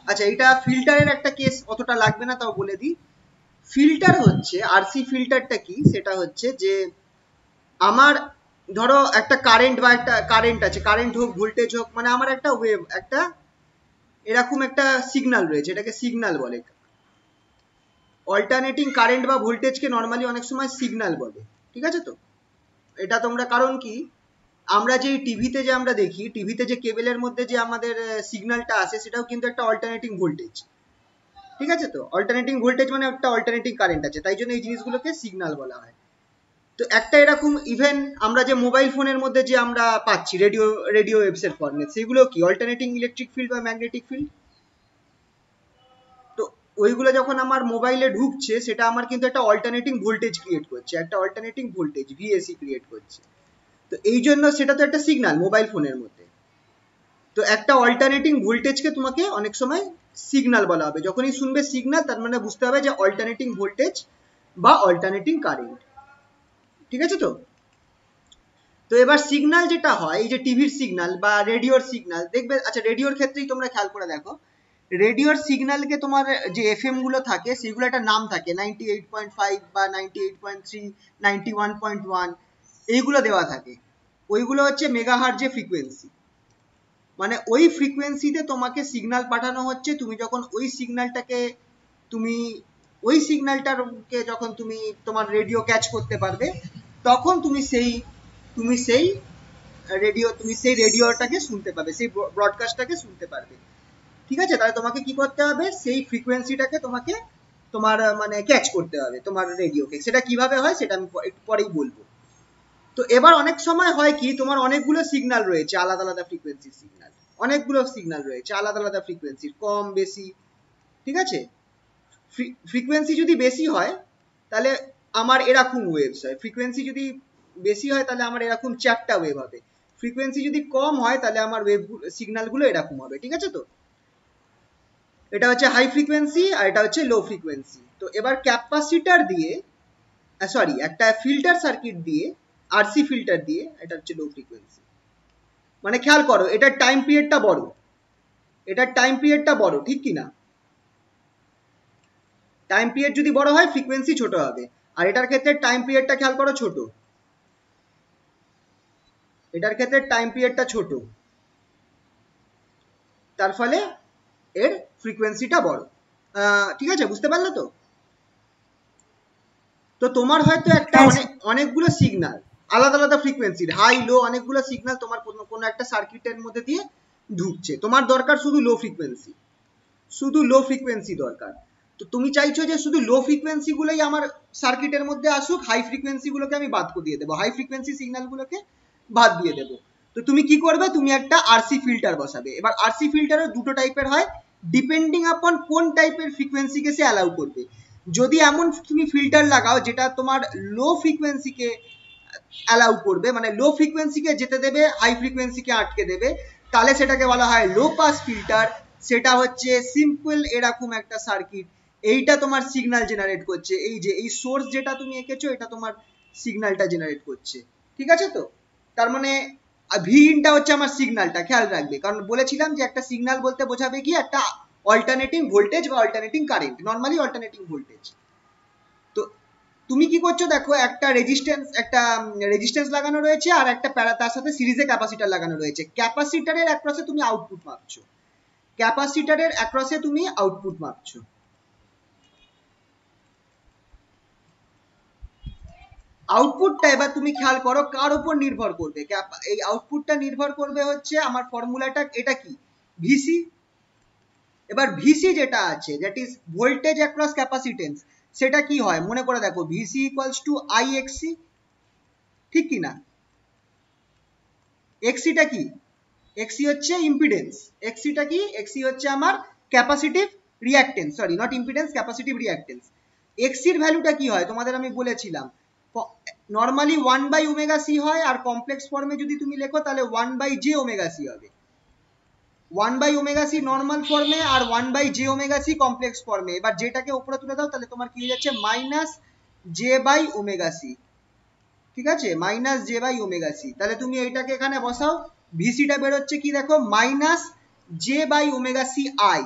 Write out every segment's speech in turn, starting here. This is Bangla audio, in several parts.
আচ্ছা, এটা ফিল্টারের একটা কেস, অতটা লাগবে না, তাও বলে দিই। ফিল্টার হচ্ছে, আরসি ফিল্টারটা কি, সেটা হচ্ছে যে আমার ধরো একটা কারেন্ট বা একটা কারেন্ট আছে, কারেন্ট হোক ভোল্টেজ হোক, মানে আমার একটা ওয়েভ, একটা এরকম একটা সিগন্যাল রয়েছে, এটাকে সিগন্যাল বলে। অল্টারনেটিং কারেন্ট বা ভোল্টেজকে নর্মালি অনেক সময় সিগন্যাল বলে, ঠিক আছে? তো এটা তোমরা, কারণ কি, আমরা যে টিভিতে যে আমরা দেখি, টিভিতে যে কেবলের মধ্যে যে আমাদের সিগন্যালটা আসে, সেটাও কিন্তু একটা অল্টারনেটিং ভোল্টেজ, ঠিক আছে? তো অল্টারনেটিং ভোল্টেজ মানে একটা অল্টারনেটিং কারেন্ট আছে, তাই জন্য এই জিনিসগুলোকে সিগন্যাল বলা হয়। তো একটা এরকম ইভেন আমরা যে মোবাইল ফোনের মধ্যে যে আমরা পাচ্ছি রেডিও, রেডিও ওয়েভস এর ফর্মে, সেগুলো কি অল্টারনেটিং ইলেকট্রিক ফিল্ড বা ম্যাগনেটিক ফিল্ড। তো ওইগুলো যখন আমার মোবাইলে ঢুকছে, সেটা আমার কিন্তু একটা অল্টারনেটিং ভোল্টেজ ক্রিয়েট করছে, একটা অল্টারনেটিং ভোল্টেজ ভিএসি ক্রিয়েট করছে। তো এই জন্য সেটা তো একটা সিগন্যাল মোবাইল ফোনের মধ্যে। তো একটা অল্টারনেটিং ভোল্টেজকে তোমাকে অনেক সময় সিগন্যাল বলা হবে। যখনই শুনবে সিগন্যাল, তার মানে বুঝতে হবে যে অল্টারনেটিং ভোল্টেজ বা অল্টারনেটিং কারেন্ট, ঠিক আছে? তো তো এবার সিগন্যাল যেটা হয়, এই যে টিভির সিগন্যাল বা রেডিওর সিগন্যাল দেখবে, আচ্ছা রেডিওর ক্ষেত্রেই তোমরা খেয়াল করে দেখো, রেডিওর সিগন্যালকে তোমার যে এফএম গুলো থাকে, সেগুলো একটা নাম থাকে, 98.5 বা 98.3, 91.1, এইগুলো দেওয়া থাকে। ওইগুলো হচ্ছে মেগাহার্টজে ফ্রিকোয়েন্সি, মানে ওই ফ্রিকোয়েন্সিতে তোমাকে সিগন্যাল পাঠানো হচ্ছে। তুমি যখন ওই সিগন্যালটাকে, তুমি ওই সিগন্যালটাকে যখন তুমি তোমার রেডিও ক্যাচ করতে পারবে, তখন তুমি সেই রেডিওটাকে শুনতে পাবে, সেই ব্রডকাস্টটাকে শুনতে পারবে, ঠিক আছে? তাহলে তোমাকে কি করতে হবে, সেই ফ্রিকোয়েন্সিটাকে তোমাকে তোমার মানে ক্যাচ করতে হবে তোমার রেডিওকে। সেটা কিভাবে হয় সেটা আমি একটু পরেই বলবো। তো এবার অনেক সময় হয় কি, তোমার অনেকগুলো সিগন্যাল রয়েছে, আলাদা আলাদা ফ্রিকোয়েন্সির সিগন্যাল, অনেকগুলো সিগন্যাল রয়েছে আলাদা আলাদা ফ্রিকোয়েন্সির, কম বেশি, ঠিক আছে? ফ্রিকোয়েন্সি যদি বেশি হয়, তাহলে আমার এরকম ওয়েভস হয়। ফ্রিকোয়েন্সি যদি বেশি হয়, তাহলে আমার এরকম 4টা ওয়েভ হবে। ফ্রিকোয়েন্সি যদি কম হয়, তাহলে আমার ওয়েভ সিগন্যালগুলো এরকম হবে, ঠিক আছে? তো এটা হচ্ছে হাই ফ্রিকোয়েন্সি আর এটা হচ্ছে লো ফ্রিকোয়েন্সি। তো এবার ক্যাপাসিটার দিয়ে, সরি, একটা ফিল্টার সার্কিট দিয়ে, আরসি ফিল্টার দিয়ে, এটা হচ্ছে লো ফ্রিকোয়েন্সি। মানে খেয়াল করো, এটার টাইম পিরিয়ডটা বড়, এটার টাইম পিরিয়ডটা বড়, ঠিক কি না? টাইম পিরিয়ড যদি বড় হয়, ফ্রিকোয়েন্সি ছোট হবে। আর এটার ক্ষেত্রে টাইম পিরিয়ডটা খেয়াল করো ছোট, এটার ক্ষেত্রে টাইম পিরিয়ডটা ছোট, তার ফলে এর ফ্রিকোয়েন্সিটা বড়। ঠিক আছে, বুঝতে পারলে তো? তো তোমার হয়তো একটা অনেকগুলো সিগন্যাল আলাদা আলাদা ফ্রিকোয়েন্সির, হাই লো অনেকগুলো সিগন্যাল তোমার কোনো একটা সার্কিটের মধ্যে দিয়ে ঢুকছে। তোমার দরকার শুধু লো ফ্রিকোয়েন্সি, শুধু লো ফ্রিকোয়েন্সি দরকার। তো তুমি চাইছো যে শুধু লো ফ্রিকোয়েন্সি গুলোই আমার সার্কিটের মধ্যে আসুক, হাই ফ্রিকোয়েন্সি গুলোকে আমি বাদ করে দিয়ে দেবো, হাই ফ্রিকোয়েন্সি সিগন্যাল গুলোকে বাদ দিয়ে দেবো। তো তুমি কি করবে, তুমি একটা আরসি ফিল্টার বসাবে। এবার আরসি ফিল্টারের দুটো টাইপের হয়, ডিপেন্ডিং আপন কোন টাইপের ফ্রিকোয়েন্সিকে সে অ্যালাউ করবে। যদি এমন তুমি ফিল্টার লাগাও যেটা তোমার লো ফ্রিকোয়েন্সিকে অ্যালাউ করবে, মানে লো ফ্রিকোয়েন্সিকে যেতে দেবে, হাই ফ্রিকোয়েন্সিকে আটকে দেবে, তাহলে সেটাকে বলা হয় লো পাস ফিল্টার। সেটা হচ্ছে সিম্পল এরকম একটা সার্কিট, এইটা তোমার সিগন্যাল জেনারেট করছে, এই যে এই সোর্স যেটা তুমি এঁকেছো, এটা তোমার সিগন্যালটা জেনারেট করছে, ঠিক আছে? তো তার মানে ভিনটা হচ্ছে আমার সিগন্যালটা, খেয়াল রাখবে, কারণ বলেছিলাম যে একটা সিগন্যাল বলতে বোঝাবে কি, একটা অল্টারনেটিং ভোল্টেজ বা alternating current, normally alternating voltage. তো তুমি কি করছো দেখো, একটা রেজিস্ট্যান্স লাগানো রয়েছে, আর একটা তার সাথে সিরিজে ক্যাপাসিটর লাগানো রয়েছে। ক্যাপাসিটরের অ্যাক্রসে তুমি আউটপুট মাপছো, ক্যাপাসিটরের অ্যাক্রসে তুমি আউটপুট মাপছো। আউটপুটটা এবার তুমি খেয়াল করো কার উপর নির্ভর করবে, এই আউটপুটটা নির্ভর করবে হচ্ছে, আমার ফর্মুলাটা এটা কি, ভিসি। এবার ভিসি যেটা আছে, that is voltage across capacitance, সেটা কি হয় মনে করে দেখো, ভিসি ইকুয়ালস টু আই এক্সি, ঠিক কি না? এক্সিটা কি, এক্সি হচ্ছে ইম্পিডেন্স, এক্সিটা কি, এক্সি হচ্ছে আমার capacitive reactance, sorry not impedance, capacitive reactance. এক্সির ভ্যালুটা কি হয় তোমাদের আমি বলেছিলাম, নর্মালি 1/ωc হয়, আর কমপ্লেক্স ফর্মে যদি তুমি লেখো তাহলে 1/jωc হবে। 1/ωc নর্মাল ফর্মে আর 1/jωc কমপ্লেক্স ফর্মে। এবার যেটাকে উপরে তুলে দাও, তাহলে তোমার কি হয়ে যাচ্ছে, -j/ωc, ঠিক আছে? -j/ωc। তাহলে তুমি এইটাকে এখানে বসাও, ভিসিটা বেরোচ্ছে কি দেখো, -j/ωc i,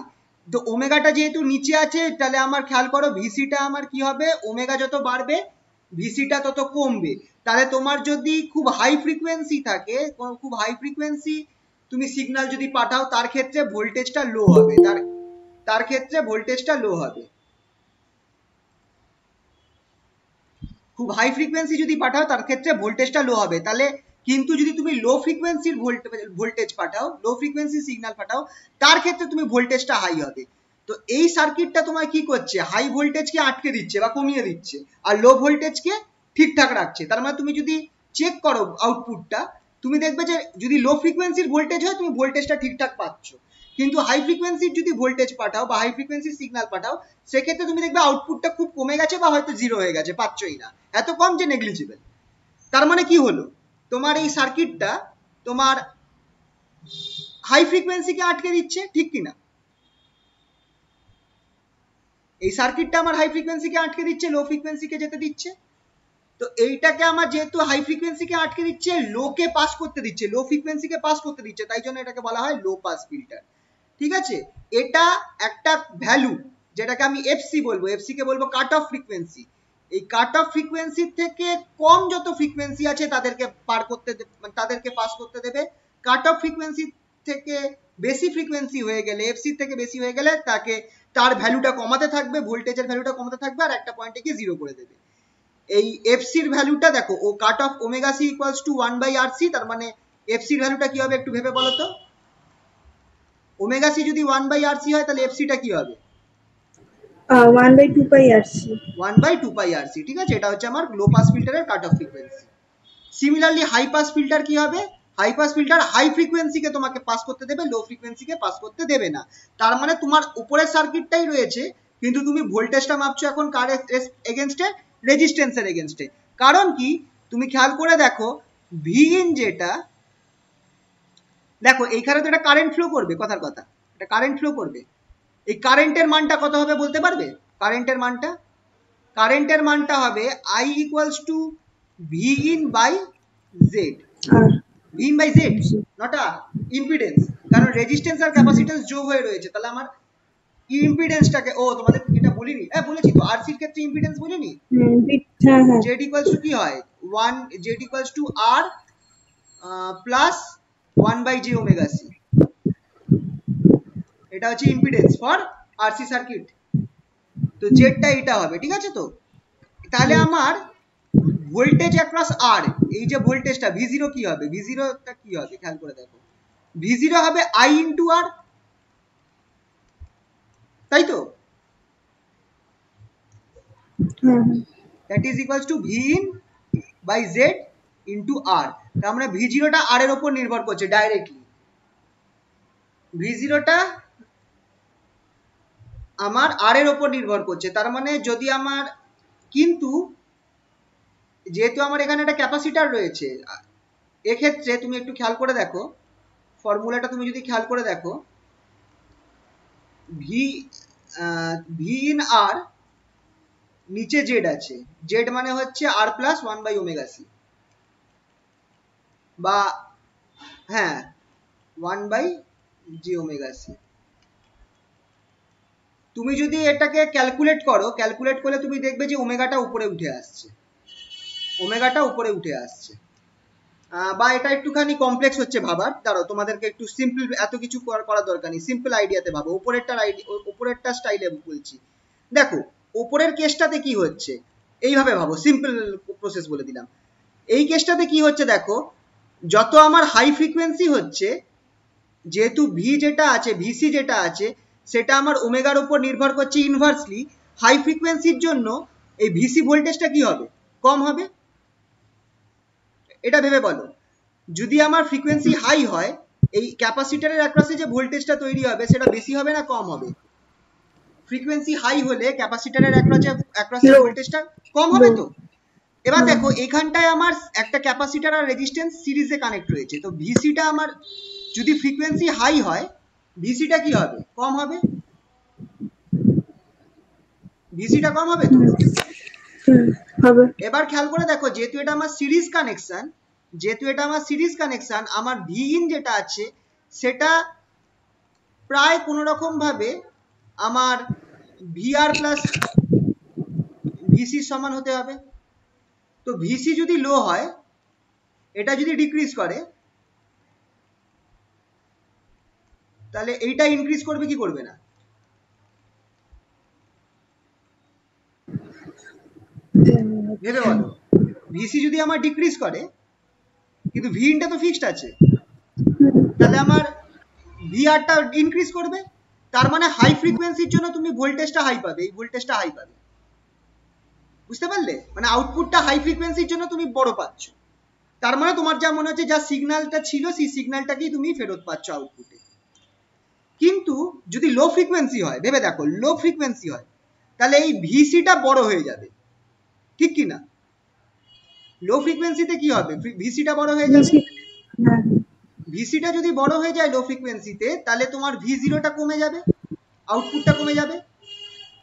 তো ওমেগাটা যেহেতু নিচে আছে তাহলে আমার খেয়াল করো ভিসিটা আমার কি হবে, ওমেগা যত বাড়বে ভিসিটা তত কমবে। তাহলে তোমার যদি খুব হাই ফ্রিকোয়েন্সি থাকে, খুব হাই ফ্রিকোয়েন্সি তুমি সিগন্যাল যদি পাঠাও তার ক্ষেত্রে ভোল্টেজটা লো হবে, তার ক্ষেত্রে ভোল্টেজটা লো হবে। খুব হাই ফ্রিকোয়েন্সি যদি পাঠাও তার ক্ষেত্রে ভোল্টেজটা লো হবে। তাহলে কিন্তু যদি তুমি লো ফ্রিকোয়েন্সির ভোল্টেজ পাঠাও, লো ফ্রিকোয়েন্সি সিগন্যাল পাঠাও, তার ক্ষেত্রে তুমি ভোল্টেজটা হাই হবে। তো এই সার্কিটটা তোমায় কি করছে, হাই ভোল্টেজকে আটকে দিচ্ছে বা কমিয়ে দিচ্ছে, আর লো ভোল্টেজকে ঠিকঠাক রাখছে। তার মানে তুমি যদি চেক করো আউটপুটটা, তুমি দেখবে যে যদি লো ফ্রিকোয়েন্সির ভোল্টেজ হয় তুমি ভোল্টেজটা ঠিকঠাক পাচ্ছ, কিন্তু হাই ফ্রিকোয়েন্সির যদি ভোল্টেজ পাঠাও বা হাই ফ্রিকোয়েন্সির সিগন্যাল পাঠাও, সেক্ষেত্রে তুমি দেখবে আউটপুটটা খুব কমে গেছে বা হয়তো জিরো হয়ে গেছে, পাচ্ছই না, এত কম যে নেগলিজিবল। তার মানে কি হলো, তোমার এই সার্কিটটা তোমার হাই ফ্রিকোয়েন্সিকে আটকে দিচ্ছে, ঠিক কিনা? এই সার্কিটটা আমার হাই ফ্রিকোয়েন্সিকে আটকে দিচ্ছে, লো ফ্রিকোয়েন্সিকে যেতে দিচ্ছে। তো এইটাকে আমার যেহেতু হাই ফ্রিকোয়েন্সিকে আটকে দিচ্ছে, লোকে পাস করতে দিচ্ছে, লো ফ্রিকোয়েন্সিকে পাস করতে দিচ্ছে, তাই জন্য এটাকে বলা হয় লো পাস ফিল্টার। ঠিক আছে, এটা একটা ভ্যালু যেটাকে আমি এফসি বলবো, এফসি কে বলবো কাট অফ ফ্রিকোয়েন্সি। এই কাট অফ ফ্রিকোয়েন্সি থেকে কম যত ফ্রিকোয়েন্সি আছে তাদেরকে তাদেরকে পাস করতে দেবে। কাট অফ ফ্রিকোয়েন্সি থেকে বেশি ফ্রিকোয়েন্সি হয়ে গেলে, এফসি থেকে বেশি হয়ে গেলে তাকে তার ভ্যালুটা কমাতে থাকবে, ভোল্টেজের ভ্যালুটা কমাতে থাকবে, আর একটা পয়েন্টে গিয়ে জিরো করে দেবে। এই এফসির ভ্যালুটা দেখো, ও cut off omega C equals to 1/RC, তার মানে এফসির ভ্যালুটা কি হবে একটু ভেবে বলো তো। ওমেগা সি যদি 1/RC হয় তাহলে এফসিটা কি হবে? 1/2πRC। 1/2πRC, ঠিক আছে, এটা হচ্ছে আমার লো পাস ফিল্টারের cut off frequency. Similarly high pass filter কি হবে? হাই পাস ফিল্টার হাই ফ্রিকোয়েন্সিকে তোমাকে পাস করতে দেবে, লো ফ্রিকোয়েন্সিকে পাস করতে দেবে না। তার মানে তোমার উপরের সার্কিটটাই রয়েছে, কিন্তু তুমি ভোল্টেজটা মাপছো এখন কার এগেনস্টে? রেজিস্ট্যান্সের এগেনস্টে। কারণ কি, তুমি খেয়াল করে দেখো ভি ইন যেটা, দেখো এইখানে তো এটা কারেন্ট ফ্লো করবে, কথার কথা এটা কারেন্ট ফ্লো করবে। এই কারেন্টের মানটা কত হবে বলতে পারবে? কারেন্টের মানটা হবে I equals to V in by Z. V in by Z, not impedance, কারণ রেজিস্ট্যান্স আর ক্যাপাসিট্যান্স যোগ হয়ে রয়েছে। তাহলে আমার ইম্পিডেন্সটাকে, ও তোমাদের এটা বলিনি, বলেছি তো, আরসির ক্ষেত্রে ইম্পিডেন্স বলিনি, জেড ইকুয়ালস টু কি হয়, 1 Z equals to R plus 1/j omega C, এটা হচ্ছে ইম্পিডেন্স ফর আরসি সার্কিট। তো জেডটা এটা হবে, ঠিক আছে। তো তাহলে আমার ভোল্টেজ অ্যাক্রস আর, এই যে ভোল্টেজটা V0 কি হবে, V0টা কি হবে খেয়াল করে দেখো, V0 হবে I ইন্টু আর, তাই তো, that is equals to V in by Z into R. তার মানে V0টা আর এর উপর নির্ভর করছে ডাইরেক্টলি, V0টা আমার আর এর উপর নির্ভর করছে। তার মানে যদি আমার, কিন্তু যেহেতু আমার এখানে একটা ক্যাপাসিটার রয়েছে, এক্ষেত্রে তুমি একটু খেয়াল করে দেখো ফর্মুলাটা, তুমি যদি খেয়াল করে দেখো ভি ইন আর নিচে জেড আছে, জেড মানে হচ্ছে আর প্লাস 1/ওমেগা সি, বা হ্যাঁ 1/j ওমেগা সি। তুমি যদি এটাকে ক্যালকুলেট করলে তুমি দেখবে যে ওমেগাটা উপরে উঠে আসছে, বা এটা একটুখানি কমপ্লেক্স হচ্ছে ভাবার, দাঁড়াও তোমাদেরকে একটু সিম্পল, এত কিছু করার দরকার নেই, সিম্পল আইডিয়াতে ভাবো, উপরেরটা স্টাইলে বলছি। দেখো উপরের কেসটাতে কি হচ্ছে, এইভাবে ভাবো, সিম্পল প্রসেস বলে দিলাম। এই কেসটাতে কি হচ্ছে দেখো, যত আমার হাই ফ্রিকোয়েন্সি হচ্ছে, যেহেতু ভিসি যেটা আছে সেটা আমার ওমেগার উপর নির্ভর করছে ইনভার্সলি, হাই ফ্রিকোয়েন্সির জন্য এই ভিসি ভোল্টেজটা কি হবে, কম হবে। এটা ভেবে বলো, যদি আমার ফ্রিকোয়েন্সি হাই হয়, এই ক্যাপাসিটরের অ্যাক্রসে যে ভোল্টেজটা তৈরি হবে সেটা বেশি হবে না কম হবে? ফ্রিকোয়েন্সি হাই হলে ক্যাপাসিটরের অ্যাক্রসে ভোল্টেজটা কম হবে তো। এবার দেখো এখানটায় আমার একটা ক্যাপাসিটর আর রেজিস্ট্যান্স সিরিজে কানেক্ট রয়েছে, তো ভিসিটা আমার যদি ফ্রিকোয়েন্সি হাই হয়, ভিসিটা কি হবে, কম হবে, ভিসিটা কম হবে তো। এবার খেয়াল করে দেখো, যেহেতু এটা আমার সিরিজ কানেকশন, আমার ভি ইন যেটা আছে সেটা প্রায় কোনো রকম ভাবে আমার ভিআর প্লাস ভিসি সমান হতে হবে। তো ভিসি যদি লো হয়, এটা যদি ডিক্রিজ করে, তাহলে এইটা ইনক্রিজ করবে কি করবে না? ভেবে বলো, ভিসি যদি আমার ডিক্রিজ করে কিন্তু ভিনটা তো ফিক্সড আছে, তাহলে আমার ভিআরটা ইনক্রিজ করবে। তার মানে হাই ফ্রিকোয়েন্সির জন্য তুমি ভোল্টেজটা হাই পাবে, এই ভোল্টেজটা হাই পাবে, বুঝতে পারলে? মানে আউটপুটটা হাই ফ্রিকোয়েন্সির জন্য তুমি বড় পাচ্ছ। তার মানে তোমার যা মনে হচ্ছে যা সিগন্যালটা ছিল সেই সিগন্যালটাকেই তুমি ফেরত পাচ্ছ আউটপুটে। কিন্তু যদি লো ফ্রিকোয়েন্সি হয়, ভেবে দেখো, লো ফ্রিকোয়েন্সি হয়, তাহলে এই ভিসিটা বড় হয়ে যাবে, ঠিক কি না? লো ফ্রিকোয়েন্সিতে কি হবে? ভিসিটা বড় হয়ে যাবে। ভিসিটা যদি বড় হয়ে যায় লো ফ্রিকোয়েন্সিতে, তাহলে তোমার ভি জিরোটা কমে যাবে, আউটপুটটা কমে যাবে।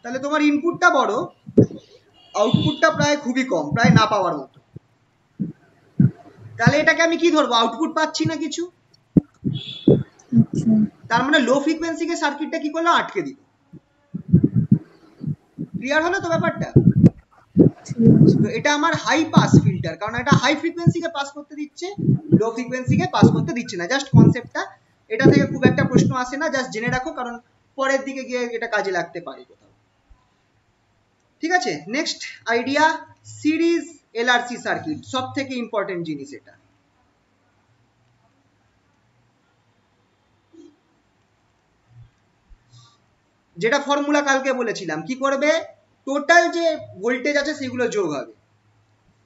তাহলে তোমার ইনপুটটা বড়, আউটপুটটা প্রায় খুবই কম, প্রায় না পাওয়ার মতো। তাহলে এটাকে আমি কি ধরবো? আউটপুট পাচ্ছি না কিছু। তার মানে লো ফ্রিকোয়েন্সিকে সার্কিটটা কি করলো? আটকে দিল। ক্লিয়ার হলো তো ব্যাপারটা? তো এটা আমার হাই পাস ফিল্টার, কারণ এটা হাই ফ্রিকোয়েন্সিকে পাস করতে দিচ্ছে, লো ফ্রিকোয়েন্সিকে পাস করতে দিচ্ছে না। জাস্ট কনসেপ্টটা, এটা থেকে খুব একটা প্রশ্ন আসে না, জাস্ট জেনে রাখো, কারণ পরের দিকে গিয়ে এটা কাজে লাগতে পারে কোথাও। ঠিক আছে, next idea, series LRC circuit, সব থেকে ইম্পর্টেন্ট জিনিস এটা। যেটা ফর্মুলা কালকে বলেছিলাম, কি করবে? টোটাল যে ভোল্টেজ আছে সেগুলো যোগ হবে।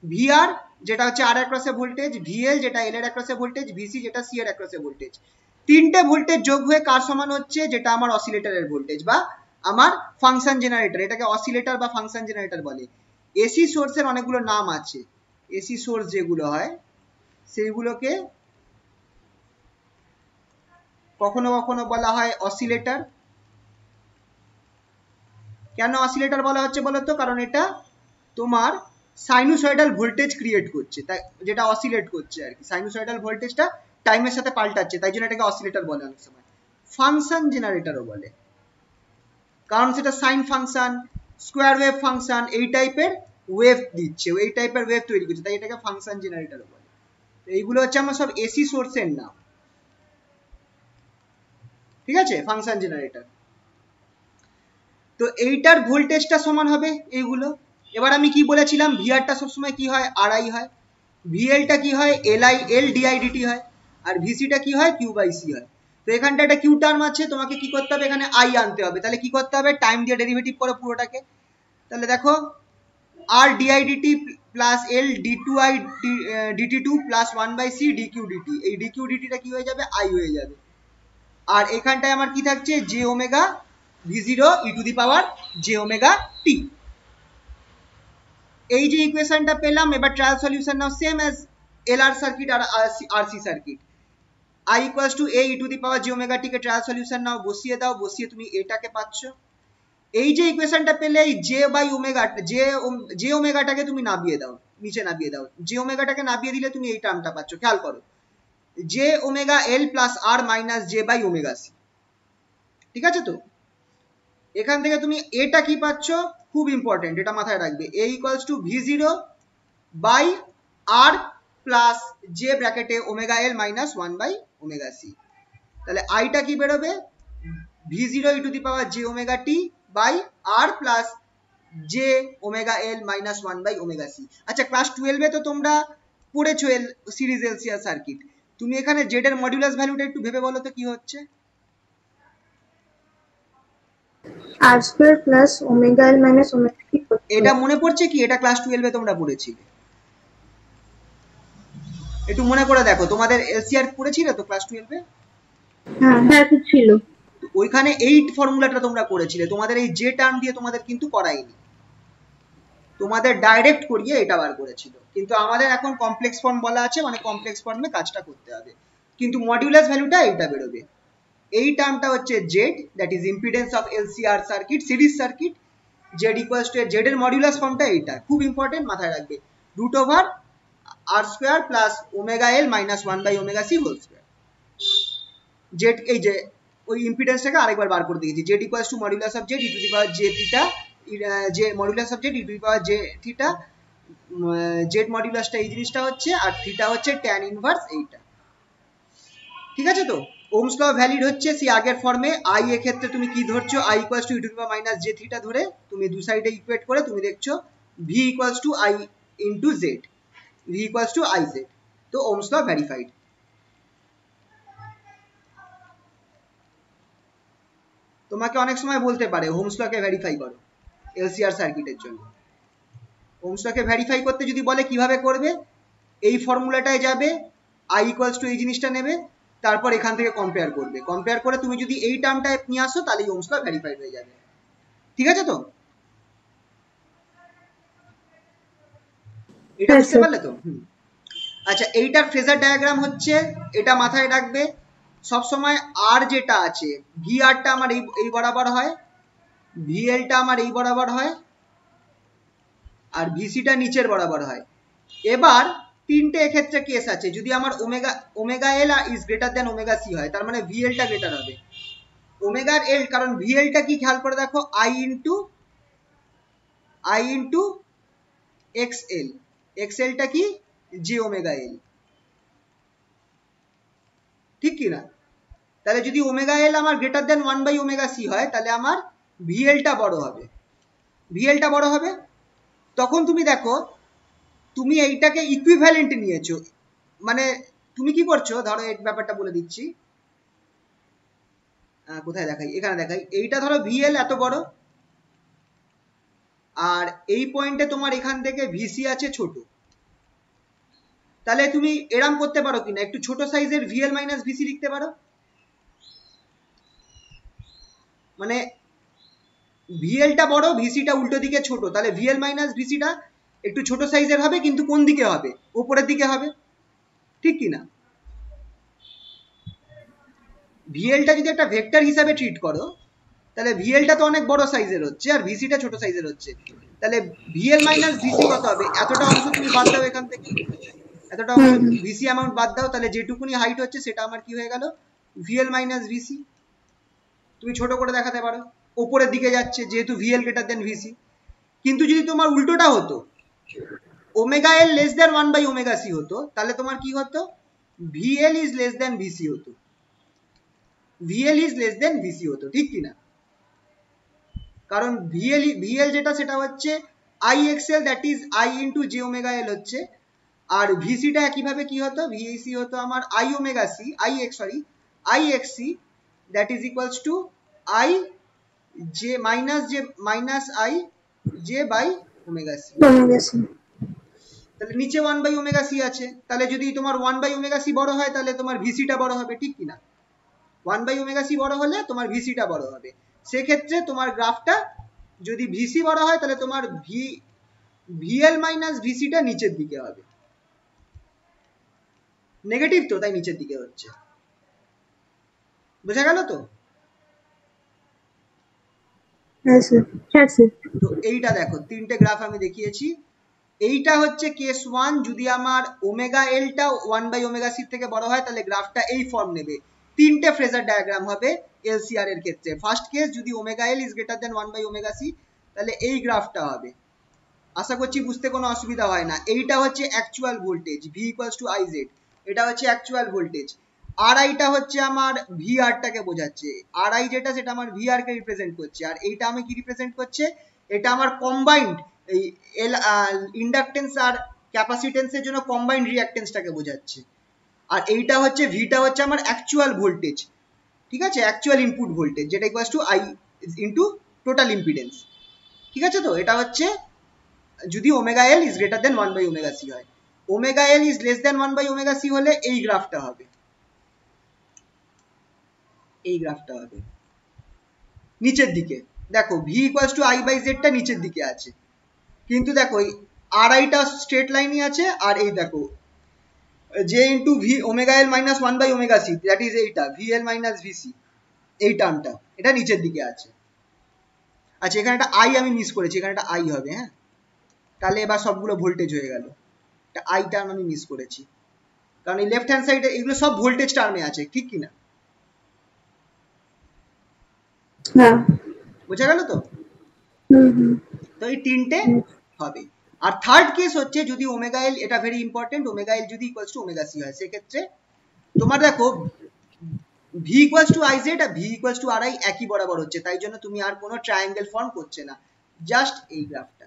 ভিআর যেটা হচ্ছে আর অ্যাক্রসে ভোল্টেজ, ভিএল যেটা এল এর অ্যাক্রসে ভোল্টেজ, ভিসি যেটা সি এর অ্যাক্রসে ভোল্টেজ, তিনটে ভোল্টেজ যোগ হয়ে কার সমান হচ্ছে? যেটা আমার অসিলেটরের ভোল্টেজ বা আমার ফাংশন জেনারেটর, এটাকে অসিলেটর বা ফাংশন জেনারেটর বলে। এসি সোর্সের অনেকগুলো নাম আছে। এসি সোর্স যেগুলো হয় সেইগুলোকে কখনো কখনো বলা হয় অসিলেটর। কেন অসিলেটর বলা হচ্ছে বলো তো? কারণ এটা তোমার সাইনুসয়েডাল ভোল্টেজ ক্রিয়েট করছে, তাই যেটা অসিলেট করছে আর কি, সাইনুসয়েডাল ভোল্টেজটা টাইমের সাথে পাল্টাচ্ছে, তাই জন্য এটাকে অসিলেটর বলে অনেক সময়। ফাংশন জেনারেটরও বলে, কারণ সেটা sine function, square wave function, এই টাইপের ওয়েভ দিচ্ছে, এই টাইপের ওয়েভ তৈরি করছে, তাই এটাকে ফাংশন জেনারেটরও বলে। এইগুলো হচ্ছে আমার সব এসি সোর্সের নাম, ঠিক আছে? Function generator. তো এইটার ভোল্টেজটা সমান হবে এইগুলো। এবার আমি কি বলেছিলাম? ভিআরটা সবসময় কি হয়? আরআই হয়। ভিএলটা কি হয়? এলআই এল ডিআই ডিটি হয়। আর ভিসিটা কি হয়? কিউ বাই সি হয়। তো এখানটা একটা কিউ টার্ম আছে, তোমাকে কি করতে হবে? এখানে আই আনতে হবে। তাহলে কি করতে হবে? টাইম দিয়ে ডেরিভেটিভ করো পুরোটাকে। তাহলে দেখো, R D I D T plus L D two I D T two plus one by C D Q D T, এই ডি কিউ ডিটিটা কি হয়ে যাবে? আই হয়ে যাবে। আর এখানটায় আমার কি থাকছে? J omega V zero E to the power J omega T. এই যে ইকুয়েশনটা পেলাম, এবার ট্রায়াল সলিউশন নাও সেম অ্যাজ এলআর সার্কিট আর RC circuit. i equals to a E to the power G omega T কে ট্রায়াল সলিউশন নাও, বসিয়ে দাও, বসিয়ে তুমি এটাকে পাচ্ছ। এই যে ইকুয়েশনটা পেলে, এই জে বাই ওমেগা, জে ওমেগাটাকে তুমি নামিয়ে দাও, নিচে নামিয়ে দাও। জে ওমেগাটাকে নামিয়ে দিলে তুমি এই টার্মটা পাচ্ছ। খেয়াল করো, J omega L plus R minus J by omega C. ঠিক আছে? তো এখান থেকে তুমি এটা কি পাচ্ছ? খুব ইম্পর্টেন্ট, এটা মাথায় রাখবে। a equals to V zero by R plus J ব্র্যাকেটে omega L minus one by omega C. তাহলে আইটা কি বেরোবে? V zero E to the power J omega T by R plus J omega L minus one by omega C. আচ্ছা, ক্লাস 12-এ তো তোমরা পড়েছো সিরিজ এলসিআর সার্কিট। তুমি এখানে জেড এর মডুলাস ভ্যালুটা একটু ভেবে বলো তো কি হচ্ছে? R square plus omega L minus omega T. এটা মনে পড়ছে কি? এটা ক্লাস 12-এ তোমরা পড়েছিলে, একটু মনে করে দেখো। তোমাদের এলসিআর পড়েছিলে তো ক্লাস 12-এ? হ্যাঁ ছিল। ওইখানে এই ফর্মুলাটা তোমরা করেছিলে, তোমাদের এই জে টার্ম দিয়ে তোমাদের কিন্তু করাইনি, তোমাদের ডাইরেক্ট করিয়ে এটা বার করেছিল। কিন্তু আমাদের এখন কমপ্লেক্স ফর্ম বলা আছে, মানে কমপ্লেক্স ফর্মে কাজটা করতে হবে। কিন্তু মডিউলাস ভ্যালুটা এইটা বেরোবে। এই টার্মটা হচ্ছে Z, that is impedance of LCR circuit, series circuit. Z equals to, Z এর মডিউলাস ফর্মটা এইটা, খুব ইম্পর্টেন্ট, মাথায় রাখবে। Root over R square plus omega L minus one by omega C whole square. Z, এই যে ওই ইম্পিডেন্সটাকে আরেকবার বার করে দিয়েছি, Z equals to modulus of Z E to the power J theta, যে modulus of Z E to the power J theta, Z মডুলাসটা এই জিনিসটা হচ্ছে, আর থিটা হচ্ছে ট্যান ইনভার্স এইটা। ঠিক আছে? তো ওহমস ল ভ্যালিড হচ্ছে সেই আগের ফর্মে। আই এর ক্ষেত্রে তুমি কি ধরছো, I equals to E to the power minus J theta ধরে তুমি দু সাইডে ইকুয়েট করে তুমি দেখছো V equals to I into Z, V equals to I Z. তো ওহমস ল ভেরিফাইড। তোমাকে অনেক সময় বলতে পারে ওহমস লকে ভেরিফাই করো এলসিআর সার্কিটের জন্য। ওহমস লকে ভেরিফাই করতে যদি বলে কিভাবে করবে, এই ফর্মুলাটায় যাবে, আই ইকুয়ালস টু এই জিনিসটা নেবে, তারপর এখান থেকে কম্পেয়ার করবে, কম্পেয়ার করে তুমি যদি এই টার্মটা নিয়ে আসো তাহলেই ওহমস ল ভেরিফাইড হয়ে যাবে। ঠিক আছে? তো এটা বুঝতে পারলে তো? আচ্ছা, এইটার ফেজার ডায়াগ্রাম হচ্ছে, এটা মাথায় রাখবে সবসময়, আর যেটা আছে ভি আরটা আমার এই বরাবর হয়, ভিএলটা আমার এই বরাবর হয়, আর ভিসিটা নিচের বরাবর হয়। এবার তিনটে এক্ষেত্রে কেস আছে, যদি আমার omega L is greater than omega C হয়, তার মানে ভিএলটা গ্রেটার হবে ওমেগার এল, কারণ ভিএলটা কি খেয়াল করে দেখো, আই ইন্টু এক্সএল, এক্সএলটা কি জে ওমেগা এল, ঠিক কি না? তাহলে যদি ওমেগা এল আমার গ্রেটার দেন 1/ওমেগা সি হয়, তাহলে আমার ভিএলটা বড় হবে, ভিএলটা বড় হবে। তখন তুমি দেখো তুমি এইটাকে ইকুইভ্যালেন্ট নিয়েছো, মানে তুমি কি করছো, ধরো এই ব্যাপারটা বলে দিচ্ছি, কোথায় দেখাই, এখানে দেখাই, এইটা ধরো ভিএল এত বড়, আর এই পয়েন্টে তোমার এখান থেকে ভিসি আছে ছোট, তাহলে তুমি এরম করতে পারো কিনা, একটু ছোট সাইজের ভিএল মাইনাস ভিসি লিখতে পারো, মানে ভিএলটা বড় ভিসিটা উল্টো দিকে ছোট, তাহলে ভিএল মাইনাস ভিসিটা একটু ছোট সাইজের হবে, কিন্তু কোন দিকে হবে, উপরের দিকে হবে, ঠিক কি না? ভিএলটা যদি একটা ভেক্টর হিসাবে ট্রিট করো, তাহলে ভিএলটা তো অনেক বড় সাইজের হচ্ছে আর ভিসিটা ছোট সাইজের হচ্ছে, তাহলে ভিএল মাইনাস ভিসি কত হবে, এতটা অংশ তুমি বাদ দাও এখান থেকে, এতটা অংশ ভিসি অ্যামাউন্ট বাদ দাও, তাহলে যেটুকুনি হাইট হচ্ছে সেটা আমার কি হয়ে গেল, ভিএল মাইনাস ভিসি। তুমি ছোট করে দেখাতে পারো, উপরের দিকে যাচ্ছে যেহেতু ভিএল গ্রেটার দেন ভিসি। কিন্তু যদি তোমার উল্টোটা হতো, omega L less than one by omega C হতো, তাহলে তোমার কি হতো, V L is less than V C হতো, V L is less than V C হতো, ঠিক কি না? কারণ ভিএল যেটা সেটা হচ্ছে I X L, that is I into J omega L হচ্ছে, আর ভিসিটা একইভাবে কি হতো, ভিএসি হতো আমার I omega C, I X C, that is equals to I J minus I J by omega C. তাহলে নিচে 1/ওমেগা সি আছে, তাহলে যদি তোমার 1/ওমেগা সি বড় হয় তাহলে তোমার ভিসিটা বড় হবে, ঠিক কিনা? 1/ওমেগা সি বড় হলে তোমার ভিসিটা বড় হবে, সেক্ষেত্রে তোমার গ্রাফটা যদি ভিসি বড় হয় তাহলে তোমার ভিএল মাইনাস ভিসিটা নিচের দিকে হবে, নেগেটিভ তো তাই নিচের দিকে হচ্ছে। বোঝা গেল তো? তো এইটা দেখো, তিনটে গ্রাফ আমি দেখিয়েছি, এইটা হচ্ছে কেস 1, যদি আমার ওমেগা এলটা 1/ওমেগা সি থেকে বড় হয় তাহলে গ্রাফটা এই ফর্ম নেবে, তিনটে ফেজার ডায়াগ্রাম হবে এলসিআর এর ক্ষেত্রে। ফার্স্ট কেস, যদি omega L is greater than one by omega C, তাহলে এই গ্রাফটা হবে। আশা করছি বুঝতে কোনো অসুবিধা হয় না। এইটা হচ্ছে actual voltage, V equals to I Z, এটা হচ্ছে অ্যাকচুয়াল ভোল্টেজ। আর আইটা হচ্ছে আমার ভি আরটাকে বোঝাচ্ছে, আর আই যেটা সেটা আমার ভি আর কে রিপ্রেজেন্ট করছে, আর এইটা আমি কি রিপ্রেজেন্ট করছে, এটা আমার কম্বাইন্ড এই ইন্ডাকটেন্স আর ক্যাপাসিটেন্সের জন্য কম্বাইন্ড রিঅ্যাকটেন্সটাকে বোঝাচ্ছে। আর এইটা হচ্ছে ভিটা হচ্ছে আমার অ্যাকচুয়াল ভোল্টেজ, ঠিক আছে, অ্যাকচুয়াল ইনপুট ভোল্টেজ, যেটা equals to I into total impedance. ঠিক আছে? তো এটা হচ্ছে যদি omega L is greater than one by omega C হয়, omega L is less than one by omega C হলে এই গ্রাফটা হবে, এই গ্রাফটা হবে নিচের দিকে। দেখো V equals to I by জেডটা নিচের দিকে আছে, কিন্তু দেখো এই আর আইটা স্ট্রেট লাইনই আছে, আর এই দেখো J into V omega L minus one by omega C, that is এইটা ভিএল মাইনাস ভিসি, এই টার্মটা এটা নিচের দিকে আছে। আচ্ছা, এখানে একটা আই আমি মিস করেছি, এখানে একটা আই হবে, হ্যাঁ, তাহলে এবার সবগুলো ভোল্টেজ হয়ে গেল, একটা আই টার্ম আমি মিস করেছি, কারণ এই লেফট হ্যান্ড সাইডে এগুলো সব ভোল্টেজ টার্মে আছে, ঠিক কি না? হ্যাঁ। বোঝা গেল তো? হুম। তো এই তিনটে হবে। আর থার্ড কেস হচ্ছে যদি ওমেগা এল, এটা ভেরি ইম্পর্টেন্ট, ওমেগা এল যদি ইকুয়ালস টু ওমেগা সি হয়, সেক্ষেত্রে তোমার দেখো V equals to I Z আর V equals to R I একই বরাবর হচ্ছে, তাই জন্য তুমি আর কোনো ট্রায়াঙ্গেল ফর্ম করছে না, জাস্ট এই গ্রাফটা।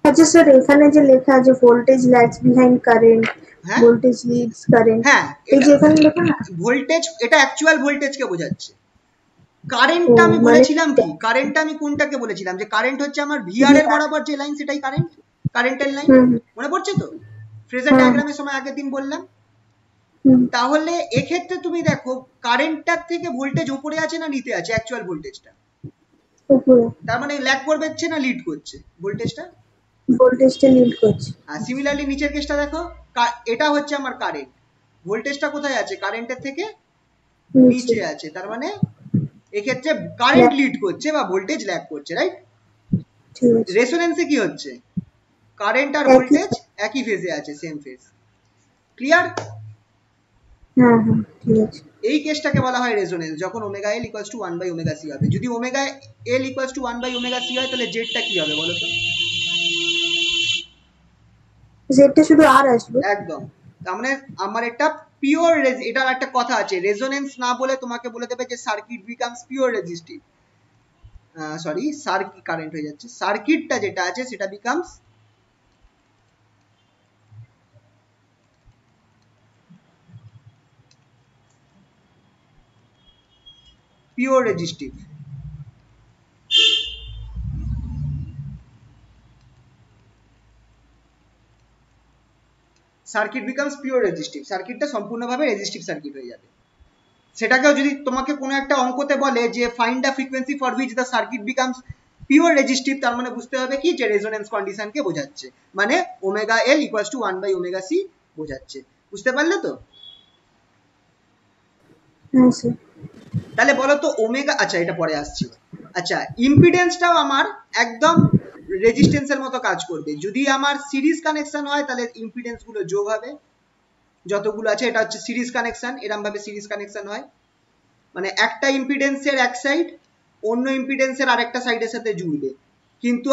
আচ্ছা স্যার, এখানে যে লেখা আছে ভোল্টেজ ল্যাগস বিহাইন্ড কারেন্ট, হ্যাঁ ভোল্টেজ লিডস কারেন্ট, হ্যাঁ, এই এটা যে এখানে লেখা না, ভোল্টেজ, এটা অ্যাকচুয়াল ভোল্টেজকে বোঝাচ্ছে। ও কারেন্টটা আমি মানে বলেছিলাম কি, কারেন্টটা আমি কোনটাকে বলেছিলাম, যে কারেন্ট হচ্ছে আমার ভিআর এর VR। বরাবর যে লাইন সেটাই কারেন্ট, কারেন্টের লাইন। হুম মনে পড়ছে তো? ফ্রেজার হুম ডায়াগ্রামের সময় আগের দিন বললাম। হুম। তাহলে এক্ষেত্রে তুমি দেখো কারেন্টটার থেকে ভোল্টেজ উপরে আছে না নিচে আছে, অ্যাকচুয়াল ভোল্টেজটা, উপরে। তার মানে ল্যাগ করছে না লিড করছে ভোল্টেজটা? ভোল্টেজটা লিড করছে। আর সিমিলারলি নিচের কেসটা দেখো, এটা হচ্ছে আমার কারেন্ট, ভোল্টেজটা কোথায় আছে, কারেন্টের থেকে নিচে। নিচে আছে, তার মানে এক্ষেত্রে কারেন্ট লিড করছে বা ভোল্টেজ ল্যাগ করছে, রাইট? ঠিক আছে। রেসোনেন্সে কি হচ্ছে, কারেন্ট আর একই। ভোল্টেজ একই ফেজে আছে, সেম ফেজ। ক্লিয়ার? হ্যাঁ হ্যাঁ, ঠিক আছে। এই কেসটাকে বলা হয় রেজোনেন্স, যখন omega L equals to 1 by omega C হবে। যদি omega L equals to 1 by omega C হয়, তাহলে জেডটা কি হবে বলো তো? জেডটা শুধু আর আসবে। একদম। তার মানে আমার একটা পিওর, এটার একটা কথা আছে, রেজোনেন্স না বলে তোমাকে বলে দেবে যে circuit becomes pure resistive, sorry circuit current হয়ে যাচ্ছে, সার্কিটটা যেটা আছে সেটা becomes pure resistive. Circuit becomes pure resistive, সার্কিটটা সম্পূর্ণভাবে রেজিস্টিভ সার্কিট হয়ে যাবে। সেটাকেও যদি তোমাকে কোনো একটা অঙ্কতে বলে যে find the frequency for which the circuit becomes pure resistive, তার মানে বুঝতে হবে কি, যে রেজোনেন্স কন্ডিশনকে বোঝাচ্ছে, মানে omega L equals to 1 by omega C বোঝাচ্ছে। বুঝতে পারলে তো? হ্যাঁ স্যার। তাহলে বলো তো ওমেগা, আচ্ছা এটা পরে আসছি। আচ্ছা, ইম্পিডেন্সটাও আমার একদম রেজিস্ট্যান্সের মতো কাজ করবে। যদি আমার সিরিজ কানেকশন হয় তাহলে ইম্পিডেন্স গুলো যোগ হবে, যতগুলো আছে, এটা হচ্ছে সিরিজ কানেকশন, এরকম ভাবে সিরিজ কানেকশন হয়, মানে একটা ইম্পিডেন্সের এক সাইড অন্য ইম্পিডেন্সের আরেকটা সাইডের সাথে জুড়বে, কিন্তু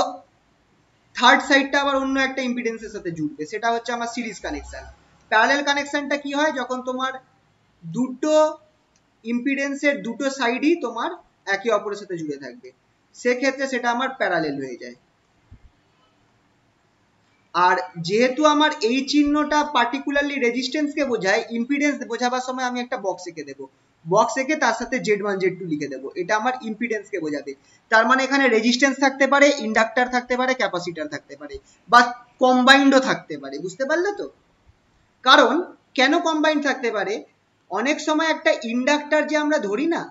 থার্ড সাইডটা আবার অন্য একটা ইম্পিডেন্সের সাথে জুড়বে, সেটা হচ্ছে আমার সিরিজ কানেকশন। প্যারালাল কানেকশনটা কি হয়, যখন তোমার দুটো ইম্পিডেন্সের দুটো সাইডই তোমার একে অপরের সাথে জুড়ে থাকবে, সেক্ষেত্রে সেটা আমার প্যারালেল হয়ে যায়। আর যেহেতু আমার এই চিহ্নটা পার্টিকুলারলি রেজিস্ট্যান্সকে বোঝায়, ইম্পিডেন্স বোঝাবার সময় আমি একটা বক্স এঁকে দেবো, বক্স এঁকে তার সাথে Z1 Z2 লিখে দেবো, এটা আমার ইম্পিডেন্সকে বোঝাবে। তার মানে এখানে রেজিস্ট্যান্স থাকতে পারে, ইন্ডাক্টর থাকতে পারে, ক্যাপাসিটর থাকতে পারে, বা কম্বাইন্ডও থাকতে পারে। বুঝতে পারলে তো? কারণ কেন কম্বাইন্ড থাকতে পারে, অনেক সময় একটা ইন্ডাক্টর যে আমরা ধরি না,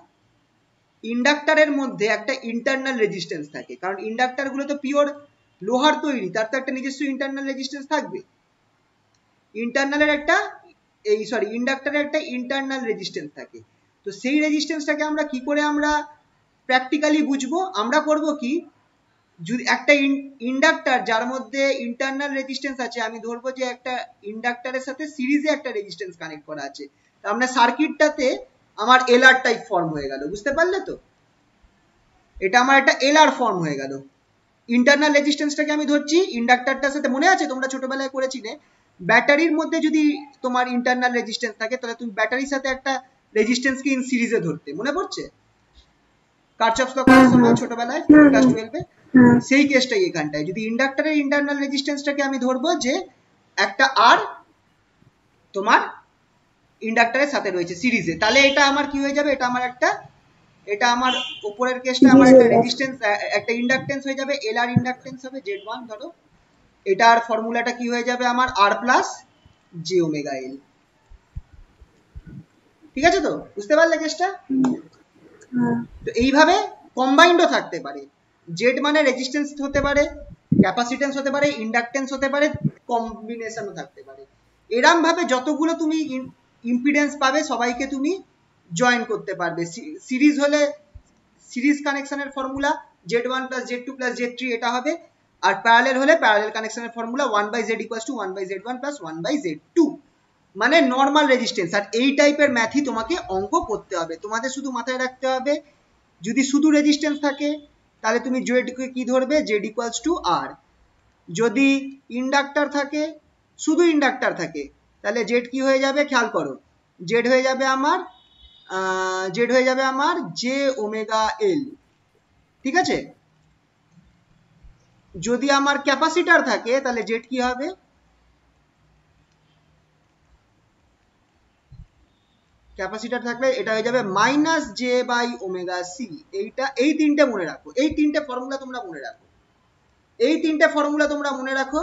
ইন্ডাক্টরের মধ্যে একটা ইন্টারনাল রেজিস্ট্যান্স থাকে, কারণ ইন্ডাক্টর গুলো তো পিওর লোহার তৈরি, তার তো একটা নিজস্ব ইন্টারনাল রেজিস্ট্যান্স থাকবে। ইন্টারনালের একটা ইন্ডাক্টরের একটা ইন্টারনাল রেজিস্ট্যান্স থাকে। তো সেই রেজিস্ট্যান্সটাকে আমরা কি করে আমরা প্র্যাকটিক্যালি বুঝবো, আমরা করব কি, যদি একটা ইন্ডাক্টর যার মধ্যে ইন্টারনাল রেজিস্ট্যান্স আছে, আমি ধরবো যে একটা ইন্ডাক্টরের সাথে সিরিজে একটা রেজিস্ট্যান্স কানেক্ট করা আছে, তার মানে সার্কিটটাতে আমার এলআর টাইপ ফর্ম হয়ে গেল। বুঝতে পারলে তো? এটা আমার একটা এলআর ফর্ম হয়ে গেল। ইন্টারনাল রেজিস্ট্যান্সটাকে আমি ধরছি ইন্ডাক্টরটার সাথে, মনে আছে তোমরা ছোটবেলায় করেছিলে, ব্যাটারির মধ্যে যদি তোমার ইন্টারনাল রেজিস্ট্যান্স থাকে, তাহলে তুমি ব্যাটারির সাথে একটা রেজিস্ট্যান্সকে ইন সিরিজে ধরতে, মনে পড়ছে কারচফস ল করার সময় ছোটবেলায় ক্লাস 12 এ? সেই কেসটাই এখানটায়, যদি ইন্ডাক্টরের ইন্টারনাল রেজিস্ট্যান্সটাকে আমি ধরবো যে একটা আর তোমার ইন্ডাক্টরের সাথে রয়েছে সিরিজে, তাহলে এটা আমার কি হয়ে যাবে, এটা আমার একটা, এটা আমার উপরের কেসটা আমার একটা রেজিস্ট্যান্স, একটা ইন্ডাকটেন্স হয়ে যাবে, এলআর ইন্ডাকটেন্স হবে Z1 ধরো, এটার ফর্মুলাটা কি হয়ে যাবে আমার আর প্লাস জে ওমেগা এল। ঠিক আছে তো? বুঝতে পারলে কেসটা? তো এইভাবে কম্বাইন্ডও থাকতে পারে, জেড মানে রেজিস্ট্যান্স হতে পারে, ক্যাপাসিটেন্স হতে পারে, ইন্ডাকটেন্স হতে পারে, কম্বিনেশনও থাকতে পারে। এরম ভাবে যতগুলো তুমি ইম্পিডেন্স পাবে সবাইকে তুমি জয়েন করতে পারবে। সিরিজ হলে সিরিজ কানেকশনের formula Z1 plus Z2 plus Z3 এটা হবে, আর প্যারালেল হলে প্যারালেল কানেকশনের formula 1 by Z equals to 1 by Z1 plus 1 by Z2। মানে নর্মাল রেজিস্ট্যান্স। আর এই টাইপের ম্যাথই তোমাকে অঙ্ক করতে হবে। তোমাদের শুধু মাথায় রাখতে হবে যদি শুধু রেজিস্ট্যান্স থাকে তাহলে তুমি জেড কে কি ধরবে, জেড ইকুয়ালস টু আর। যদি ইন্ডাক্টর থাকে, শুধু ইন্ডাক্টর থাকে, তাহলে জেড কি হয়ে যাবে, খেয়াল করো, জেড হয়ে যাবে আমার জে ওমেগা এল। ঠিক আছে? যদি আমার ক্যাপাসিটার থাকে তাহলে জেড কি হবে, ক্যাপাসিটার থাকলে এটা হয়ে যাবে minus J by omega C. এই তিনটে মনে রাখো, এই তিনটে ফর্মুলা তোমরা মনে রাখো।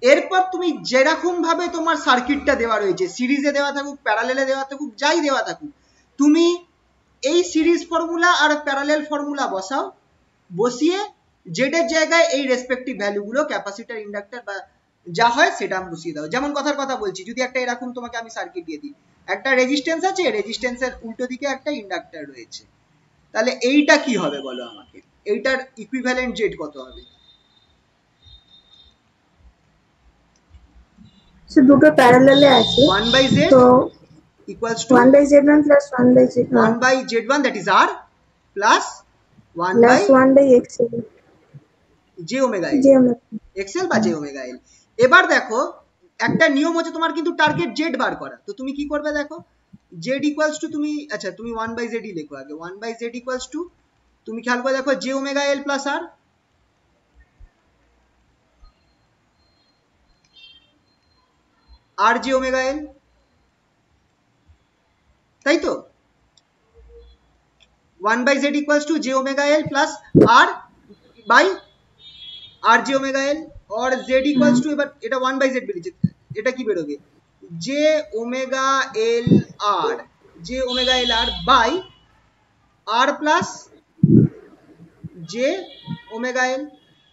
এরপর তুমি যেরকম ভাবে তোমার সার্কিটটা দেওয়া রয়েছে, সিরিজে দেওয়া থাকুক, প্যারালেলে দেওয়া থাকুক, যাই দেওয়া থাকুক, তুমি এই সিরিজ ফর্মুলা আর প্যারালেল ফর্মুলা বসিয়ে জেড এর জায়গায় এই রেসপেক্টিভ ভ্যালুগুলো ক্যাপাসিটার, ইন্ডাক্টর বা যা হয় সেটা বসিয়ে দাও। যেমন কথার কথা বলছি, যদি একটা এরকম তোমাকে আমি সার্কিট দিয়ে দিই, একটা রেজিস্ট্যান্স আছে, রেজিস্ট্যান্সের উল্টো দিকে একটা ইন্ডাক্টর রয়েছে, তাহলে এইটা কি হবে বলো আমাকে, এইটার ইকুইভ্যালেন্ট জেড কত হবে? সে দুটো প্যারালালে আছে, 1/z তো equals to 1/z1 plus 1/z1 1/z1 that is r plus 1 plus by 1/xl j omega l, j omega xl বা j omega l। এবার দেখো একটা নিয়ম হচ্ছে তোমার কিন্তু টার্গেট জেড বার করা, তো তুমি কি করবে দেখো, z equals to তুমি 1/z ই লেখো আগে, 1/z equals to তুমি খেয়াল করে দেখো j omega l plus r, r j omega l, তাই তো? 1/z equals to j omega l plus r by r j omega l, or z equals to, এবার এটা 1/z বেরিয়েছে, এটা কি বেরোবে, j omega l r by r plus j omega l।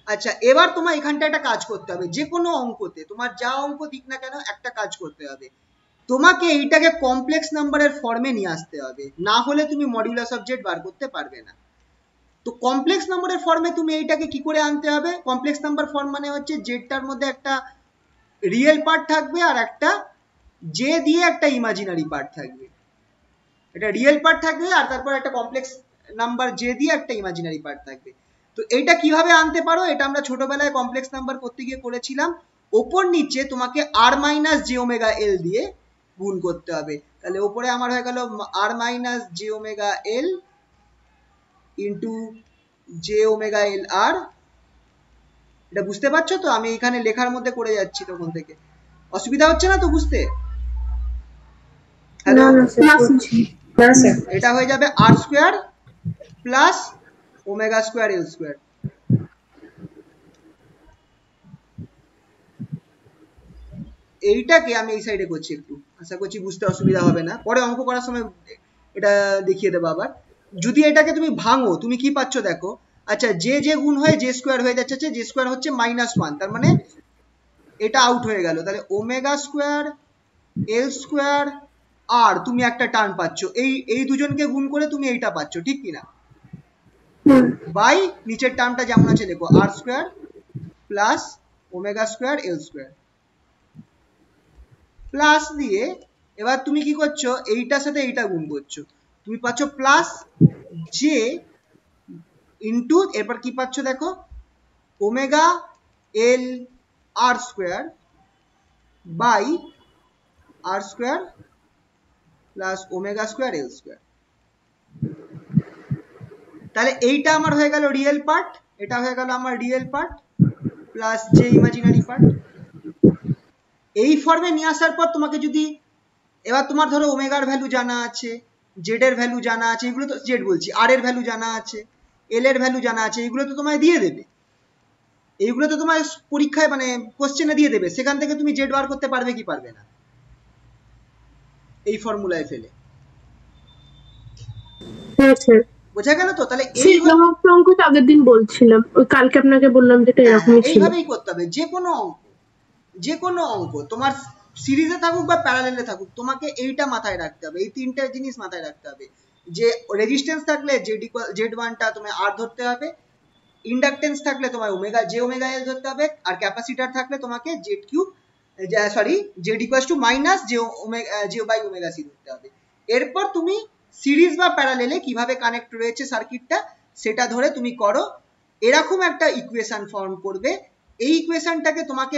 আচ্ছা, এবার তোমার এখানটা একটা কাজ করতে হবে, যে কোনো অঙ্কতে তোমার যা অঙ্ক দিক না কেন একটা কাজ করতে হবে, তোমাকে এইটাকে কমপ্লেক্স নাম্বারের ফর্মে নিয়ে আসতে হবে, না হলে তুমি মডিউলাস অফ জেড বার করতে পারবে না। তো কমপ্লেক্স নাম্বারের ফর্মে তুমি এইটাকে কি করে আনতে হবে, কমপ্লেক্স নাম্বার ফর্ম মানে হচ্ছে জেডটার মধ্যে একটা রিয়েল পার্ট থাকবে আর একটা জে দিয়ে একটা ইমাজিনারি পার্ট থাকবে, এটা রিয়েল পার্ট থাকবে আর তারপর একটা কমপ্লেক্স নাম্বার জে দিয়ে একটা ইমাজিনারি পার্ট থাকবে। তো এইটা কিভাবে আনতে পারো, এটা আমরা ছোটবেলায় কমপ্লেক্স নাম্বার করতে গিয়ে করেছিলাম, ওপর নিচে তোমাকে R minus J omega L দিয়ে গুণ করতে হবে, তাহলে ওপরে আমার হয়ে গেল R minus J omega L into J omega L R. এটা বুঝতে পারছো তো? আমি এখানে লেখার মধ্যে করে যাচ্ছি, তখন থেকে অসুবিধা হচ্ছে না তো বুঝতে? হ্যালো, এটা হয়ে যাবে আর square plus omega square L square. এইটাকে আমি এই সাইডে করছি, একটু আশা করছি বুঝতে অসুবিধা হবে না, পরে অঙ্ক করার সময় এটা দেখিয়ে দেবো আবার। যদি এটাকে তুমি ভাঙো তুমি কি পাচ্ছ দেখো, আচ্ছা যে গুণ হয়ে জে স্কোয়ার হয়ে যাচ্ছে, জে স্কোয়ার হচ্ছে -1, তার মানে এটা আউট হয়ে গেল, তাহলে ওমেগা স্কোয়ার এল স্কোয়ার আর তুমি একটা টার্ম পাচ্ছ, এই দুজনকে গুণ করে তুমি এইটা পাচ্ছ, ঠিক কিনা? বাই নিচের টার্মটা যেমন আছে দেখো, আর square plus omega square L square plus দিয়ে এবার তুমি কি করছো, এইটার সাথে এইটা গুণ করছো, তুমি পাচ্ছ প্লাস জে ইন্টু, এরপর কি পাচ্ছ দেখো, omega L R square by R square plus omega square L square. তাহলে এইটা আমার হয়ে গেল রিয়েল পার্ট, এটা হয়ে গেল আমার রিয়েল পার্ট প্লাস যে ইমাজিনারি পার্ট। এই ফর্মে নিয়ে আসার পর তোমাকে যদি, এবার তোমার ধরো ওমেগার ভ্যালু জানা আছে, জেড এর ভ্যালু জানা আছে, এগুলো তো জেড বলছি, আর এর ভ্যালু জানা আছে, এল এর ভ্যালু জানা আছে, এগুলো তো তোমায় দিয়ে দেবে, এইগুলো তো তোমার পরীক্ষায় মানে কোশ্চেনে দিয়ে দেবে, সেখান থেকে তুমি জেড বার করতে পারবে কি পারবে না এই ফর্মুলায় ফেলে? বোঝা গেল তো? তাহলে এই অঙ্ক তো আগের দিন বলছিলাম, ওই কালকে আপনাকে বললাম যেটা এরকমই ছিল, এইভাবেই করতে হবে। যে কোনো অঙ্ক তোমার সিরিজে থাকুক বা প্যারালেলে থাকুক, তোমাকে এইটা মাথায় রাখতে হবে, এই তিনটা জিনিস মাথায় রাখতে হবে, যে রেজিস্ট্যান্স থাকলে জেড ওয়ানটা তোমায় আর ধরতে হবে, ইন্ডাকটেন্স থাকলে তোমায় জে ওমেগা এল ধরতে হবে, আর ক্যাপাসিটার থাকলে তোমাকে Z cube sorry Z equals to minus J by omega C ধরতে হবে। এরপর তুমি সিরিজ বা প্যারালেলে কিভাবে কানেক্ট রয়েছে সার্কিটটা সেটা ধরে তুমি করো, এরকম একটা ইকুয়েশন ফর্ম করবে। এই ইকুয়েশনটাকে তোমাকে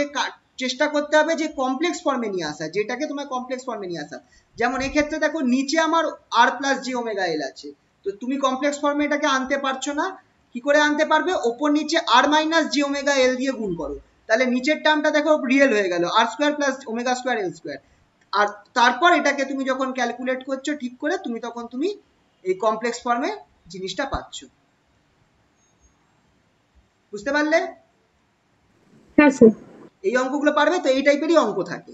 চেষ্টা করতে হবে যে কমপ্লেক্স ফর্মে নিয়ে আসা, যেটাকে তোমার কমপ্লেক্স ফর্মে নিয়ে আসা। যেমন এক্ষেত্রে দেখো নিচে আমার আর প্লাস জি ওমেগা এল আছে, তো তুমি কমপ্লেক্স ফর্মে এটাকে আনতে পারছো না। কি করে আনতে পারবে? ওপর নিচে আর মাইনাস জি ওমেগা এল দিয়ে গুণ করো, তাহলে নিচের টার্মটা দেখো রিয়েল হয়ে গেল, আর square plus omega square L square. আর তারপর এটাকে তুমি যখন ক্যালকুলেট করছো ঠিক করে, তখন তুমি এই কমপ্লেক্স ফর্মে জিনিসটা পাচ্ছ। বুঝতে পারলে? হ্যাঁ স্যার। এই অঙ্কগুলো পারবে তো? এই টাইপেরই অঙ্ক থাকে।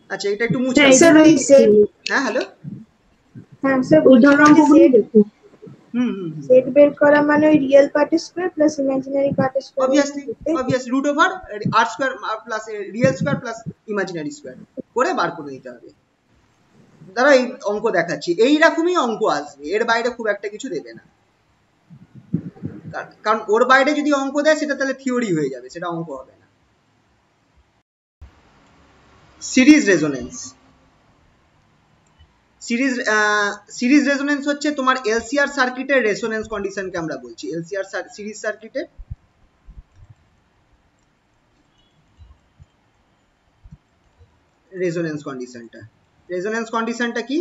আচ্ছা এটা একটু মুছে হ্যাঁ, স্যার ওই জেড, হ্যাঁ হ্যালো, হ্যাঁ স্যার ওই বলছিলাম ধরনের যে অঙ্কগুলো দেখো। জেড বের করা মানে ওই real part square plus imaginary part square. Obviously root over R square plus real square plus imaginary square করে বার করে নিতে হবে। দাঁড়া এই অঙ্ক দেখাচ্ছি, এইরকমই অঙ্ক আসবে, এর বাইরে খুব একটা কিছু দেবে না। কারণ ওর বাইরে যদি অঙ্ক দেয় সেটা তাহলে থিওরি হয়ে যাবে, সেটা অঙ্ক হবে না। Series resonance. সিরিজ রেজোনেন্স হচ্ছে তোমার এলসিআর সার্কিটের রেজোনেন্স কন্ডিশনকে আমরা বলছি। এলসিআর সিরিজ সার্কিটের রেজোনেন্স কন্ডিশনটা কি?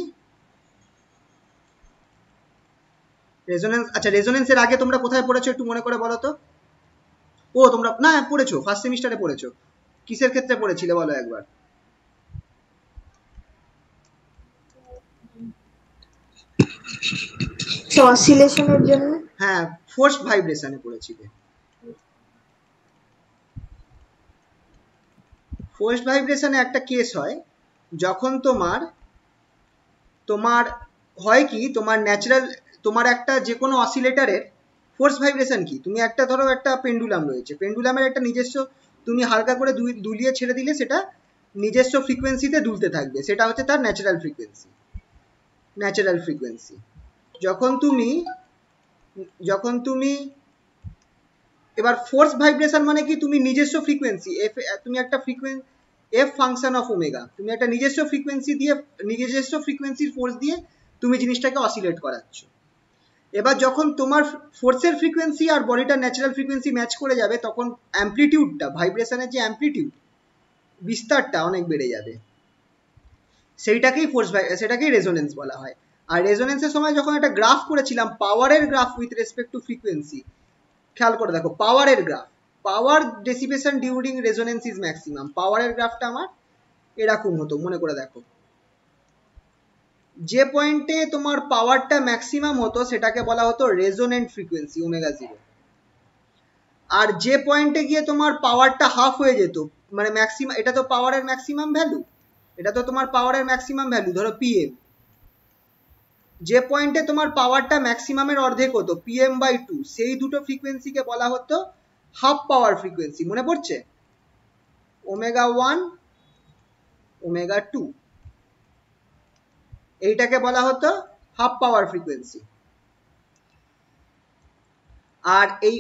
রেজোনেন্স, আচ্ছা রেজোনেন্সের আগে তোমরা কোথায় পড়েছো একটু মনে করে বলো তো? ও তোমরা না পড়েছো, ফার্স্ট সেমিস্টারে পড়েছো। কিসের ক্ষেত্রে পড়েছিলে বলো একবার? অসিলেশনের জন্য। হ্যাঁ, ফোর্স ভাইব্রেশনে পড়েছিলে। ফোর্স ভাইব্রেশনে একটা কেস হয় যখন তোমার হয় কি, তোমার ন্যাচারাল, তোমার একটা যে কোনো অসিলেটরের ফোর্স ভাইব্রেশন কি, তুমি একটা ধরো একটা পেন্ডুলাম রয়েছে, পেন্ডুলামের একটা নিজস্ব, তুমি হালকা করে দুলিয়ে ছেড়ে দিলে সেটা নিজস্ব ফ্রিকোয়েন্সিতে দুলতে থাকবে, সেটা হচ্ছে তার ন্যাচারাল ফ্রিকোয়েন্সি। যখন তুমি এবার ফোর্স ভাইব্রেশন মানে কি, তুমি নিজস্ব ফ্রিকোয়েন্সি তুমি একটা frequency F function of omega, তুমি একটা নিজস্ব ফ্রিকোয়েন্সির ফোর্স দিয়ে তুমি জিনিসটাকে অসিলেট করাচ্ছ। এবার যখন তোমার ফোর্সের ফ্রিকোয়েন্সি আর বডিটার ন্যাচারাল ফ্রিকোয়েন্সি ম্যাচ করে যাবে, তখন অ্যামপ্লিটিউডটা, ভাইব্রেশনের যে অ্যামপ্লিটিউড, বিস্তারটা অনেক বেড়ে যাবে, সেটাকেই রেজোনেন্স বলা হয়। আর রেজোনেন্সের সময় যখন একটা গ্রাফ করেছিলাম, পাওয়ারের গ্রাফ উইথ রেসপেক্ট টু ফ্রিকোয়েন্সি, খেয়াল করে দেখো পাওয়ারের graph, power dissipation during resonance is maximum, পাওয়ারের গ্রাফটা আমার এরকম হতো, মনে করে দেখো। যে পয়েন্টে তোমার পাওয়ারটা ম্যাক্সিমাম হতো সেটাকে বলা হতো রেজোনেন্ট ফ্রিকোয়েন্সি ওমেগা 0, আর যে পয়েন্টে গিয়ে তোমার পাওয়ারটা হাফ হয়ে যেত, মানে ম্যাক্সিমাম, এটা তো পাওয়ারের ম্যাক্সিমাম ভ্যালু, ধরো পিএম, যে পয়েন্টে তোমার পাওয়ারটা ম্যাক্সিমামের অর্ধেক হতো PM/2, সেই দুটো ফ্রিকোয়েন্সিকে বলা হতো হাফ পাওয়ার ফ্রিকোয়েন্সি। মনে পড়ছে? ওমেগা 1, ওমেগা 2, এইটাকে বলা হতো হাফ পাওয়ার ফ্রিকোয়েন্সি। আর এই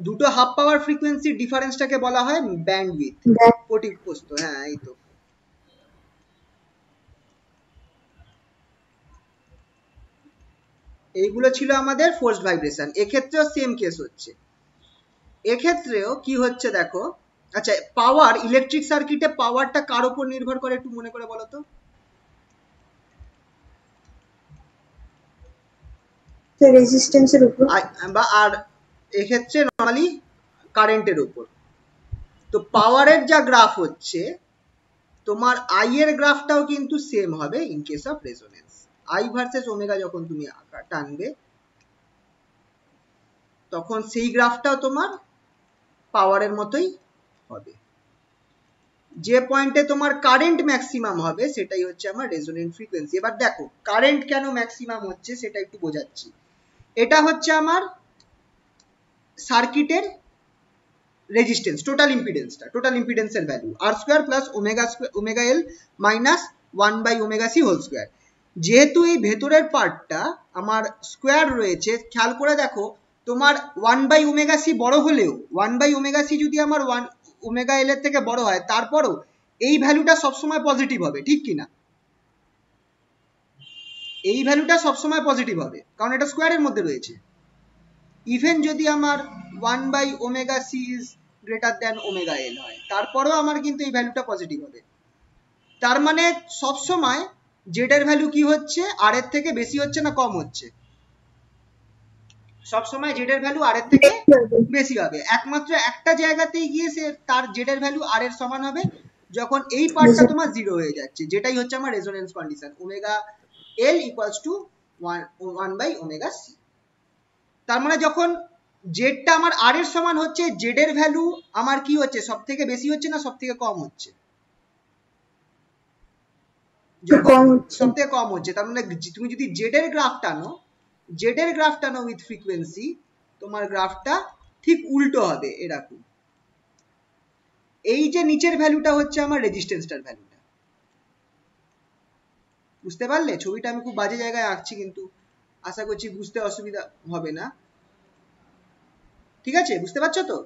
দুটো হাফ পাওয়ার ফ্রিকোয়েন্সির ডিফারেন্সটাকে বলা হয় ব্যান্ডউইথ, প্রস্থ। হ্যাঁ এই তো। এইগুলো ছিল আমাদের ফোর্স ভাইব্রেশন। এক্ষেত্রেও সেম কেস হচ্ছে, এক্ষেত্রেও কি হচ্ছে দেখো। আচ্ছা পাওয়ার, ইলেকট্রিক সার্কিটে পাওয়ারটা কার উপর নির্ভর করে একটু মনে করে বলো তো? রেজিস্ট্যান্সের উপর, আর এক্ষেত্রে নরমালি কারেন্টের উপর। তো পাওয়ারের যা গ্রাফ হচ্ছে, তোমার আই এর গ্রাফটাও কিন্তু সেম হবে in case of resonance. I versus omega যখন তুমি টানবে, তখন সেই গ্রাফটাও তোমার পাওয়ারের মতোই হবে। যে পয়েন্টে তোমার কারেন্ট ম্যাক্সিমাম হবে সেটাই হচ্ছে আমার রেজোনেন্ট ফ্রিকোয়েন্সি। এবার দেখো কারেন্ট কেন ম্যাক্সিমাম হচ্ছে সেটা একটু বোঝাচ্ছি। এটা হচ্ছে আমার সার্কিটের রেজিস্ট্যান্স, টোটাল ইম্পিডেন্সের value R square plus omega L minus 1/ωc whole square. যেহেতু এই ভেতরের পার্টটা আমার স্কোয়ার রয়েছে, খেয়াল করে দেখো তোমার 1/ωc বড় হলেও 1/ωc যদি আমার ওমেগা এল এর থেকে বড় হয়, তারপরও এই ভ্যালুটা সবসময় পজিটিভ হবে, ঠিক কি না? এই ভ্যালুটা সবসময় পজিটিভ হবে, কারণ এটা স্কোয়ারের মধ্যে রয়েছে। ইভেন যদি আমার 1/ωc is greater than omega এল হয়, তারপরেও আমার কিন্তু এই ভ্যালুটা পজিটিভ হবে। তার মানে সবসময় জেড এর ভ্যালু কি হচ্ছে, আর এর থেকে বেশি হচ্ছে না কম হচ্ছে? সবসময় জেড এর ভ্যালু আর এর থেকে বেশি হবে। একমাত্র একটা জায়গাতেই গিয়ে সে তার জেড এর ভ্যালু আর এর সমান হবে, যখন এই পার্টটা তোমার জিরো হয়ে যাচ্ছে, যেটাই হচ্ছে আমার resonance condition, omega L equals two 1/ωc। তার মানে যখন জেডটা আমার আর এর সমান হচ্ছে, জেড এর ভ্যালু আমার কি হচ্ছে, সব থেকে বেশি হচ্ছে না সব থেকে কম হচ্ছে? সব থেকে কম হচ্ছে। তার মানে তুমি যদি জেড এর গ্রাফ টানো উইথ ফ্রিকোয়েন্সি, তোমার গ্রাফটা ঠিক উল্টো হবে এরকম। এই যে নিচের ভ্যালুটা হচ্ছে আমার রেজিস্ট্যান্সটার ভ্যালুটা। বুঝতে পারলে? ছবিটা আমি খুব বাজে জায়গায় আঁকছি, কিন্তু আশা করছি বুঝতে অসুবিধা হবে না। ঠিক আছে, বুঝতে পারছো তো?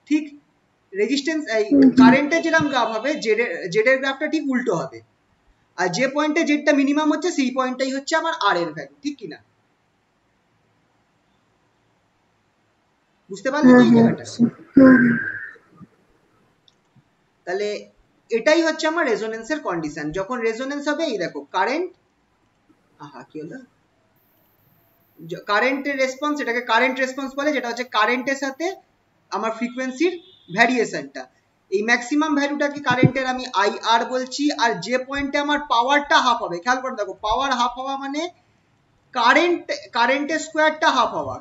ঠিক রেজিস্ট্যান্স এই কারেন্টের যেরকম গ্রাফ হবে, জেড এর গ্রাফটা ঠিক উল্টো হবে। আর যে পয়েন্টে জেডটা মিনিমাম হচ্ছে, সেই পয়েন্টটাই হচ্ছে আমার আর এর ভ্যালু, ঠিক কি না? বুঝতে পারলে তো এই জায়গাটা? তাহলে এটাই হচ্ছে আমার রেজোনেন্সের কন্ডিশন। যখন রেজোনেন্স হবে, এই দেখো কারেন্ট, কি হলো, কারেন্টের রেসপন্স, এটাকে কারেন্ট রেসপন্স বলে, যেটা হচ্ছে কারেন্টের সাথে আমার ফ্রিকোয়েন্সির ভ্যারিয়েশনটা। এই ম্যাক্সিমাম ভ্যালুটাকে কারেন্টের আমি আইআর বলছি, আর যে পয়েন্টে আমার পাওয়ারটা হাফ হবে, খেয়াল করে দেখো, পাওয়ার হাফ হওয়া মানে কারেন্টের স্কোয়ারটা হাফ হওয়া,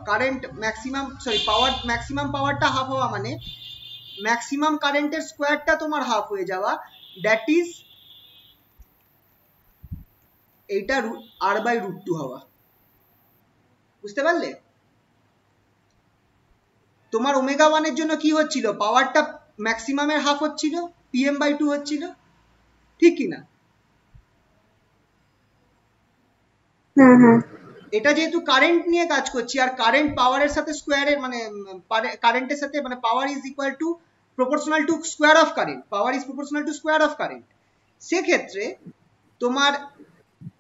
ম্যাক্সিমাম পাওয়ারটা হাফ হওয়া মানে ম্যাক্সিমাম কারেন্টের স্কোয়ারটা তোমার হাফ হয়ে যাওয়া, দ্যাট ইজ এইটা R/√2 হওয়া। বুঝতে পারলে? তোমার ওমেগা 1 এর জন্য কি হচ্ছিল, পাওয়ারটা ম্যাক্সিমামের হাফ হচ্ছিল, PM/2 হচ্ছিল, ঠিক কি না? এটা যেহেতু কারেন্ট নিয়ে কাজ করছি, আর কারেন্ট পাওয়ারের সাথে স্কোয়ারের মানে কারেন্টের সাথে মানে পাওয়ার is equal two proportional to square of current, power is proportional to square of current. সেক্ষেত্রে তোমার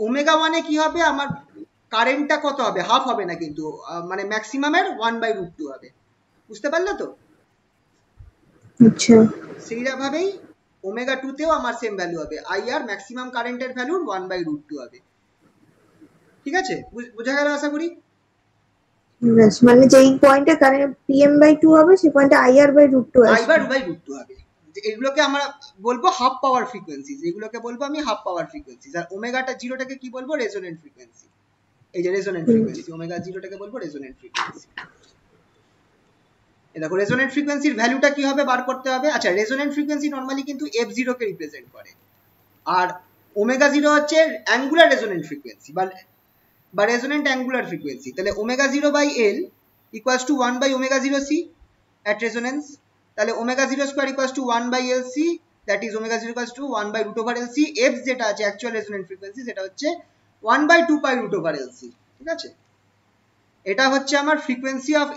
ওমেগা 1 এ কি হবে, আমার কারেন্টটা কত হবে, হাফ হবে না, কিন্তু মানে ম্যাক্সিমামের 1/√2 হবে। বুঝতে পারলে তো? আচ্ছা, সেইভাবেই ওমেগা 2 তেও আমার সেম ভ্যালু হবে, আইআর ম্যাক্সিমাম কারেন্টের ভ্যালু 1/√2 হবে। ঠিক আছে, বোঝা গেল আশা করি? মানে যেই পয়েন্টে কারেন্ট PM/2 হবে, সেই পয়েন্টে IR/√2 আসবে। IR/√2 হবে। এগুলোকে আমরা বলবো হাফ পাওয়ার ফ্রিকোয়েন্সিজ, এগুলোকে বলবো আমি হাফ পাওয়ার ফ্রিকোয়েন্সিজ। আর ওমেগাটা জিরোটাকে কি বলবো, রেজোনেন্ট ফ্রিকোয়েন্সি। এই যে রেজোনেন্ট ফ্রিকোয়েন্সি, ওমেগা জিরোটাকে বলবো রেজোনেন্ট ফ্রিকোয়েন্সি। দেখো রেজোনেন্ট ফ্রিকোয়েন্সির ভ্যালুটা কি হবে বার করতে হবে। আচ্ছা, রেজোনেন্ট ফ্রিকোয়েন্সি নরমালি কিন্তু f0 কে রিপ্রেজেন্ট করে, আর ওমেগা 0 হচ্ছে অ্যাঙ্গুলার রেজোনেন্ট ফ্রিকোয়েন্সি বা রেজোনেন্ট অ্যাঙ্গুলার ফ্রিকোয়েন্সি। তাহলে omega 0/L equals to 1/ωc at resonance। তাহলে omega 0 square equals to 1/LC, that is omega 0 equals to 1/√LC। f যেটা আছে অ্যাকচুয়াল রেজোনেন্ট ফ্রিকোয়েন্সি, সেটা হচ্ছে 1/2π√LC। ঠিক আছে, এটা হচ্ছে আমার ফ্রিকোয়েন্সি অফ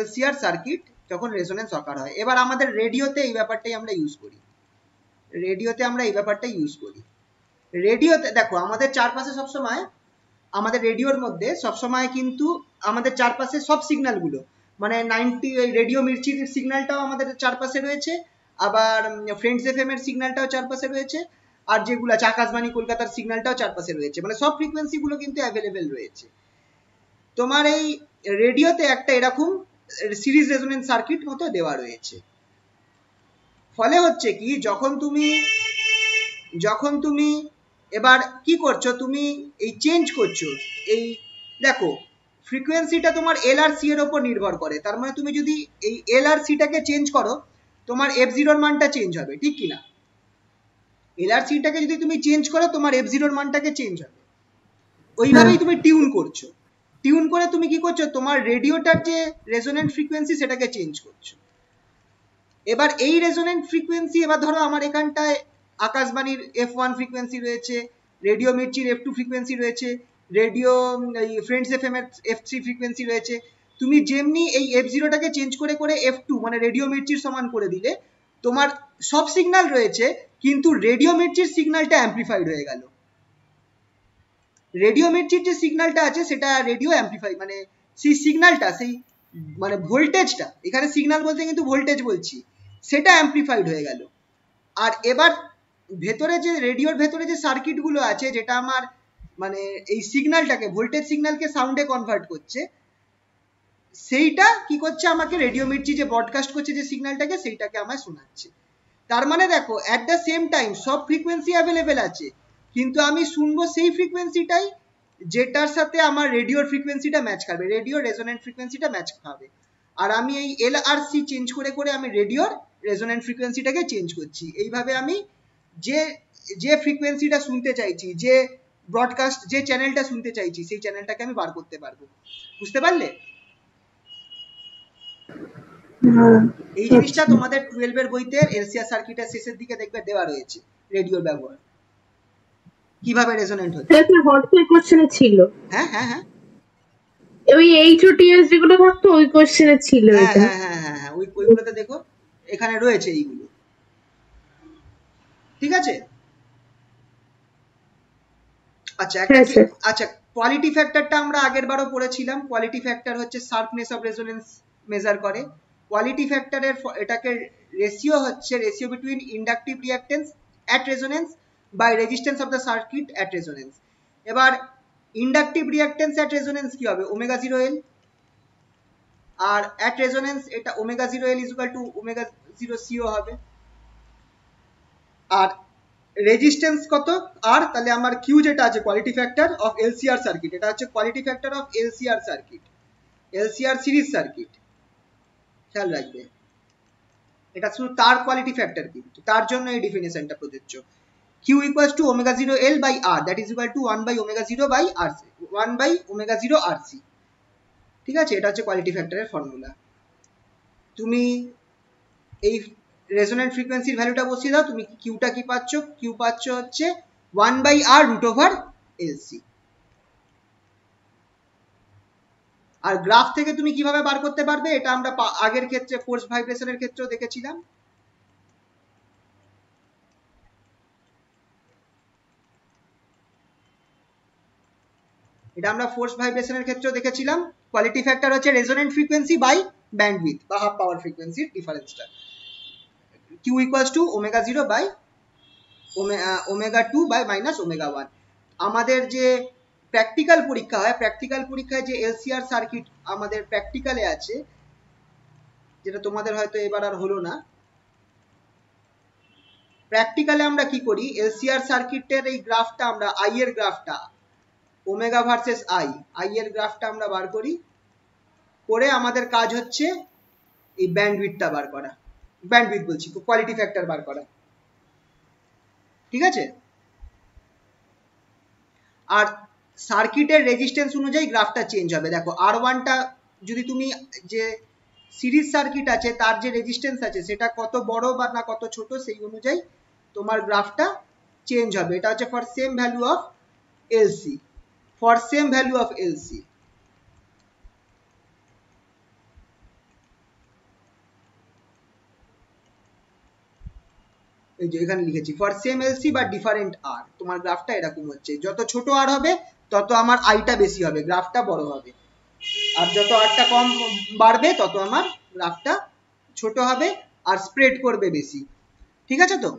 LCR সার্কিট যখন রেজোনেন্স অকার হয়। এবার আমাদের রেডিওতে এই ব্যাপারটাই আমরা ইউজ করি। রেডিওতে দেখো আমাদের চারপাশে সবসময়, আমাদের রেডিওর মধ্যে সবসময় কিন্তু আমাদের চারপাশে সব সিগন্যালগুলো মানে 90 রেডিও মির্চির সিগন্যালটাও আমাদের চারপাশে রয়েছে, আবার ফ্রেন্ডস এফএম এর সিগন্যালটাও চারপাশে রয়েছে, আর যেগুলো আছে আকাশবাণী কলকাতার সিগন্যালটাও চারপাশে রয়েছে, মানে সব ফ্রিকোয়েন্সি গুলো কিন্তু অ্যাভেলেবেল রয়েছে। তোমার এই রেডিওতে একটা এরকম সিরিজ রেজোনেন্স সার্কিট মতো দেওয়া রয়েছে। ফলে হচ্ছে কি, যখন তুমি এবার কি করছো, তুমি এই চেঞ্জ করছো, এই দেখো ফ্রিকোয়েন্সিটা তোমার এল আর সি এর উপর নির্ভর করে। তার মানে তুমি যদি এই এল আর সিটাকে চেঞ্জ করো, তোমার f0 এর মানটা চেঞ্জ হবে, ঠিক কি না? এল আর সিটাকে যদি তুমি চেঞ্জ করো, তোমার f0 এর মানটাকে চেঞ্জ হবে। ওইভাবেই তুমি টিউন করছো, টিউন করে তুমি কি করছো, তোমার রেডিওটার যে রেজোনেন্ট ফ্রিকোয়েন্সি সেটাকে চেঞ্জ করছো। এবার এই রেজোনেন্ট ফ্রিকোয়েন্সি, এবার ধরো আমার এখানটায় আকাশবাণীর f1 ফ্রিকোয়েন্সি রয়েছে, রেডিও মির্চির f2 ফ্রিকোয়েন্সি রয়েছে, রেডিও ফ্রেন্ডস এফএম এর f3 ফ্রিকোয়েন্সি রয়েছে। তুমি যেমনি এই f0টাকে চেঞ্জ করে f2 মানে রেডিও মির্চির সমান করে দিলে, তোমার সব সিগন্যাল রয়েছে, কিন্তু রেডিওমেট্রির সিগন্যালটা অ্যাম্প্লিফাইড হয়ে গেল। রেডিওমেট্রির যে সিগন্যালটা আছে সেটা রেডিও অ্যাম্প্লিফাই, মানে সেই সিগন্যালটা, সেই মানে ভোল্টেজটা, এখানে সিগন্যাল বলতে কিন্তু ভোল্টেজ বলছি, সেটা অ্যাম্প্লিফাইড হয়ে গেল। আর এবার ভেতরে যে রেডিওর ভেতরে যে সার্কিটগুলো আছে, যেটা আমার মানে এই সিগন্যালটাকে, ভোল্টেজ সিগন্যালকে সাউন্ডে কনভার্ট করছে, সেইটা কি করছে, আমাকে রেডিওমেট্রি যে ব্রডকাস্ট করছে যে সিগন্যালটাকে, সেইটাকে আমায় শোনাচ্ছে। তার মানে দেখো, অ্যাট দ্য সেম টাইম সব ফ্রিকোয়েন্সি অ্যাভেলেবেল আছে, কিন্তু আমি শুনবো সেই ফ্রিকোয়েন্সিটাই যেটার সাথে আমার রেডিওর ফ্রিকোয়েন্সিটা ম্যাচ খাবে, রেডিও রেজোনেন্ট ফ্রিকোয়েন্সিটা ম্যাচ খাবে। আর আমি এই এল আর সি চেঞ্জ করে করে আমি রেডিওর রেজোনেন্ট ফ্রিকোয়েন্সিটাকে চেঞ্জ করছি। এইভাবে আমি যে যে ফ্রিকোয়েন্সিটা শুনতে চাইছি, যে ব্রডকাস্ট, যে চ্যানেলটা শুনতে চাইছি, সেই চ্যানেলটাকে আমি বার করতে পারবো। বুঝতে পারলে? এই জিনিসটা তোমাদের 12 এর বইতে এলসিআর সার্কিটের শেষের দিকে দেখবে দেওয়া রয়েছে, রেডিওর ব্যবহার কিভাবে রেজোনেন্ট হচ্ছে। হটসেট কোশ্চেনে ছিল। হ্যাঁ হ্যাঁ হ্যাঁ, ওই এইচওটিএস যেগুলো থাকতো ওই কোশ্চেনে ছিল হ্যাঁ এটা। হ্যাঁ হ্যাঁ হ্যাঁ হ্যাঁ, ওইগুলোতে দেখো এখানে রয়েছে এইগুলো। ঠিক আছে, আচ্ছা একটা কি, আচ্ছা কোয়ালিটি ফ্যাক্টরটা আমরা আগের বারও পড়েছিলাম। কোয়ালিটি ফ্যাক্টর হচ্ছে শার্পনেস অফ রেজোনেন্স মেজার করে। কোয়ালিটি ফ্যাক্টরের এটাকে রেশিও হচ্ছে ratio between inductive reactance at resonance by resistance of the circuit at resonance. এবার ইন্ডাকটিভ রিঅ্যাক্টেন্স অ্যাট রেজোনেন্স কি হবে, ওমেগা 0 এল, আর অ্যাট রেজোনেন্স এটা omega 0 L is equal to omega 0 সিও হবে। আর রেজিস্ট্যান্স কত আর, তাহলে আমার কিউ যেটা আছে quality factor of LCR circuit, এটা হচ্ছে quality factor of LCR circuit, LCR series circuit, খেয়াল রাখবে এটা শুধু তার কোয়ালিটি ফ্যাক্টর, কিন্তু তার জন্য এই ডেফিনেশনটা প্রযোজ্য। Q equals to omega 0 L by R, that is equal to 1 by omega 0 by R, 1 by omega 0 R C. ঠিক আছে, এটা হচ্ছে কোয়ালিটি ফ্যাক্টরের ফর্মুলা। তুমি এই রেজোনেন্ট ফ্রিকোয়েন্সির ভ্যালুটা বসিয়ে দাও, তুমি কিউটা কি পাচ্ছ, কিউ পাচ্ছ হচ্ছে 1 by R root over L C. আর গ্রাফ থেকে তুমি কিভাবে বার করতে পারবে, এটা আমরা আগের ক্ষেত্রে ফোর্স ভাইব্রেশনের ক্ষেত্রেও দেখেছিলাম। এটা আমরা ফোর্স ভাইব্রেশনের ক্ষেত্রেও দেখেছিলাম। কোয়ালিটি ফ্যাক্টর হচ্ছে রেজোনেন্ট ফ্রিকোয়েন্সি বাই ব্যান্ডউইথ বা হাফ পাওয়ার ফ্রিকোয়েন্সির ডিফারেন্সটা। Q equals to omega 0 by omega 2 by minus omega 1। আমাদের যে প্র্যাকটিক্যাল পরীক্ষা হয়, প্র্যাকটিক্যাল পরীক্ষায় যে এলসিআর সার্কিট আমাদের প্র্যাকটিক্যালে আছে, যেটা তোমাদের হয়তো এবার আর হলো না, প্র্যাকটিক্যালে আমরা কি করি, এলসিআর সার্কিটের এই গ্রাফটা আমরা, আই এর গ্রাফটা, ওমেগা ভার্সেস আই এর গ্রাফটা আমরা বার করি, করে আমাদের কাজ হচ্ছে এই ব্যান্ডউইথটা বার করা, ব্যান্ডউইথ বলছি, কোয়ালিটি ফ্যাক্টর বার করা। ঠিক আছে, আর সার্কিটের রেজিস্ট্যান্স অনুযায়ী গ্রাফটা চেঞ্জ হবে। দেখো R1টা যদি তুমি, যে সিরিজ সার্কিট আছে তার যে রেজিস্ট্যান্স আছে সেটা কত বড় বা না কত ছোট, সেই অনুযায়ী তোমার গ্রাফটা চেঞ্জ হবে। এটা হচ্ছে for same value of LC, for same value of LC. এই যে এখানে লিখেছি ফর সেম এলসি বা ডিফারেন্ট আর, তোমার গ্রাফটা এরকম হচ্ছে, যত ছোট আর হবে তত আমার আইটা বেশি হবে, গ্রাফটা বড় হবে, আর যত আরটা কম বাড়বে তত আমার গ্রাফটা ছোট হবে আর স্প্রেড করবে বেশি। ঠিক আছে, তো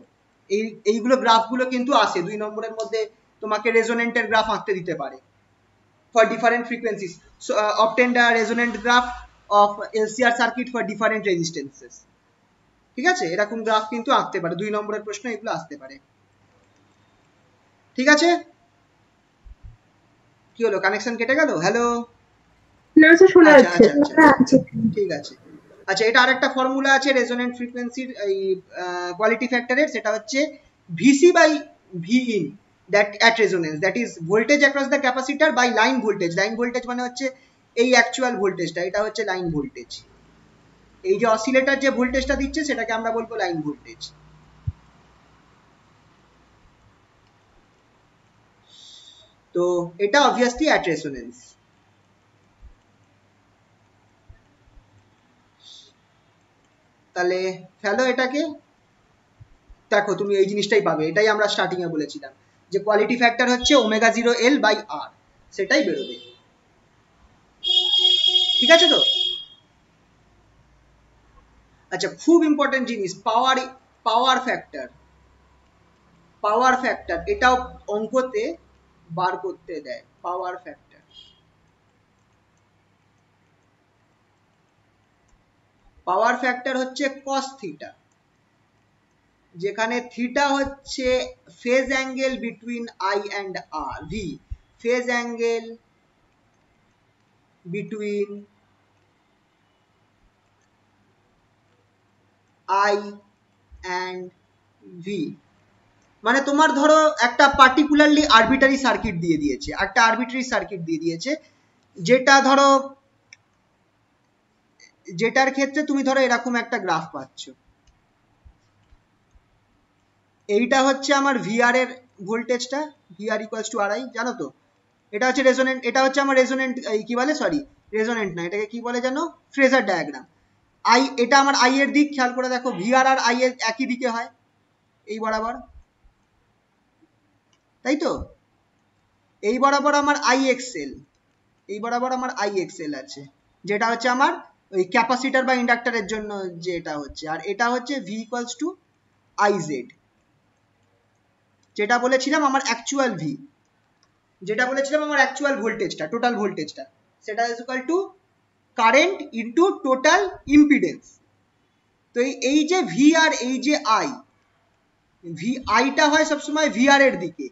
এইগুলো গ্রাফগুলো কিন্তু আসে 2 নম্বরের মধ্যে, তোমাকে রেজোনেন্টের গ্রাফ আঁকতে দিতে পারে for different frequencies, obtain the resonant graph of LCR circuit for different resistances. ঠিক আছে, এরকম গ্রাফ কিন্তু আঁকতে পারে, 2 নম্বরের প্রশ্ন এগুলো আসতে পারে। ঠিক আছে, কি হলো, কানেকশন কেটে গেল? হ্যালো, না স্যার শোনা যাচ্ছে। ঠিক আছে। আচ্ছা, এটা আরেকটা ফর্মুলা আছে রেজোনেন্ট ফ্রিকোয়েন্সির এই কোয়ালিটি ফ্যাক্টরের, সেটা হচ্ছে V C by V in that at resonance, that is voltage across the capacitor by line voltage. Line voltage মানে হচ্ছে এই অ্যাকচুয়াল ভোল্টেজটা, এটা হচ্ছে লাইন ভোল্টেজ। এই যে অসিলেটর যে ভোল্টেজটা দিচ্ছে সেটাকে আমরা বলবো লাইন ভোল্টেজ। তো এটা অবভিয়াসলি অ্যাট রেজোনেন্স। তাহলে ফেলো এটাকে, দেখো তুমি এই জিনিসটাই পাবে, এটাই আমরা স্টার্টিং এ বলেছিলাম যে কোয়ালিটি ফ্যাক্টর হচ্ছে ওমেগা 0 এল বাই আর, সেটাই বেরোবে। ঠিক আছে তো? আচ্ছা, খুব ইম্পর্টেন্ট জিনিস, পাওয়ার ফ্যাক্টর। পাওয়ার ফ্যাক্টর এটাও অঙ্কতে বার করতে দেয়। পাওয়ার ফ্যাক্টর, পাওয়ার ফ্যাক্টর হচ্ছে কস থিটা, যেখানে থিটা হচ্ছে phase angle between I and R, V phase angle between I and V. মানে তোমার ধরো একটা পার্টিকুলারলি আরবিটারি সার্কিট দিয়ে দিয়েছে, একটা আরবিটারি সার্কিট দিয়ে দিয়েছে, যেটা ধরো, যেটার ক্ষেত্রে তুমি ধরো এরকম একটা গ্রাফ পাচ্ছ। এইটা হচ্ছে আমার ভিআর এর ভোল্টেজটা, ভিআর ইকুয়ালস টু আরআই, জানো তো? এটা হচ্ছে রেজোনেন্ট, এটা হচ্ছে আমার রেজোনেন্ট, কি বলে, সরি রেজোনেন্ট না, এটাকে কি বলে জানো, ফ্রেজার ডায়াগ্রাম। আই, এটা আমার আই এর দিক, খেয়াল করে দেখো ভিআর আর আই এর একই দিকে হয়, এই বরাবর, তাই তো? এই বরাবর আমার আই এক্সএল, এই বরাবর আমার আই এক্সএল আছে, যেটা হচ্ছে আমার ওই ক্যাপাসিটার বা ইন্ডাক্টরের জন্য যেটা হচ্ছে, আর এটা হচ্ছে V equals to I Z, যেটা বলেছিলাম আমার অ্যাকচুয়াল ভি, যেটা বলেছিলাম আমার অ্যাকচুয়াল ভোল্টেজটা, টোটাল ভোল্টেজটা, সেটা is equal two current into total impedance. তো এই যে ভি আর এই যে আই, ভি আইটা হয় সবসময় ভিআর এর দিকে,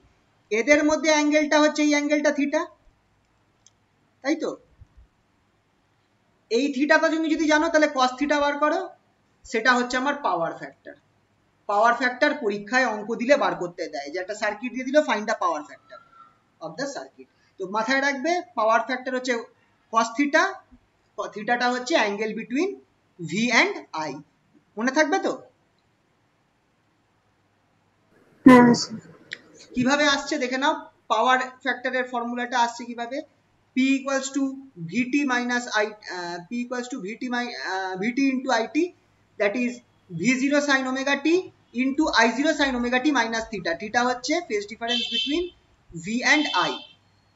এদের মধ্যে অ্যাঙ্গেলটা হচ্ছে এই অ্যাঙ্গেলটা থিটা, তাই তো? এই থিটাটা তুমি যদি জানো তাহলে কস থিটা বার করো, সেটা হচ্ছে আমার পাওয়ার ফ্যাক্টর। পাওয়ার ফ্যাক্টর পরীক্ষায় অঙ্ক দিলে বার করতে দেয়, যে একটা সার্কিট দিয়ে দিল, find the power factor of the circuit. তো মাথায় রাখবে পাওয়ার ফ্যাক্টর হচ্ছে কস থিটা, থিটাটা হচ্ছে angle between V and I, মনে থাকবে তো? হ্যাঁ। কিভাবে আসছে দেখে নাও, পাওয়ার ফ্যাক্টরের ফর্মুলাটা আসছে কিভাবে, P equals to VT minus I, P equals to VT into IT, that is V0 sin omega t into I0 sin omega t minus theta. theta হচ্ছে phase difference between V and I,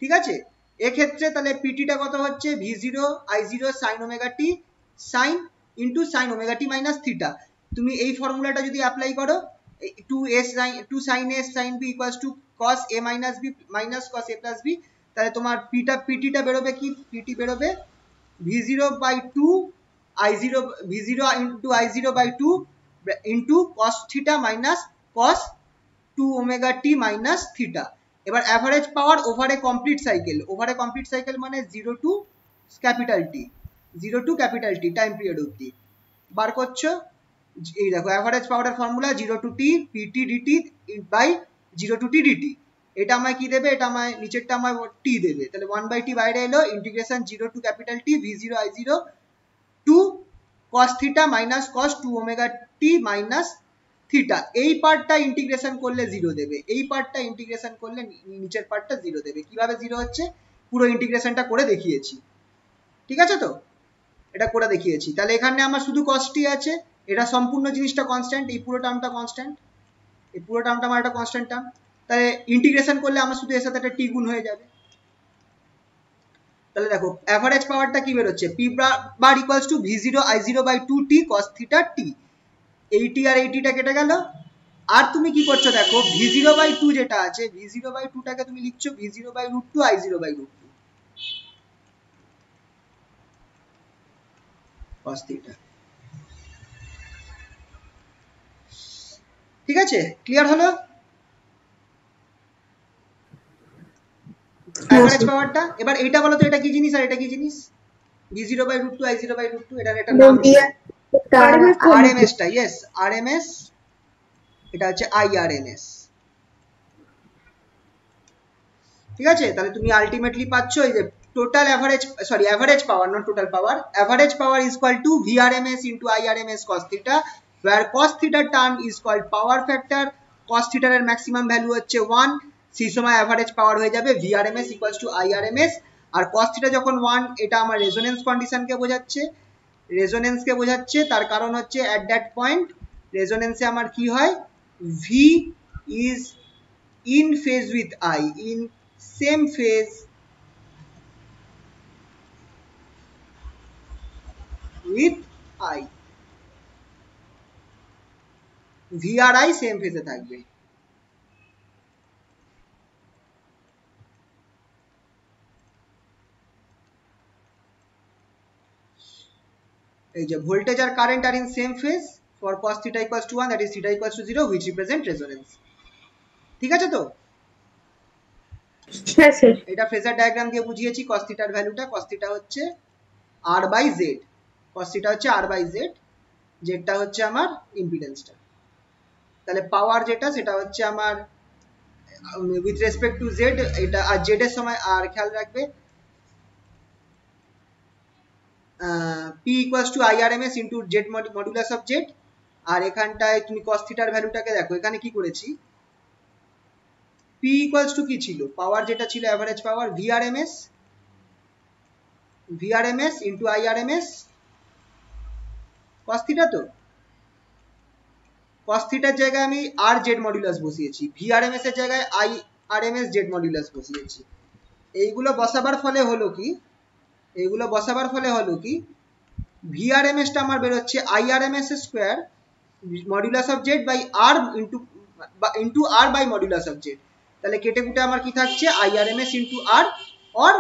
ঠিক আছে? এক্ষেত্রে তাহলে PT টা কত হচ্ছে, V0 I0 sin omega t sin into sin omega t minus theta। তুমি এই ফর্মুলাটা যদি অ্যাপ্লাই করো, 2 sin A sin B equals to cos A minus B minus cos A plus B, তাহলে তোমার পিটিটা বেরোবে কি, পিটি বেরোবে V0 by 2 I0, V0 into I0 by 2 into cos theta minus cos 2 omega t minus theta। এবার average power over a complete cycle, over a complete cycle মানে 0 to capital T, 0 to capital tea time period অবধি বার করছো। এই দেখো অ্যাভারেজ পাওয়ারের formula 0 to t pt dt by 0 to t dt। এটা আমায় কি দেবে, এটা আমায় নিচেরটা আমায় টি দেবে, তাহলে 1/t বাইরে এলো, integration 0 to capital T v0 i0 two cos theta minus cos 2 omega t minus theta. এই পার্টটা ইন্টিগ্রেশন করলে 0 দেবে, এই পার্টটা ইন্টিগ্রেশন করলে নিচের পার্টটা 0 দেবে। কিভাবে 0 হচ্ছে, পুরো ইন্টিগ্রেশনটা করে দেখিয়েছি, ঠিক আছে তো? এটা করে দেখিয়েছি। তাহলে এখানে আমার শুধু cos t আছে, এটা সম্পূর্ণ জিনিসটা কনস্ট্যান্ট, এই পুরো টার্মটা কনস্ট্যান্ট, এই পুরো টার্মটা আমার একটা কনস্ট্যান্ট টার্ম, তাহলে ইন্টিগ্রেশন করলে আমার শুধু এর সাথে একটা টি গুণ হয়ে যাবে। তাহলে দেখো অ্যাভারেজ পাওয়ারটা কি বেরোচ্ছে, P bar equals to V0 I0 by 2t cos theta t, এই টি আর এই টিটা কেটে গেল। আর তুমি কি করছো দেখো, V0 বাই 2 যেটা আছে, V0 বাই 2 টাকে তুমি লিখছো V0 by √2 I0 by √2 cos theta. ঠিক আছে, ক্লিয়ার হলো অ্যাভারেজ পাওয়ারটা? এবার এইটা বলো তো, এটা কি জিনিস আর এটা কি জিনিস, V0 বাই √2 I0 বাই √2, এটার একটা নাম RMS টা, ইয়েস RMS, এটা হচ্ছে IRMS, ঠিক আছে? তাহলে তুমি আলটিমেটলি পাচ্ছ এই যে total average, sorry average power not total power, average power is equal to VRMS into IRMS cos theta, where cos থিটার term is called power factor. cos থিটার এর ম্যাক্সিমাম ভ্যালু হচ্ছে 1, সেই সময় অ্যাভারেজ পাওয়ার হয়ে যাবে VRMS ইকুয়ালস টু IRMS। আর cos থিটা যখন 1, এটা আমার রেজোনেন্স কন্ডিশনকে বোঝাচ্ছে, রেজোনেন্সকে বোঝাচ্ছে, তার কারণ হচ্ছে অ্যাট দ্যাট পয়েন্ট রেজোনেন্সে আমার কি হয়, V is in phase with I, in same phase with I, V আর I সেম ফেজে থাকবে। এই যে ভোল্টেজ আর current are in same phase for cos theta equals to 1, that is theta equals to 0, which represent resonance। ঠিক আছে তো? হ্যাঁ স্যার। এটা ফেজার ডায়াগ্রাম দিয়ে বুঝিয়েছি। cos theta এর ভ্যালুটা, cos theta হচ্ছে r by z, cos theta হচ্ছে r by z, যেটা হচ্ছে আমার ইম্পিডেন্সটা। তাহলে পাওয়ার যেটা সেটা হচ্ছে আমার উইথ রেসপেক্ট টু z, এটা আর z এর সময় আর খেয়াল রাখবে p equals to IRMS into z modulus of z। আর এখানটায় তুমি cos theta এর ভ্যালুটাকে দেখো, এখানে কি করেছি, p equals to কি ছিল, পাওয়ার যেটা ছিল average power VRMS into IRMS cos theta। তো cos theta এর জায়গায় আমি r z মডুলাস বসিয়েছি, VRMS এর জায়গায় IRMS z মডুলাস বসিয়েছি। এইগুলো বসাবার ফলে হলো কি, VRMS টা আমার বেরোচ্ছে IRMS square modulus of z by r into r by modulus of z। তাহলে কেটে কুটে আমার কি থাকছে, IRMS into r or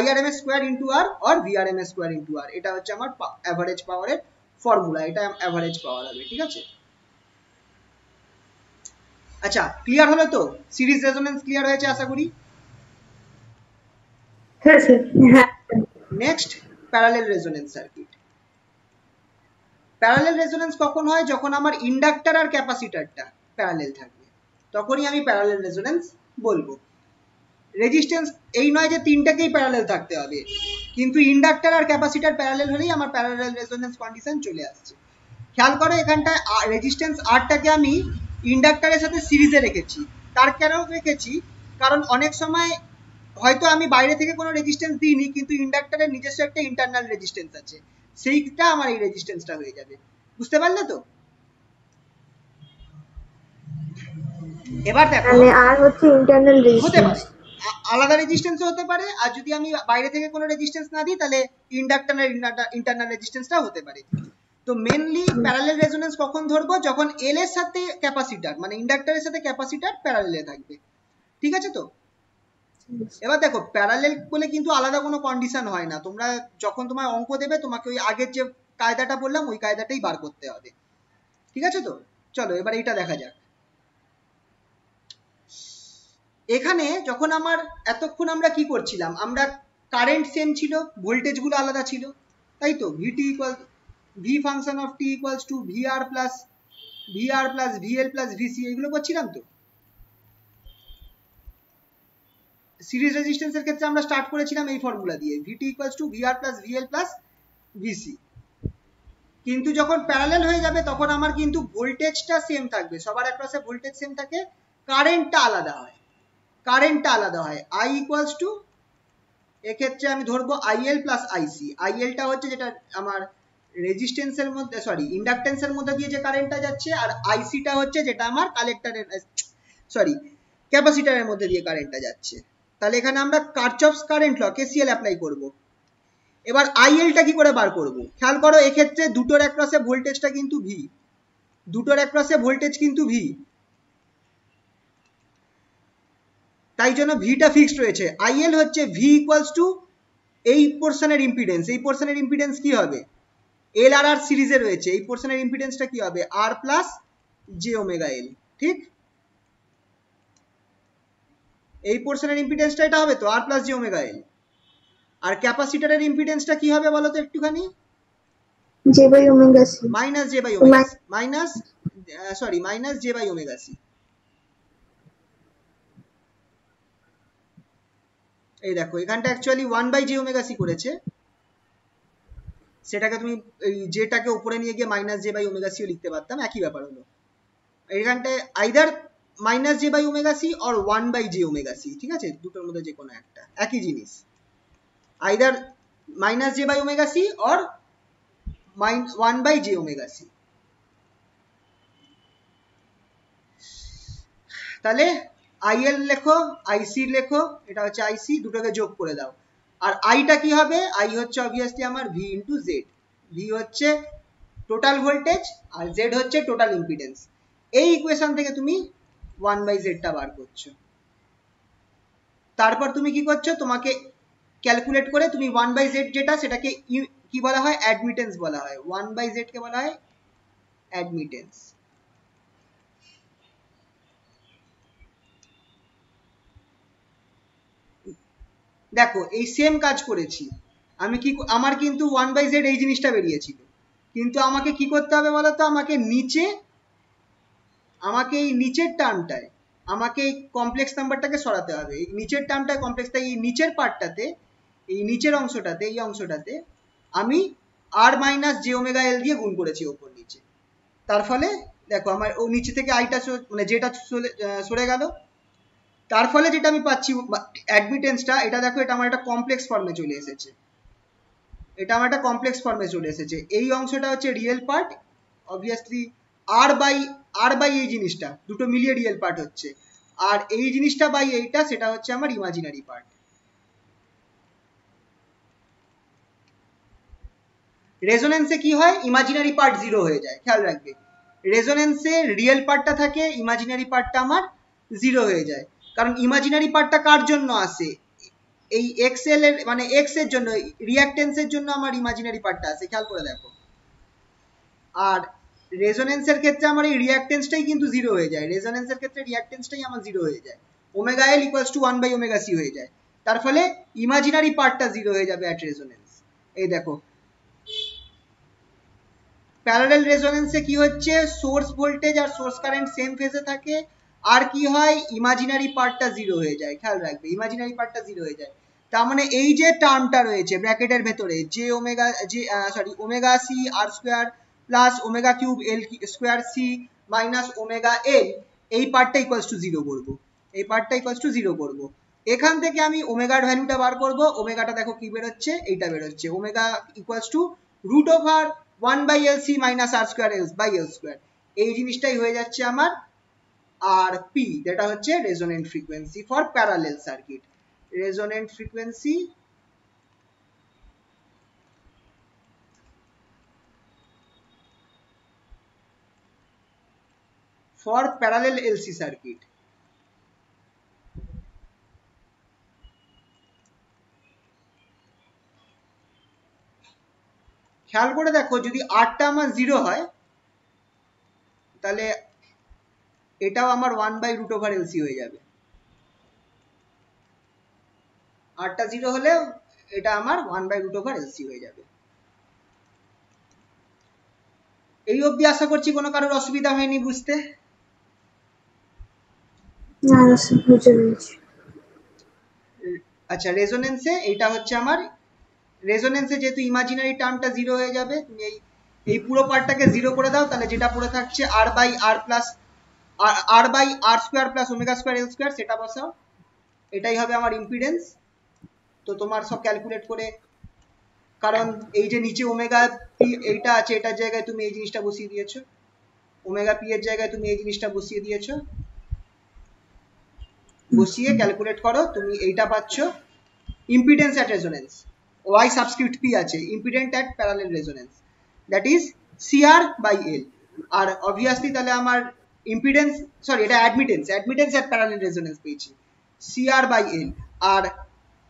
IRMS square into r or VRMS square into r। এটা হচ্ছে আমার অ্যাভারেজ পাওয়ারের ফর্মুলা, এটা অ্যাভারেজ পাওয়ার হবে। ঠিক আছে, আচ্ছা ক্লিয়ার হলো তো? সিরিজ রেজোনেন্স ক্লিয়ার হয়েছে আশা করি। হ্যাঁ স্যার। হ্যাঁ next parallel resonance circuit. Parallel resonance কখন হয়, যখন আমার ইন্ডাক্টর আর ক্যাপাসিটরটা প্যারালেল থাকবে, তখনই আমি প্যারালেল রেজোনেন্স বলবো। রেজিস্ট্যান্স এই নয় যে তিনটাকেই প্যারালেল থাকতে হবে, কিন্তু ইন্ডাক্টর আর ক্যাপাসিটর প্যারালেল হলেই আমার প্যারালেল রেজোনেন্স কন্ডিশন চলে আসছে। খেয়াল করো এখানটায় রেজিস্ট্যান্স আরটাকে আমি ইন্ডাক্টরের সাথে সিরিজে রেখেছি। তার কেন রেখেছি, কারণ অনেক সময় হয়তো আমি বাইরে থেকে কোনো রেজিস্ট্যান্স দিইনি, কিন্তু ইন্ডাক্টরের নিজস্ব একটা ইন্টারনাল রেজিস্ট্যান্স আছে, সেইটা আমার এই রেজিস্ট্যান্সটা হয়ে যাবে। বুঝতে পারলে তো? এবার দেখো, মানে আর হচ্ছে ইন্টারনাল হতে রেজিস্ট্যান্স, পারে আলাদা রেজিস্ট্যান্স হতে পারে, আর যদি আমি বাইরে থেকে কোনো রেজিস্ট্যান্স না দিই তাহলে ইন্ডাক্টরের ইন্টারনাল রেজিস্ট্যান্সটা হতে পারে। তো মেনলি প্যারালেল রেজোনেন্স কখন ধরবো, যখন এল এর সাথে ক্যাপাসিটর, মানে ইন্ডাক্টরের সাথে ক্যাপাসিটর প্যারালেলে থাকবে। ঠিক আছে তো? এবার দেখো প্যারালেল বলে কিন্তু আলাদা কোনো কন্ডিশন হয় না, তোমরা যখন তোমার অঙ্ক দেবে তোমাকে ওই আগের যে কায়দাটা বললাম ওই কায়দাটাই বার করতে হবে। ঠিক আছে তো? চলো এবার এইটা দেখা যাক। এখানে যখন আমার এতক্ষণ আমরা কি করছিলাম, আমরা কারেন্ট সেম ছিল, ভোল্টেজ গুলো আলাদা ছিল, তাই তো? VT equal V function of T equals to VR plus VL plus VC, এগুলো করছিলাম তো। সিরিজ রেজিস্ট্যান্সের ক্ষেত্রে আমরা স্টার্ট করেছিলাম এই ফর্মুলা দিয়ে, V T equals to VR plus VL plus V C. কিন্তু যখন প্যারালেল হয়ে যাবে তখন আমার কিন্তু ভোল্টেজটা সেম থাকবে, সবার অ্যাক্রসে ভোল্টেজ সেম থাকে, কারেন্টটা আলাদা হয়। আই ইকুয়ালস টু, এক্ষেত্রে আমি ধরবো আইএল প্লাস আইসি। আইএলটা হচ্ছে যেটা আমার রেজিস্ট্যান্সের মধ্যে, সরি ইন্ডাকটেন্সের মধ্যে দিয়ে যে কারেন্টটা যাচ্ছে, আর আইসিটা হচ্ছে যেটা আমার কালেক্টরের, সরি ক্যাপাসিটরের মধ্যে দিয়ে কারেন্টটা যাচ্ছে। তাহলে এখানে আমরা কারচফস কারেন্ট ল কেসিএল অ্যাপ্লাই করব। এবার আইএলটা কি করে বার করব, খেয়াল করো এক্ষেত্রে দুটোর অ্যাক্রসে ভোল্টেজটা কিন্তু ভি, তাই জন্য ভিটা ফিক্সড রয়েছে। আইএল হচ্ছে ভি ইকুয়ালস টু এই পোর্শনের ইম্পিডেন্স কি হবে, এল আর আর সিরিজে রয়েছে, এই পোর্শনের ইম্পিডেন্সটা কি হবে, R plus J omega L. ঠিক, এই পোর্শনের ইম্পিডেন্সটা এটা হবে তো, R plus J omega L. আর ক্যাপাসিটরের ইম্পিডেন্সটা কি হবে বলো তো একটুখানি, j by omega C, minus J by omega C, minus J by omega C. এই দেখো এখানটা অ্যাকচুয়ালি 1/j ওমেগা সি করেছে, সেটাকে তুমি এই জেটাকে উপরে নিয়ে গিয়ে মাইনাস জে বাই ওমেগা সিও লিখতে পারতাম, একই ব্যাপার হলো। এখানটায় either minus J by omega C or 1/j omega C, ঠিক আছে, দুটোর মধ্যে যে কোনো একটা, একই জিনিস, either minus J by omega C or 1/j omega C. তাহলে আইএল লেখো, আইসি লেখো, এটা হচ্ছে আইসি, দুটোকে যোগ করে দাও। আর আইটা কি হবে? আই হচ্ছে অবভিয়াসলি আমার ভি ইন্টু জেড। ভি হচ্ছে টোটাল ভোল্টেজ আর জেড হচ্ছে টোটাল ইম্পিডেন্স। এই ইকুয়েশন থেকে তুমি 1/z টা বার করছো। তারপর তুমি কি করছো? তোমাকে ক্যালকুলেট করে তুমি 1/z যেটা, সেটাকে কি বলা হয়? অ্যাডমিটেন্স বলা হয়। 1/z কে বলা হয় অ্যাডমিটেন্স। দেখো এই সেম কাজ করেছি আমি। কি আমার কিন্তু 1/z এই জিনিসটা বেরিয়েছিল, কিন্তু আমাকে কি করতে হবে বলতো? আমাকে এই নিচের টার্মটায় আমাকে এই কমপ্লেক্স নাম্বারটাকে সরাতে হবে। এই নিচের টার্মটায় কমপ্লেক্স, তাই এই নিচের পার্টটাতে, এই নিচের অংশটাতে, এই অংশটাতে আমি আর মাইনাস জে ওমেগা এল দিয়ে গুণ করেছি ওপর নিচে। তার ফলে দেখো আমার ও নিচে থেকে আইটা মানে যেটা সরে গেল। তার ফলে যেটা আমি পাচ্ছি অ্যাডমিটেন্সটা, এটা দেখো এটা আমার একটা কমপ্লেক্স ফর্মে চলে এসেছে। এটা আমার একটা কমপ্লেক্স ফর্মে চলে এসেছে। এই অংশটা হচ্ছে real part, obviously R by এই জিনিসটা দুটো মিলিয়ে রিয়েল পার্ট হচ্ছে, আর এই জিনিসটা বাই এইটা সেটা হচ্ছে আমার ইমাজিনারি পার্ট। রেজোনেন্সে কি হয়? ইমাজিনারি পার্ট 0 হয়ে যায়, খেয়াল রাখবে। রেজোনেন্সে রিয়েল পার্টটা থাকে, ইমাজিনারি পার্টটা আমার 0 হয়ে যায়। কারণ ইমাজিনারি পার্টটা কার জন্য আসে? এই এক্সএল এর মানে এক্স এর জন্য, রিঅ্যাকটেন্সের জন্য আমার ইমাজিনারি পার্টটা আসে, খেয়াল করে দেখো। আর রেজোনেন্সের ক্ষেত্রে আমার এই রিঅ্যাকটেন্সটাই কিন্তু 0 হয়ে যায়। রেজোনেন্সের ক্ষেত্রে রিঅ্যাকটেন্সটাই আমার 0 হয়ে যায়। Omega L equals two 1/ωc হয়ে যায়। তার ফলে ইমাজিনারি পার্টটা 0 হয়ে যাবে অ্যাট রেজোনেন্স। এই দেখো প্যারালাল রেজোনেন্সে কি হচ্ছে? সোর্স ভোল্টেজ আর সোর্স কারেন্ট সেম ফেজে থাকে, আর কি হয়? ইমাজিনারি পার্টটা 0 হয়ে যায়, খেয়াল রাখবে, ইমাজিনারি পার্টটা 0 হয়ে যায়। তার মানে এই যে টার্মটা রয়েছে ব্র্যাকেটের ভেতরে, যে omega omega C R square plus omega cube L square C minus omega L, এই পার্টটা ইকুয়ালস টু 0 করবো। এই পার্টটা ইকুয়ালস টু 0 করবো। এখান থেকে আমি ওমেগার ভ্যালুটা বার করবো। ওমেগাটা দেখো কি বেরোচ্ছে? এইটা বেরোচ্ছে, omega equals to root over 1/LC minus R square L by L square. এই জিনিসটাই হয়ে যাচ্ছে আমার আর পি, যেটা হচ্ছে resonant frequency for parallel circuit. Resonant frequency for parallel LC circuit. খেয়াল করে দেখো, যদি আরটা আমার 0 হয় তাহলে এটাও আমার 1/√LC হয়ে যাবে। আরটা 0 হলে এটা আমার 1/√LC হয়ে যাবে। এই অবধি আশা করছি কোনো কারোর অসুবিধা হয়নি বুঝতে। আচ্ছা, রেজোনেন্সে এইটা হচ্ছে আমার, রেজোনেন্সে যেহেতু ইমাজিনারি টার্মটা 0 হয়ে যাবে, তুমি এই পুরো পার্টটাকে 0 করে দাও, তাহলে যেটা পড়ে থাকছে R by R plus R by R square plus omega square L square, সেটা বসাও। এটাই হবে আমার ইম্পিডেন্স। তো তোমার সব ক্যালকুলেট করে, কারণ এই যে নিচে ওমেগা পি এইটা আছে, এটার জায়গায় তুমি এই জিনিসটা বসিয়ে দিয়েছো, ওমেগা পি এর জায়গায় তুমি এই জিনিসটা বসিয়ে দিয়েছো, বসিয়ে ক্যালকুলেট করো, তুমি এইটা পাচ্ছ impedance at resonance. Y subscript P আছে, impedant at parallel resonance, that is C R by L. আর অবভিয়াসলি তাহলে আমার ইম্পিডেন্স, সরি এটা অ্যাডমিটেন্স অ্যাট প্যারালেল রেজোনেন্স পেয়েছি, সিআর বাই এল। আর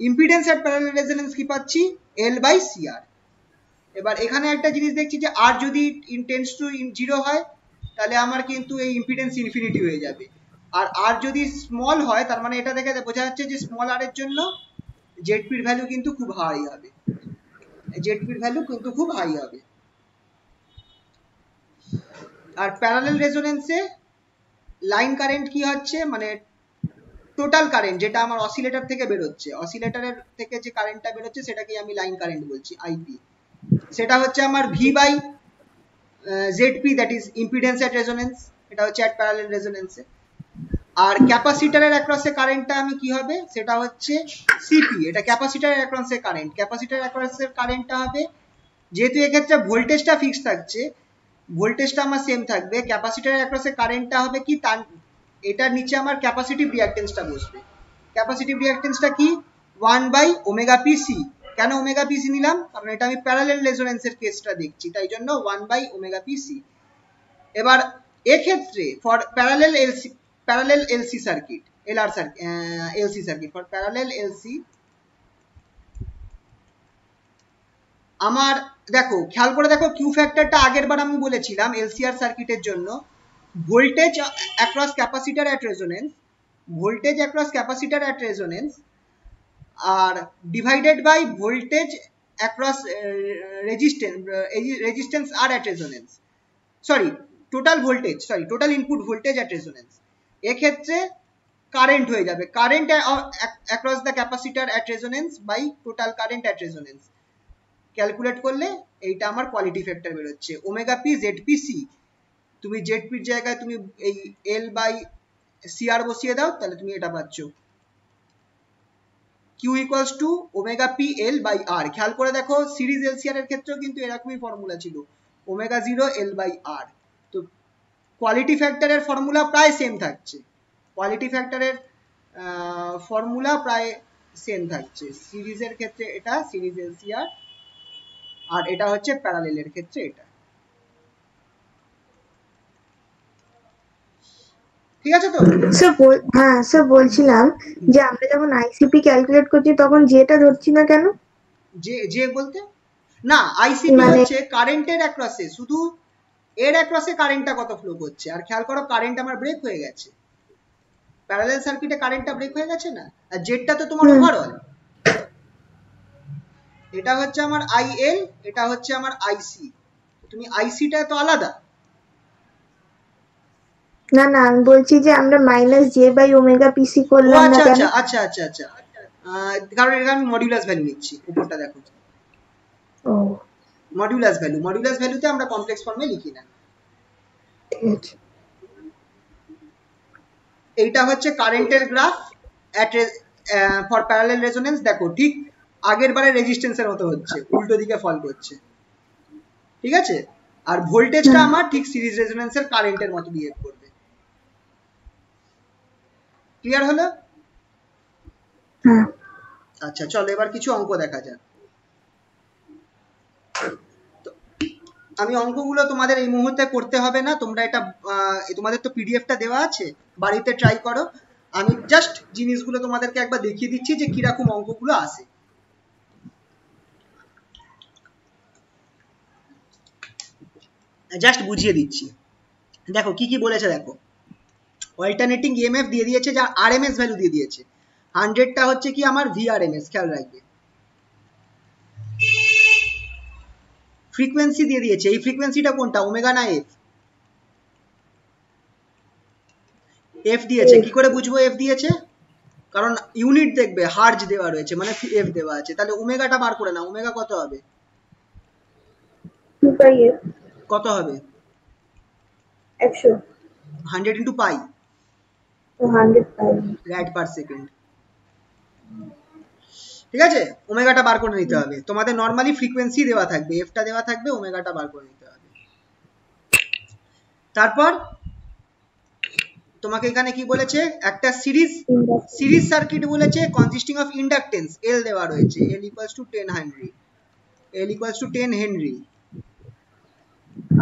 ইম্পিডেন্স অ্যাট প্যারালেল রেজোনেন্স কি পাচ্ছি? L by C R. এবার এখানে একটা জিনিস দেখছি যে আর যদি টেন্ডস টু 0 হয় তাহলে আমার কিন্তু এই ইম্পিডেন্স ইনফিনিটি হয়ে যাবে। আর যদি স্মল হয়, তার মানে এটা দেখে বোঝা যাচ্ছে যে স্মল আর এর জন্য জেডপির ভ্যালু কিন্তু খুব হাই হবে, জেডপির ভ্যালু কিন্তু খুব হাই হবে। আর প্যারালেল রেজোনেন্সে লাইন কারেন্ট কি হচ্ছে, মানে টোটাল কারেন্ট যেটা আমার অসিলেটর থেকে বেরোচ্ছে, অসিলেটরের থেকে যে কারেন্টটা বেরোচ্ছে সেটাকে আমি লাইন কারেন্ট বলছি, আইপি। সেটা হচ্ছে আমার V by ZP, that is impedance at resonance. এটা হচ্ছে অ্যাট প্যারালেল রেজোনেন্সে। আর ক্যাপাসিটরের অ্যাক্রসে কারেন্টটা আমি কি হবে, সেটা হচ্ছে সিপি। এটা ক্যাপাসিটরের অ্যাক্রসে কারেন্ট, ক্যাপাসিটরের অ্যাক্রসে কারেন্টটা হবে, যেহেতু এক্ষেত্রে ভোল্টেজটা ফিক্স থাকছে, ভোল্টেজটা আমার সেম থাকবে, ক্যাপাসিটরের অ্যাক্রসে কারেন্টটা হবে কি এটার নিচে আমার ক্যাপাসিটিভ রিঅ্যাকট্যান্সটা বসবে। ক্যাপাসিটিভ রিঅ্যাকট্যান্সটা কি 1/ωpc। কেন ωpc নিলাম? কারণ এটা আমি প্যারালাল রেজোন্যান্সের কেসটা দেখছি, তাই জন্য 1/ωpc। এবার এক্ষেত্রে for parallel LC circuit, LC circuit, for parallel LC আমার দেখো খেয়াল করে দেখো কিউ ফ্যাক্টরটা আগের বার আমি বলেছিলাম এলসিআর সার্কিটের জন্য voltage across capacitor at resonance, voltage across capacitor at resonance আর divided by voltage across resistance R at resonance, sorry total voltage, sorry total input voltage at resonance. এক্ষেত্রে কারেন্ট হয়ে যাবে current across the capacitor at resonance by total current at resonance. Calculate করলে এইটা আমার কোয়ালিটি ফ্যাক্টর বেরোচ্ছে ωp ZPC। তুমি জেডপির জায়গায় তুমি এই এল বাই সিআর বসিয়ে দাও, তাহলে তুমি এটা পাচ্ছ Q equals to ωpL by R. খেয়াল করে দেখো সিরিজ এলসিআর এর ক্ষেত্রেও কিন্তু এরকমই ফর্মুলা ছিল ω0L বাই আর। তো কোয়ালিটি ফ্যাক্টরের ফর্মুলা প্রায় সেম থাকছে, কোয়ালিটি ফ্যাক্টরের ফর্মুলা প্রায় সেম থাকছে। সিরিজের ক্ষেত্রে এটা সিরিজ এলসিআর, আর এটা হচ্ছে প্যারালেলের ক্ষেত্রে এটা। ঠিক আছে তো? হ্যাঁ স্যার, বলছিলাম যে আমরা যখন আইসিপি ক্যালকুলেট করছি তখন যেটা ধরছি না কেন? যে বলতে না, আইসিপি হচ্ছে কারেন্টের অ্যাক্রসে, শুধু এর অ্যাক্রসে কারেন্টটা কত ফ্লো করছে। আর খেয়াল করো কারেন্ট আমার ব্রেক হয়ে গেছে, প্যারালাল সার্কিটে কারেন্টটা ব্রেক হয়ে গেছে না, আর জেডটা তো তোমার ওভারঅল। এটা হচ্ছে আমার আইএল, এটা হচ্ছে আমার আইসি। তুমি আইসিটা তো আলাদা। না না, আমি বলছি যে আমরা -j/ωpc করলাম না কেন? আচ্ছা আচ্ছা আচ্ছা, কারণ এটা আমি মডিউলাস ভ্যালু নিচ্ছি। উপরটা দেখো, ও মডিউলাস ভ্যালুতে আমরা কমপ্লেক্স ফর্মে লিখি না। ঠিক আছে। এইটা হচ্ছে কারেন্টের গ্রাফ ফর প্যারালাল রেজোনেন্স। দেখো ঠিক আগের বারে রেজিস্ট্যান্সের মতো হচ্ছে, উল্টো দিকে ফল করছে, ঠিক আছে। আর ভোল্টেজটা আমার ঠিক সিরিজ রেজোনেন্সের কারেন্টের মতো বিহেভ করবে। ক্লিয়ার হলো? হ্যাঁ। আচ্ছা চলো এবার কিছু অঙ্ক দেখা যাক। আমি অঙ্কগুলো তোমাদের এই মুহূর্তে করতে হবে না, তোমরা এটা তোমাদের তো পিডিএফটা দেওয়া আছে, বাড়িতে ট্রাই করো। আমি জাস্ট জিনিসগুলো তোমাদেরকে একবার দেখিয়ে দিচ্ছি যে কিরকম অঙ্কগুলো আসে। জাস্ট বুঝিয়ে দিচ্ছি। দেখো কি কি বলেছে দেখো। অল্টারনেটিং ইএমএফ দিয়ে দিয়েছে, যা আরএমএস ভ্যালু দিয়ে দিয়েছে। 100টা হচ্ছে কি আমার ভিআরএমএস, খেয়াল রাখবে। ফ্রিকোয়েন্সি দিয়ে দিয়েছে, এই ফ্রিকোয়েন্সিটা কোনটা, ওমেগা না এফ? এফ দিয়েছে। কি করে বুঝবো এফ দিয়েছে? কারণ ইউনিট দেখবে হার্জ দেওয়া রয়েছে, মানে এফ দেওয়া আছে। তাহলে ওমেগাটা বার করে না, ওমেগা কত হবে? 2πf। কত হবে? 100। 100 ইন্টু পাই, 100 পাই রাইট পার সেকেন্ড। ঠিক আছে, ওমেগাটা বার করে নিতে হবে। তোমাদের নরমালি ফ্রিকোয়েন্সি দেওয়া থাকবে, এফটা দেওয়া থাকবে, ওমেগাটা বার করে নিতে হবে। তারপর তোমাকে এখানে কি বলেছে, একটা সিরিজ সার্কিট বলেছে কনসিস্টিং অফ ইন্ডাকটেন্স এল দেওয়া রয়েছে, L equals to 10 henry, L equals to 10 henry.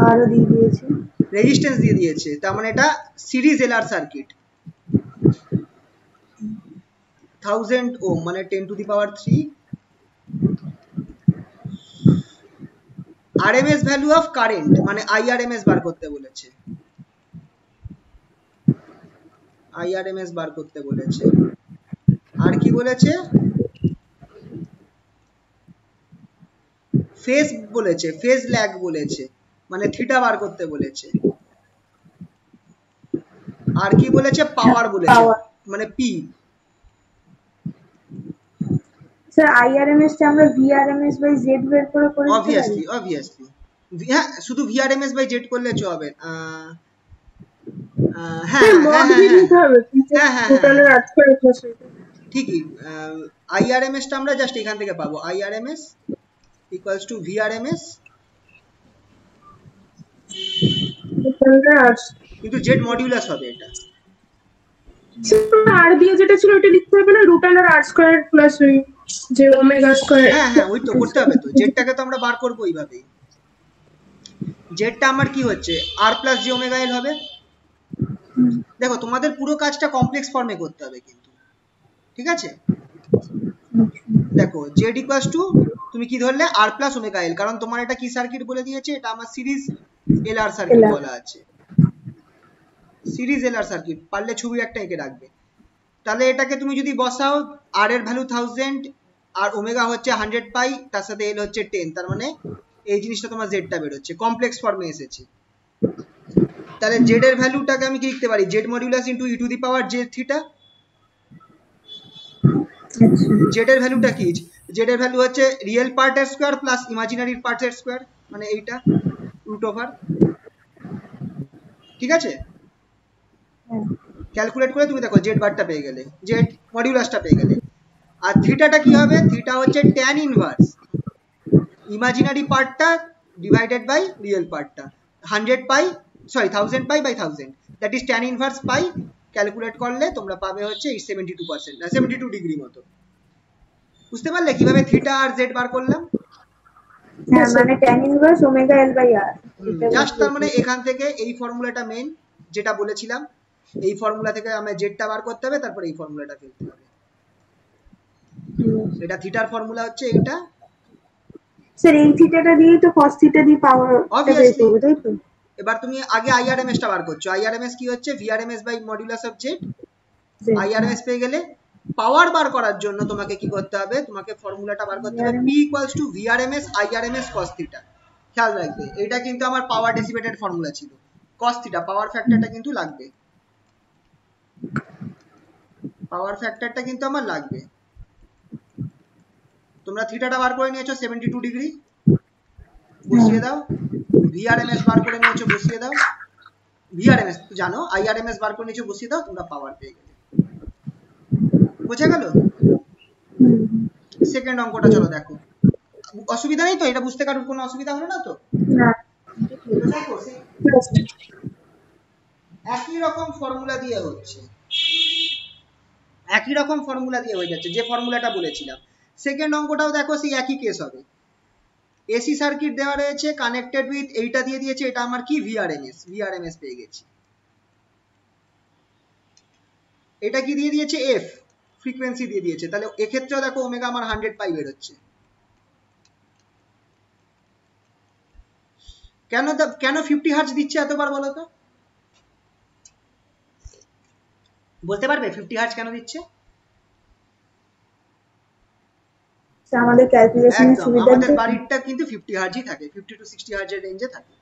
আরো দিয়ে দিয়েছে, রেজিস্ট্যান্স দিয়ে দিয়েছে, তার মানে এটা সিরিজ এলআর সার্কিট। 1000 ওম মানে 10 two the power 3। RMS value of current মানে আইআরএমএস বার করতে বলেছে, আইআরএমএস বার করতে বলেছে। আর কি বলেছে, ফেজ বলেছে, ফেজ ল্যাগ বলেছে, মানে থিটা বার করতে বলেছে। আর কি বলেছে, পাওয়ার বলেছে, মানে পি। স্যার আইআরএমএস টা আমরা ভিআরএমএস বাই জেড বের করে করি। অবভিয়াসলি হ্যাঁ, শুধু ভিআরএমএস বাই জেড করলে চলবে। ঠিকই, আইআরএমএস টা আমরা জাস্ট এখান থেকে পাবো, আইআরএমএস ইকুয়ালস টু ভিআরএমএস, কিন্তু জেড মডিউলাস হবে এটা। আর দিয়ে যেটা ছিল ওটা লিখতে হবে না, রুট আন্ডার আর স্কয়ার প্লাস ওই যে ওমেগা স্কয়ার। হ্যাঁ হ্যাঁ ওই তো করতে হবে তো, জেডটাকে তো আমরা বার করবো এইভাবেই। জেডটা আমার কি হচ্ছে আর প্লাস জি ওমেগা এল হবে। দেখো তোমাদের পুরো কাজটা কমপ্লেক্স ফর্মে করতে হবে কিন্তু, ঠিক আছে? দেখো জেড ইকুয়ালস টু তুমি কি ধরলে আর প্লাস ওমেগা এল, কারণ তোমার এটা কি সার্কিট বলে দিয়েছে, এটা আমার সিরিজ এল আর সার্কিট বলা আছে, সিরিজ এল আর সার্কিট। পারলে ছবি একটা এঁকে রাখবে। তাহলে এটাকে তুমি যদি বসাও, আর এর ভ্যালু 1000 আর ওমেগা হচ্ছে 100 পাই, তার সাথে এল হচ্ছে 10, তার মানে এই জিনিসটা তোমার জেডটা বেরোচ্ছে, কমপ্লেক্স ফর্মে এসেছে। তাহলে জেড এর ভ্যালুটাকে আমি কি লিখতে পারি, Z modulus into E to the power J theta. Z এর ভ্যালুটা কি, জেড এর ভ্যালু হচ্ছে রিয়েল পার্টের স্কয়ার প্লাস ইমাজিনারি পার্টের স্কয়ার, মানে এইটা রুট ওভার, ঠিক আছে? ক্যালকুলেট করে তুমি দেখো জেড বারটা পেয়ে গেলে, জেড মডিউলাসটা পেয়ে গেলে। আর থিটাটা কি হবে, থিটা হচ্ছে ট্যান ইনভার্স ইমাজিনারি পার্টটা ডিভাইডেড বাই রিয়েল পার্টটা, 100 pi sorry 1000 pi by 1000, that is tan inverse pi. Calculate করলে তোমরা পাবে হচ্ছে 72%, 72 ডিগ্রি মতো। বুঝতে পারলে কিভাবে থিটা আর জেড বার করলাম? হ্যাঁ, মানে tan inverse omega L by R. Just তার মানে এখান থেকে এই ফর্মুলাটা মেন যেটা বলেছিলাম, এই ফর্মুলা থেকে আমরা জেডটা বার করতে হবে, তারপর এই ফর্মুলাটা ফেলতে হবে। এটা থিটার ফর্মুলা হচ্ছে এইটা। স্যার এই থিটাটা দিয়ে তো cos থিটা দিয়ে পাওয়ারটা বের করব, তাই তো? এবার তুমি আগে আইআরএমএস টা বার করছো। আইআরএমএস কি হচ্ছে, VRMS by modulus of Z. IRMS পেয়ে গেলে পাওয়ার বার করার জন্য তোমাকে কি করতে হবে, তোমাকে ফর্মুলাটা বার করতে হবে, P equals to V RMS IRMS cos theta. খেয়াল রাখবে এটা কিন্তু আমার পাওয়ার ডেসিপেটেড ফর্মুলা ছিল, cos থিটা পাওয়ার ফ্যাক্টরটা কিন্তু লাগবে, পাওয়ার ফ্যাক্টরটা কিন্তু আমার লাগবে। তোমরা থিটাটা বার করে নিয়েছো 72 ডিগ্রি, বসিয়ে দাও। ভিআরএমএস বার করে নিয়েছো, বসিয়ে দাও। ভিআরএমএস জানো, আইআরএমএস বার করে নিয়েছো, বসিয়ে দাও, তোমরা পাওয়ার পেয়ে গেলে। বোঝা গেল? সেকেন্ড অঙ্কটা চলো দেখো। অসুবিধা নেই তো, এটা বুঝতে কারোর কোনো অসুবিধা হলো না তো? না। দেখো একই রকম ফর্মুলা দিয়ে হচ্ছে, একই রকম ফর্মুলা দিয়ে হয়ে যাচ্ছে যে ফর্মুলাটা বলেছিলাম। সেকেন্ড অঙ্কটাও দেখো সেই একই কেস হবে। এসি সার্কিট দেওয়া রয়েছে, কানেক্টেড উইথ এইটা দিয়ে দিয়েছে, এটা আমার কি ভিআরএমএস, ভিআরএমএস পেয়ে গেছি। এটা কি দিয়ে দিয়েছে, এফ ফ্রিকোয়েন্সি দিয়ে দিয়েছে। তাহলে এক্ষেত্রেও দেখো ওমেগা আমার 100 পাই বেরোচ্ছে। কেন 50 হার্জ দিচ্ছে এতবার বলো তো, বলতে পারবে 50 হার্জ কেন দিচ্ছে? আমাদের ক্যালকুলেশনের সুবিধা, আমাদের বাড়িটা কিন্তু 50 হার্জই থাকে, 50 টু 60 হার্জের রেঞ্জে থাকে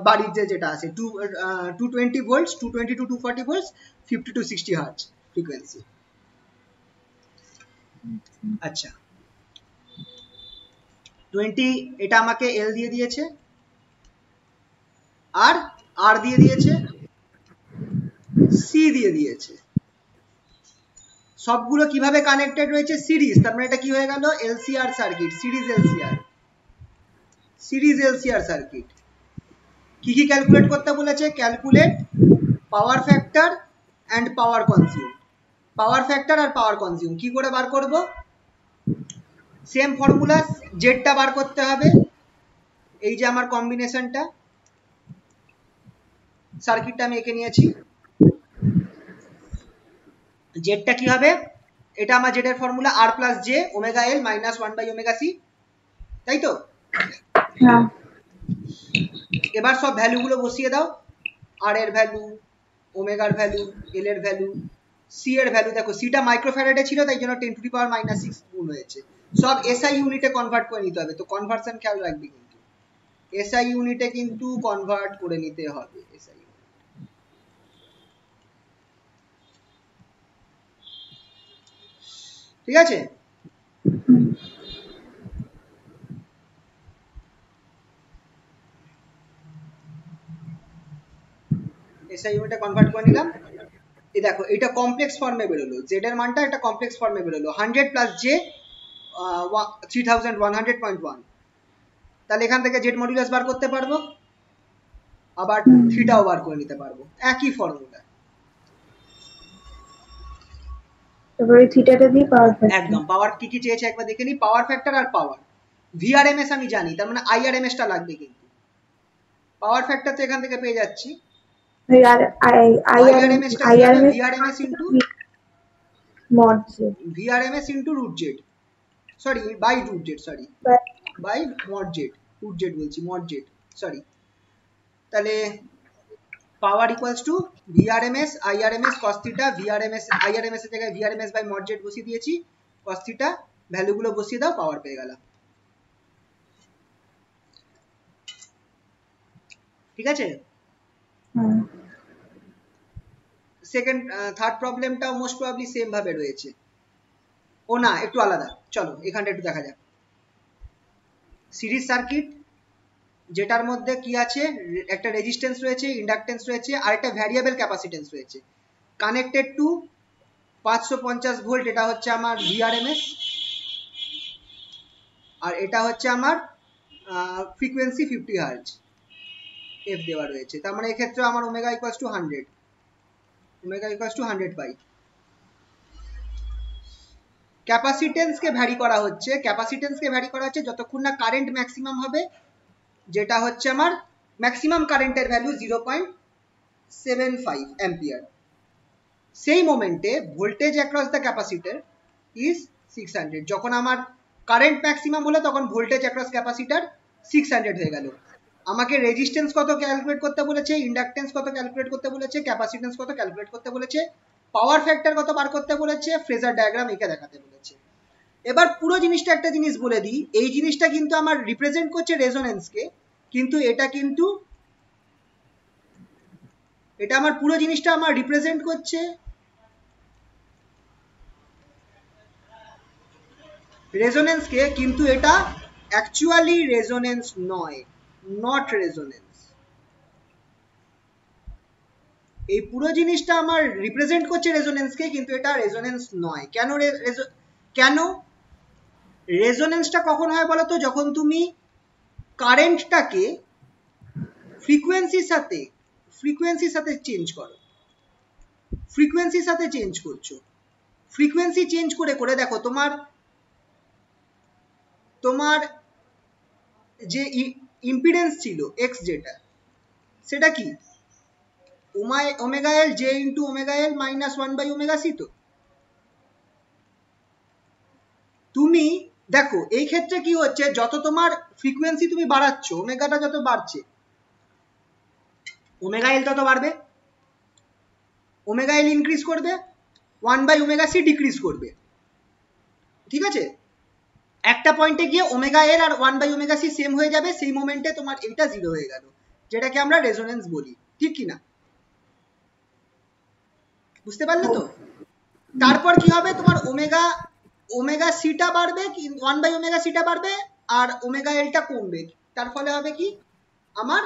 বাড়ির যেটা আছে। 220 volts, 220 to 240 volts, 50 to 60 hertz frequency. আচ্ছা 20 এটা আমাকে এল দিয়ে দিয়েছে, আর আর দিয়ে দিয়েছে, সি দিয়ে দিয়েছে। সবগুলো কিভাবে কানেক্টেড রয়েছে, সিরিজ। তার মানে এটা কি হয়ে গেল, LCR circuit, series LCR, series LCR circuit. কি কি ক্যালকুলেট করতে বলেছে, calculate power factor and power consume. Power factor আর পাওয়ার কনজিউম কি করে বার করব, সেম ফর্মুলা, জেডটা বার করতে হবে। এই যে আমার কম্বিনেশনটা, সার্কিটটা আমি এঁকে নিয়েছি। জেডটা কি হবে, এটা আমার জেড এর formula R plus J omega L minus 1 by omega C, তাই তো? এবার সব ভ্যালুগুলো বসিয়ে দাও, আর এর ভ্যালু, ওমেগার ভ্যালু, এল এর ভ্যালু, সি এর ভ্যালু। দেখো সিটা মাইক্রোফ্যারাডে ছিল, তাই জন্য 10 টু দি পাওয়ার মাইনাস 6 গুণ হয়েছে। সব এসআই ইউনিটে কনভার্ট করে নিতে হবে, তো কনভার্সন খেয়াল রাখবে কিন্তু, এসআই ইউনিটে কিন্তু কনভার্ট করে নিতে হবে। এসআই ঠিক আছে? এসআই ইউনিটে কনভার্ট করে নিলাম। এই দেখো এটা কমপ্লেক্স ফর্মে বেরোলো, জেড এর মানটা একটা কমপ্লেক্স ফর্মে বেরোলো, 100 প্লাস জে 3100.1। তাহলে এখান থেকে জেড মডুলাস বার করতে পারবো, আবার থিটাও বার করে নিতে পারবো, একই ফর্মুলা। তারপরে থিটাটা দিয়ে পাওয়ার ফ্যাক্টর। একদম, পাওয়ার কি কি চেয়েছে একবার দেখে নি, পাওয়ার ফ্যাক্টর আর পাওয়ার। ভিআরএমএস আমি জানি, তার মানে আইআরএমএস টা লাগবে, কিন্তু পাওয়ার ফ্যাক্টর তো এখান থেকে পেয়ে যাচ্ছি। আইআরএমএস টা কি হবে? V RMS into mod z, V RMS into root Z, sorry by root Z, sorry by mod Z, root Z বলছি, মড জেড, সরি। তাহলে power equals to V RMS I RMS cos theta, V RMS I RMS এর জায়গায় ভিআরএমএস বাই মড জেড বসিয়ে দিয়েছি, কস থিটা ভ্যালুগুলো বসিয়ে দাও, পাওয়ার পেয়ে গেলাম। ঠিক আছে। সেকেন্ড থার্ড প্রবলেমটাও মোস্ট প্রবাবলি সেম ভাবে রয়েছে, ও না একটু আলাদা, চলো এখানটা একটু দেখা যাক। সিরিজ সার্কিট যেটার মধ্যে কি আছে, একটা রেজিস্ট্যান্স রয়েছে, ইন্ডাকটেন্স রয়েছে, আর একটা ভ্যারিয়েবল ক্যাপাসিটেন্স রয়েছে, কানেক্টেড টু 550 ভোল্ট, এটা হচ্ছে আমার ভিআরএমএস, আর এটা হচ্ছে আমার ফ্রিকোয়েন্সি 50 হার্জ, এফ দেওয়া রয়েছে। তার মানে এক্ষেত্রে আমার omega equals to 100, omega equals to 100 pi. ক্যাপাসিটেন্সকে ভ্যারি করা হচ্ছে, ক্যাপাসিটেন্সকে ভ্যারি করা হচ্ছে যতক্ষণ না কারেন্ট ম্যাক্সিমাম হবে, যেটা হচ্ছে আমার ম্যাক্সিমাম কারেন্টের ভ্যালু 0.75 অ্যাম্পিয়ার। সেই মোমেন্টে voltage across the capacitor is 600। যখন আমার কারেন্ট ম্যাক্সিমাম হলো তখন ভোল্টেজ অ্যাক্রস ক্যাপাসিটর 600 হয়ে গেল। আমাকে রেজিস্ট্যান্স কত ক্যালকুলেট করতে বলেছে, ইন্ডাকটেন্স কত ক্যালকুলেট করতে বলেছে, ক্যাপাসিটেন্স কত ক্যালকুলেট করতে বলেছে, পাওয়ার ফ্যাক্টর কত বার করতে বলেছে, ফেজার ডায়াগ্রাম এঁকে দেখাতে বলেছে। এবার পুরো জিনিসটা একটা জিনিস বলে দিই, এই জিনিসটা কিন্তু আমার রিপ্রেজেন্ট করছে রেজোনেন্সকে, কিন্তু এটা আমার পুরো জিনিসটা আমার রিপ্রেজেন্ট করছে রেজোনেন্সকে, কিন্তু এটা অ্যাকচুয়ালি রেজোনেন্স নয়, নট রেজোনেন্স। এই পুরো জিনিসটা আমার রিপ্রেজেন্ট করছে রেজোনেন্সকে, কিন্তু এটা রেজোনেন্স নয়। কেন রেজোনেন্সটা কখন হয় বলো তো? যখন তুমি কারেন্টটাকে ফ্রিকোয়েন্সির সাথে চেঞ্জ করো, ফ্রিকোয়েন্সির সাথে চেঞ্জ করছো, ফ্রিকোয়েন্সি চেঞ্জ করে করে দেখো তোমার যে ইম্পিডেন্স ছিল এক্স, যেটা সেটা কি omega L J into omega L minus 1/ωc। তো তুমি দেখো এই ক্ষেত্রে কি হচ্ছে, যত তোমার ফ্রিকোয়েন্সি তুমি বাড়াচ্ছ, ওমেগাটা যত বাড়ছে, ওমেগা এল তত বাড়বে, ওমেগা এল ইনক্রিজ করবে, 1/ωc ডিক্রিজ করবে। ঠিক আছে, একটা পয়েন্টে গিয়ে ওমেগা এল আর 1/ωc সেম হয়ে যাবে, সেই মোমেন্টে তোমার এটা 0 হয়ে গেল, যেটাকে আমরা রেজোনেন্স বলি। ঠিক কি না? বুঝতে পারলে তো? তারপর কি হবে, তোমার ওমেগা সিটা বাড়বে, 1/ωc টা বাড়বে, আর ওমেগা এলটা কমবে। তার ফলে হবে কি, আমার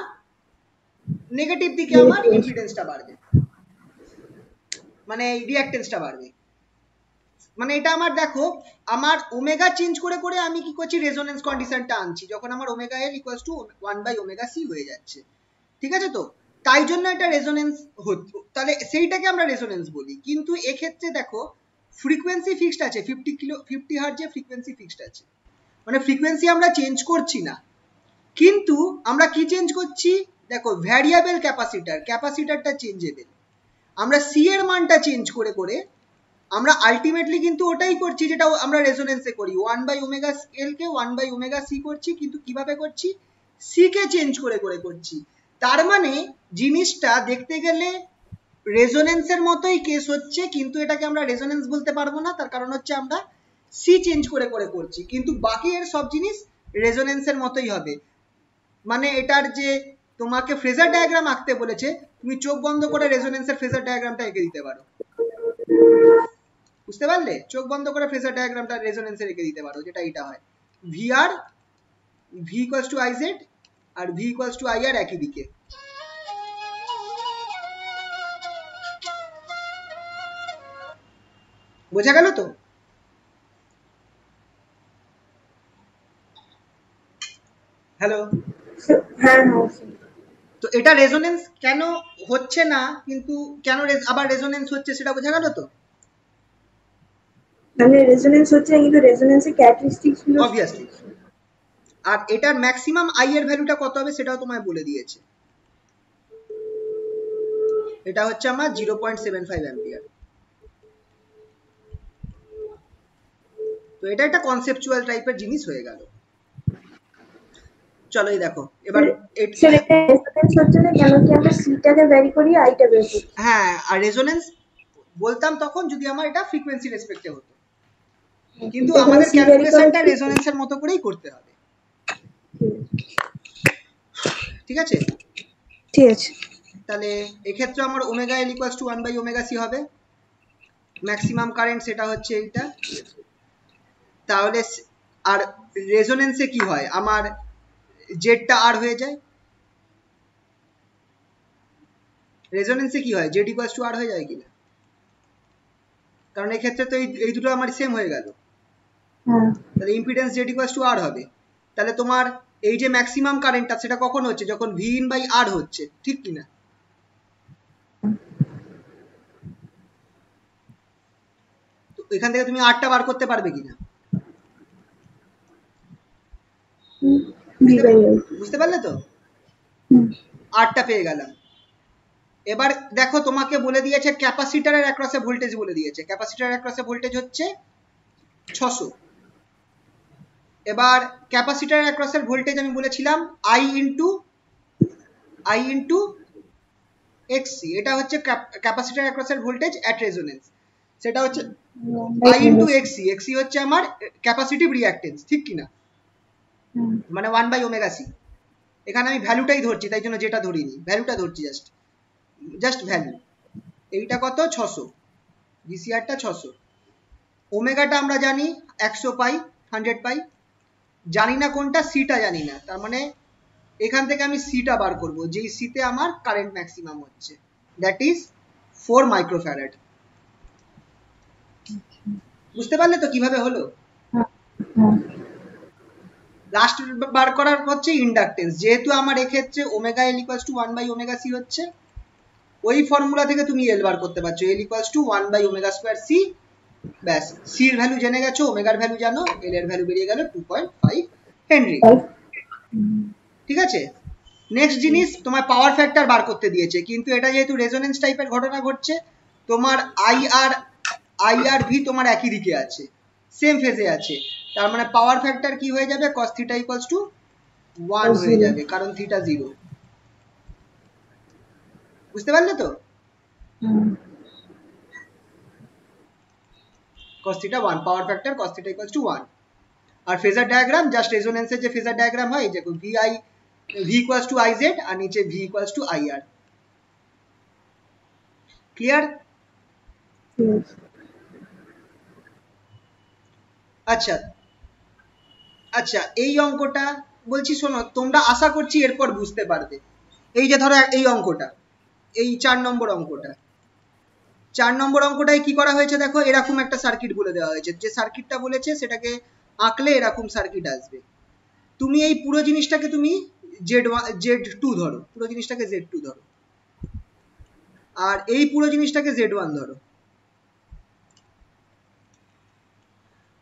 নেগেটিভ দিকে আমার ইম্পিডেন্সটা বাড়বে, মানে রিঅ্যাকটেন্সটা বাড়বে। মানে এটা আমার দেখো, আমার ওমেগা চেঞ্জ করে করে আমি কি করছি, রেজোনেন্স কন্ডিশনটা আনছি, যখন আমার omega L equals two 1/ωc হয়ে যাচ্ছে। ঠিক আছে, তো তাই জন্য এটা রেজোনেন্স হচ্ছে, তাহলে সেইটাকে আমরা রেজোনেন্স বলি। কিন্তু এক্ষেত্রে দেখো ফ্রিকোয়েন্সি ফিক্সড আছে, 50 হার্টজে ফ্রিকোয়েন্সি ফিক্সড আছে, মানে ফ্রিকোয়েন্সি আমরা চেঞ্জ করছি না, কিন্তু আমরা কি চেঞ্জ করছি, দেখো ভ্যারিয়েবল ক্যাপাসিটরটা চেঞ্জেবল। আমরা সি এর মানটা চেঞ্জ করে করে আমরা আলটিমেটলি কিন্তু ওটাই করছি যেটা আমরা রেজোনেন্সে করি, 1/ωl কে 1/ωc করছি, কিন্তু কিভাবে করছি, সি কে চেঞ্জ করে করে করছি। তার মানে জিনিসটা দেখতে গেলে রেজোনেন্সের মতোই কেস হচ্ছে, কিন্তু এটাকে আমরা রেজোনেন্স বলতে পারবো না, তার কারণ হচ্ছে আমরা সি চেঞ্জ করে করে করছি, কিন্তু বাকি এর সব জিনিস রেজোনেন্সের মতোই হবে। মানে এটার যে তোমাকে ফেজার ডায়াগ্রাম আঁকতে বলেছে, তুমি চোখ বন্ধ করে রেজোনেন্সের ফেজার ডায়াগ্রামটা এঁকে দিতে পারো। বুঝতে পারলে? চোখ বন্ধ করে ফেজার ডায়াগ্রামটা রেজোনেন্সে রেখে দিতে পারো, যেটা এটা হয় VR, V equals to IZ আর ভি ইকুয়ালস টু আইআর একই দিকে। বোঝা গেল তো? হ্যালো, তো এটা রেজোনেন্স কেন হচ্ছে না, কিন্তু কেন আবার রেজোনেন্স হচ্ছে সেটা বোঝা গেল তো? মানে রেজোনেন্স হচ্ছে কিন্তু রেজোনেন্সের ক্যারেক্টারিস্টিক্স গুলো অবভিয়াসলি। আর এটার ম্যাক্সিমাম আই এর ভ্যালুটা কত হবে সেটাও তোমায় বলে দিয়েছে, এটা হচ্ছে আমার 0.75 অ্যাম্পিয়ার। তো এটা একটা কনসেপচুয়াল টাইপের জিনিস হয়ে গেল। চলো এই দেখো এবার স্যার এটা রেজোনেন্স হচ্ছে না কেন কি আমরা সিটাকে ভ্যারি করি আইটা বের করি। হ্যাঁ, আর রেজোনেন্স বলতাম তখন যদি আমার এটা ফ্রিকোয়েন্সি রেসপেক্টে হতো, কিন্তু আমাদের ক্যালকুলেশনটা রেজোনেন্সের মতো করেই করতে হবে। ঠিক আছে, ঠিক আছে। তাহলে এক্ষেত্রে আমার omega L equals to 1 by omega C হবে, ম্যাক্সিমাম কারেন্ট সেটা হচ্ছে এইটা। তাহলে আর রেজোনেন্সে কি হয়, আমার জেডটা আর হয়ে যায়, রেজোনেন্সে কি হয় জেড ইকুয়ালস টু আর হয়ে যায় কিনা, কারণ এই ক্ষেত্রে তো এই দুটো আমার সেম হয়ে গেল, তাহলে ইম্পিডেন্স জেড ইকুয়ালস টু আর হবে। তাহলে তোমার এই যে ম্যাক্সিমাম কারেন্টটা সেটা কখন হচ্ছে, যখন ভি ইন বাই আর হচ্ছে, ঠিক কিনা? তো এখান থেকে তুমি আরটা বার করতে পারবে কিনা, বুঝতে পারলে তো? আরটা পেয়ে গেলাম। এবার দেখো তোমাকে বলে দিয়েছে ক্যাপাসিটরের অ্যাক্রসে ভোল্টেজ বলে দিয়েছে, ক্যাপাসিটরের অ্যাক্রসে ভোল্টেজ হচ্ছে 600। এবার ক্যাপাসিটরের অ্যাক্রসের ভোল্টেজ আমি বলেছিলাম আই ইন্টু এক্সসি, এটা হচ্ছে ক্যাপাসিটরের অ্যাক্রসের ভোল্টেজ অ্যাট রেজোনেন্স, সেটা হচ্ছে আই ইন্টু এক্সসি। এক্সসি হচ্ছে আমার ক্যাপাসিটিভ রিঅ্যাক্টেন্স, ঠিক কিনা, মানে 1 বাই ওমেগা সি। এখানে আমি ভ্যালুটাই ধরছি, তাই জন্য যেটা ধরিনি, ভ্যালুটা ধরছি, জাস্ট ভ্যালু। এইটা কত, 600, ভিসিআরটা 600। ওমেগাটা আমরা জানি 100 পাই, 100 পাই, জানি না কোনটা, সিটা জানি না, তার মানে এখান থেকে আমি সিটা বার করব, যেই সিতে আমার কারেন্ট ম্যাক্সিমাম হচ্ছে, দ্যাট ইজ 4 মাইক্রোফ্যারাড। বুঝতে পারলে তো কিভাবে হলো? লাস্ট বার করার হচ্ছে ইন্ডাকটেন্স, যেহেতু আমার এক্ষেত্রে omega L equals to 1 by omega C হচ্ছে, ওই ফর্মুলা থেকে তুমি এল বার করতে পারছো, L equals to 1 by omega square C. ব্যাস, সি এর ভ্যালু জেনে গেছো, ওমেগার ভ্যালু জানো, এল এর ভ্যালু বেরিয়ে গেল 2.5 হেনরি। ঠিক আছে, নেক্সট জিনিস তোমার পাওয়ার ফ্যাক্টর বার করতে দিয়েছে, কিন্তু এটা যেহেতু রেজোনেন্স টাইপের ঘটনা ঘটছে, তোমার আই আর ভি তোমার একই দিকে আছে, সেম ফেজে আছে, তার মানে পাওয়ার ফ্যাক্টর কি হয়ে যাবে, cos থিটা ইকুয়ালস টু 1 হয়ে যাবে, কারণ থিটা 0। বুঝতে পারলে তো? cos theta 1, power factor cos theta equals to 1। আর ফেজার ডায়াগ্রাম জাস্ট রেজোনেন্সের যে ফেজার ডায়াগ্রাম হয়, দেখো ভি ইকুয়ালস টু আইজেড আর নিচে V equals to I R. Clear? আচ্ছা আচ্ছা, এই অঙ্কটা বলছি শোনো, তোমরা আশা করছি এরপর বুঝতে পারবে। এই যে ধরো এই অঙ্কটা, এই 4 নম্বর অঙ্কটা, 4 নম্বর অঙ্কটায় কি করা হয়েছে দেখো, এরকম একটা সার্কিট বলে দেওয়া হয়েছে, যে সার্কিটটা বলেছে সেটাকে আঁকলে এরকম সার্কিট আসবে। তুমি এই পুরো জিনিসটাকে তুমি Z2 ধরো, পুরো জিনিসটাকে Z2 ধরো, আর এই পুরো জিনিসটাকে Z1 ধরো।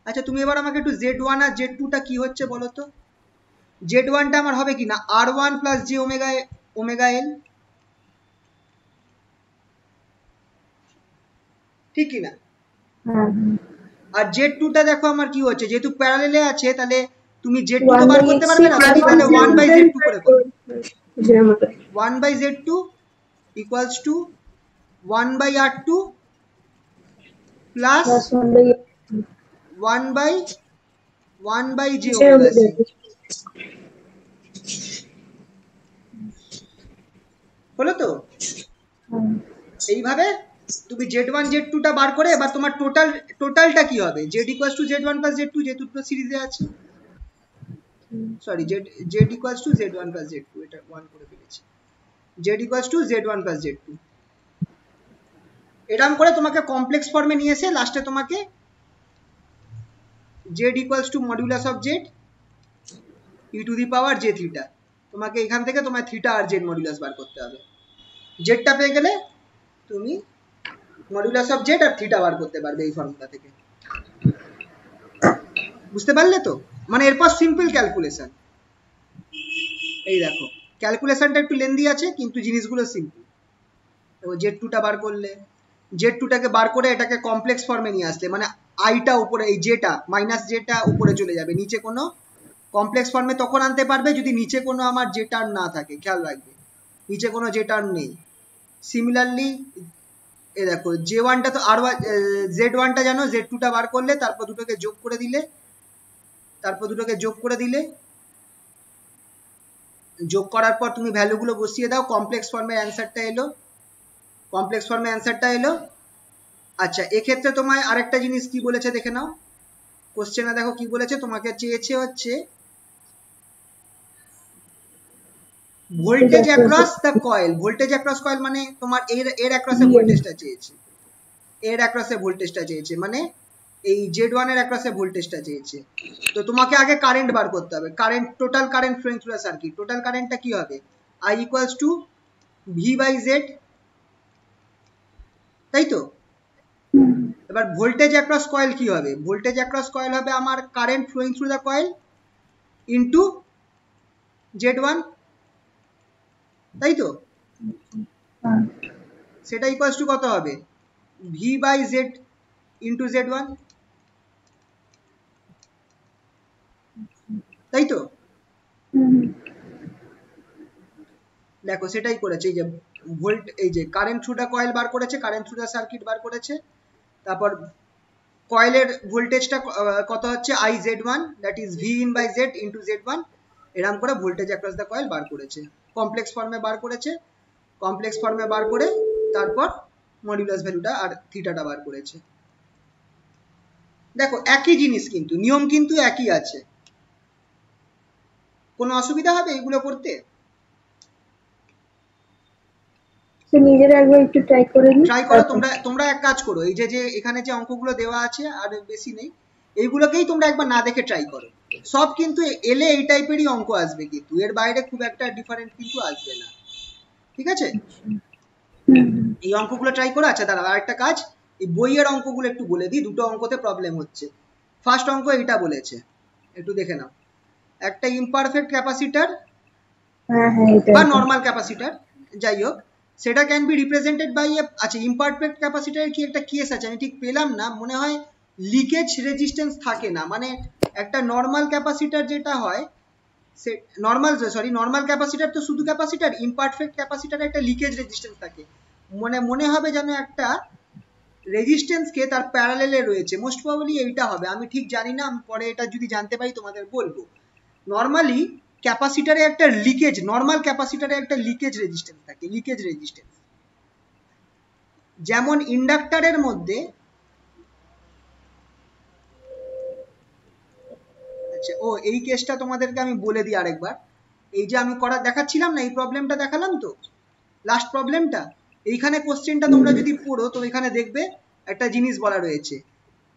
আচ্ছা, তুমি এবার আমাকে একটু Z1 আর Z2 টা কি হচ্ছে বলো তো। Z1 টা আমার হবে কি না R1 plus j omega L, ঠিক কি না? আর Z2 টা দেখো আমার কি হচ্ছে, যেহেতু প্যারালালে আছে, তাহলে তুমি Z2 তো বার করতে পারবে না, তুমি তাহলে 1 বাই Z2 করে করো। 1 by Z2 equals to 1 by R2 plus 1 by j omega C। হলো তো? এইভাবে তুমি Z1 Z2 টা বার করে, এবার তোমার টোটালটা কি হবে, Z equals two Z1 plus Z2, যেহেতু দুটো সিরিজে আছে, sorry Z equals two Z1 plus Z2, এটা 1 করে ফেলেছি, Z equals two Z1 plus Z2। এরকম করে তোমাকে কমপ্লেক্স ফর্মে নিয়ে এসে লাস্টে তোমাকে Z equals to modulus of Z e to the power j theta, তোমাকে এখান থেকে তোমার থিটা আর z মডুলাস বার করতে হবে। জেডটা পেয়ে গেলে তুমি মডুলাস অফ জেড আর থিটা বার করতে পারবে এই ফর্মুলা থেকে। বুঝতে পারলে তো? মানে এরপর সিম্পল ক্যালকুলেশন। এই দেখো ক্যালকুলেশনটা একটু লেন্দি আছে কিন্তু জিনিসগুলো সিম্পল। দেখো Z2টা বার করলে, Z2টাকে বার করে এটাকে কমপ্লেক্স ফর্মে নিয়ে আসলে, মানে আইটা উপরে, এই জেটা মাইনাস জেটা উপরে চলে যাবে, নিচে কোনো কমপ্লেক্স ফর্মে তখন আনতে পারবে যদি নিচে কোনো আমার জে টার্ম না থাকে, খেয়াল রাখবে নিচে কোনো জে টার্ম নেই। সিমিলারলি এ দেখো J1টা তো আর Z1টা জানো, Z2টা বার করলে তারপর দুটোকে যোগ করে দিলে, যোগ করার পর তুমি ভ্যালুগুলো বসিয়ে দাও, কমপ্লেক্স ফর্মের অ্যান্সারটা এলো। আচ্ছা এক্ষেত্রে তোমায় আরেকটা জিনিস কি বলেছে দেখে নাও, কোশ্চেনে দেখো কি বলেছে, তোমাকে চেয়েছে হচ্ছে voltage across the coil. Voltage across coil মানে তোমার এর অ্যাক্রসে ভোল্টেজটা চেয়েছে, মানে এই Z1 এর অ্যাক্রসে ভোল্টেজটা চেয়েছে। তো তোমাকে আগে কারেন্ট বার করতে হবে, total current flowing through the circuit. টোটাল কারেন্টটা কি হবে, I ইকুয়ালস টু V/Z, তাই তো? এবার ভোল্টেজ অ্যাক্রস কয়েল কি হবে, ভোল্টেজ অ্যাক্রস কয়েল হবে আমার current flowing through the coil into Z1, তাই তো? সেটা ইকুয়ালস টু কত হবে, V/Z ইনটু Z1, তাই তো? দেখো সেটাই করেছে, এই যে কারেন্ট থ্রু দ্য কয়েল বার করেছে, কারেন্ট থ্রু দ্য সার্কিট বার করেছে, তারপর কয়েলের ভোল্টেজটা কত হচ্ছে IZ1, that is V in by Z into Z1, এরকম করে ভোল্টেজ অ্যাক্রস দ্য কয়েল বার করেছে, কমপ্লেক্স ফর্মে বার করে তারপর মডুলাস ভ্যালুটা আর থিটাটা বার করেছে। দেখো একই জিনিস, কিন্তু নিয়ম কিন্তু একই আছে, কোনো অসুবিধা হবে এগুলো করতে? নিজেরা একবার একটু ট্রাই করো, তোমরা এক কাজ করো, এই যে এখানে যে অঙ্কগুলো দেওয়া আছে আর বেশি নেই, এইগুলোকেই তোমরা একবার না দেখে ট্রাই করো। সব কিন্তু এলে এই টাইপেরই অঙ্ক আসবে, কিন্তু এর বাইরে খুব একটা ডিফারেন্ট কিন্তু আসবে না, ঠিক আছে? এই অঙ্কগুলো ট্রাই করো। আচ্ছা দাঁড়াও, আরেকটা কাজ, এই বইয়ের অঙ্কগুলো একটু বলে দিই, দুটো অঙ্কতে প্রবলেম হচ্ছে। ফার্স্ট অঙ্ক এইটা বলেছে, একটু দেখে নাও। একটা ইমপারফেক্ট ক্যাপাসিটর বা নর্মাল ক্যাপাসিটর, যাই হোক, সেটা ক্যান বি রিপ্রেজেন্টেড বাই আচ্ছা ইমপারফেক্ট ক্যাপাসিটরের কি একটা কেস আছে, আমি ঠিক পেলাম না, মনে হয় লিকেজ রেজিস্ট্যান্স থাকে না, মানে একটা নর্মাল ক্যাপাসিটর যেটা হয়, সে নর্মাল ক্যাপাসিটর তো শুধু ক্যাপাসিটর, ইমপারফেক্ট ক্যাপাসিটরে একটা লিকেজ রেজিস্ট্যান্স থাকে, মনে হবে যেন একটা রেজিস্ট্যান্স কে তার প্যারালেলে রয়েছে, মোস্ট প্রবাবলি এইটা হবে, আমি ঠিক জানি না, আমি পরে এটা যদি জানতে পারি তোমাদের বলবো। নর্মালি ক্যাপাসিটরে একটা লিকেজ, নর্মাল ক্যাপাসিটরে একটা লিকেজ রেজিস্ট্যান্স থাকে, যেমন ইন্ডাক্টরের মধ্যে, আচ্ছা এই কেসটা তোমাদেরকে আমি বলে দিই আরেকবার। এই যে আমি দেখাচ্ছিলাম না, এই প্রবলেমটা দেখালাম তো, লাস্ট প্রবলেমটা, এইখানে কোশ্চেনটা তোমরা যদি পড়ো তো এখানে দেখবে একটা জিনিস বলা রয়েছে,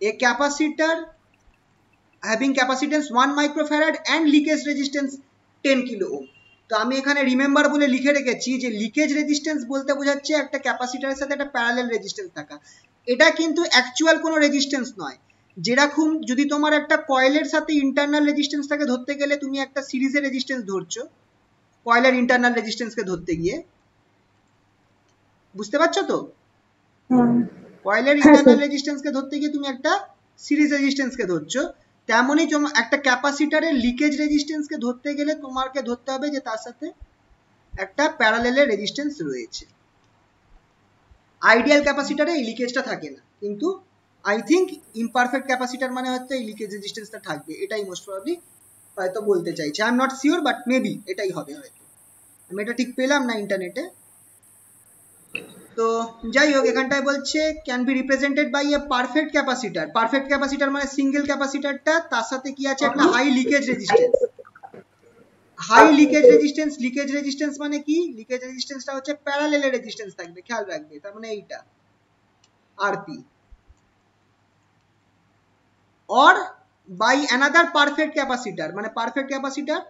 a capacitor having capacitance 1 microfarad and leakage resistance 10 kilo ohm. তো আমি এখানে রিমেম্বার বলে লিখে রেখেছি যে লিকেজ রেজিস্ট্যান্স বলতে বোঝাচ্ছে একটা ক্যাপাসিটরের সাথে একটা প্যারালাল রেজিস্ট্যান্স থাকা, এটা কিন্তু অ্যাকচুয়াল কোনো রেজিস্ট্যান্স নয়। যেরকম যদি তোমার একটা কয়েলের সাথে ইন্টারনাল রেজিস্ট্যান্সটাকে ধরতে গেলে তুমি একটা সিরিজের রেজিস্ট্যান্স ধরছো, কয়েলের ইন্টারনাল রেজিস্ট্যান্সকে ধরতে গিয়ে, বুঝতে পারছো তো? কয়েলের ইন্টারনাল রেজিস্ট্যান্সকে ধরতে গিয়ে তুমি একটা সিরিজ রেজিস্ট্যান্সকে ধরছো, তেমনই একটা ক্যাপাসিটরের লিকেজ রেজিস্ট্যান্সকে ধরতে গেলে তোমাকে ধরতে হবে যে তার সাথে একটা প্যারালেল রেজিস্ট্যান্স রয়েছে। আইডিয়াল ক্যাপাসিটরে এই লিকেজটা থাকে না, কিন্তু আই থিঙ্ক ইমপারফেক্ট ক্যাপাসিটর মানে হচ্ছে এই লিকেজ রেজিস্ট্যান্সটা থাকবে, এটাই মোস্ট প্রবাবলি হয়তো বলতে চাইছে, I am not sure, but maybe এটাই হবে হয়তো, আমি এটা ঠিক পেলাম না ইন্টারনেটে। তো যাই হোক, এখানটায় বলছে can be represented by a perfect capacitor. Perfect capacitor মানে সিঙ্গেল ক্যাপাসিটরটা, তার সাথে কি আছে একটা high leakage resistance. Leakage resistance মানে কি, লিকেজ রেজিস্ট্যান্সটা হচ্ছে প্যারালেল রেজিস্ট্যান্স থাকবে, খেয়াল রাখবে, তার মানে এইটা RP, or by another perfect capacitor, মানে পারফেক্ট ক্যাপাসিটর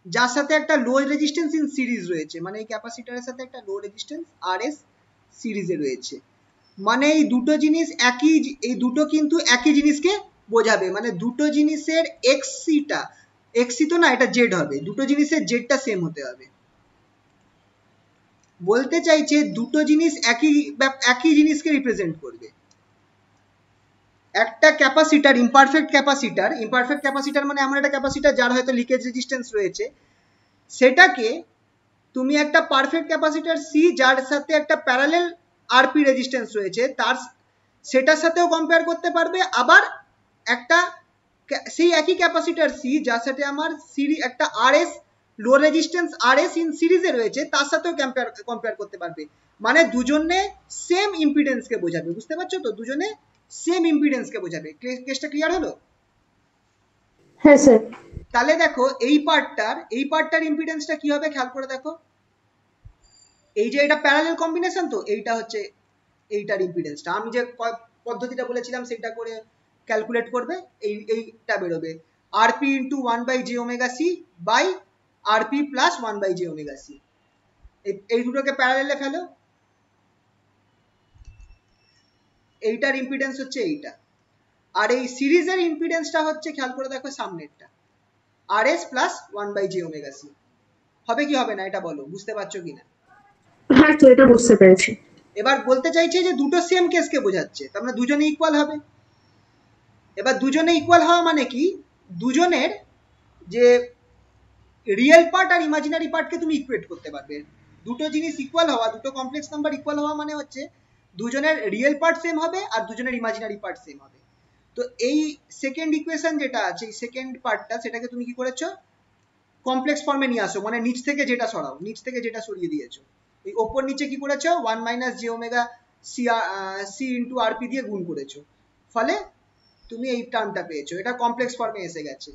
যার সাথে একটা লো রেজিস্ট্যান্স ইন সিরিজ রয়েছে, মানে এই ক্যাপাসিটরের সাথে একটা লো রেজিস্ট্যান্স আরএস সিরিজে রয়েছে, মানে এই দুটো জিনিস একই, এই দুটো কিন্তু একই জিনিসকে বোঝাবে, মানে দুটো জিনিসের এক্সিটা, এক্সি তো না, এটা জেড হবে, দুটো জিনিসের জেডটা সেম হতে হবে। বলতে চাইছে দুটো জিনিস একই জিনিসকে রিপ্রেজেন্ট করবে। একটা ক্যাপাসিটার, ইমপারফেক্ট ক্যাপাসিটার মানে এমন একটা ক্যাপাসিটার যার হয়তো লিকেজ রেজিস্ট্যান্স রয়েছে, সেটাকে তুমি একটা পারফেক্ট ক্যাপাসিটার সি যার সাথে একটা প্যারালাল আরপি রেজিস্ট্যান্স রয়েছে তার সেটার সাথেও কম্পেয়ার করতে পারবে, আবার একটা সেই একই ক্যাপাসিটার সি যার সাথে আমার একটা RS low resistance RS in সিরিজে রয়েছে তার সাথেও কম্পেয়ার করতে পারবে। মানে দুজনে সেম ইম্পিডেন্সকে বোঝাবে, বুঝতে পারছো তো? দুজনে সেম ইম্পিডেন্সকে বোঝাবে। কেসটা ক্লিয়ার হলো? হ্যাঁ স্যার। তাহলে দেখো এই পার্টটার ইম্পিডেন্সটা কি হবে খেয়াল করে দেখো। এই যে এটা প্যারালাল কম্বিনেশন, তো এইটা হচ্ছে এইটার ইম্পিডেন্সটা। আমি যে পদ্ধতিটা বলেছিলাম সেটা করে ক্যালকুলেট করবে, এইটা বেরোবে RP into 1/j⍵c by RP plus 1/j⍵c। এই দুটোকে প্যারালালে ফেলো, এইটার ইম্পিডেন্স হচ্ছে এইটা, আর এই সিরিজের ইম্পিডেন্সটা হচ্ছে খেয়াল করে দেখো সামনেরটা আরএস প্লাস 1/j⍵c। হবে কি হবে না এটা বলো, বুঝতে পারছো কিনা? হ্যাঁ তো এটা বুঝতে পেরেছি। এবার বলতে চাইছে যে দুটো সেম কেসকে বোঝাচ্ছে, তার মানে দুজনে ইকুয়াল হবে। এবার দুজনে ইকুয়াল হওয়া মানে কি, দুজনের যে রিয়েল পার্ট আর ইমাজিনারি পার্টকে তুমি ইকুয়েট করতে পারবে। দুটো জিনিস ইকুয়াল হওয়া, দুটো কমপ্লেক্স নাম্বার ইকুয়াল হওয়া মানে হচ্ছে দুজনের রিয়েল পার্ট সেম হবে আর দুজনের ইমাজিনারি পার্ট সেম হবে। তো এই সেকেন্ড ইকুয়েশন যেটা আছে, এই সেকেন্ড পার্টটা, সেটাকে তুমি কি করেছো, কমপ্লেক্স ফর্মে নিয়ে আসো, মানে নিচ থেকে যেটা সরাও, নিচ থেকে যেটা সরিয়ে দিয়েছো, এই ওপর নিচে কি করেছো 1 - j⍵c ইন্টু আরপি দিয়ে গুণ করেছো, ফলে তুমি এই টার্মটা পেয়েছো, এটা কমপ্লেক্স ফর্মে এসে গেছে।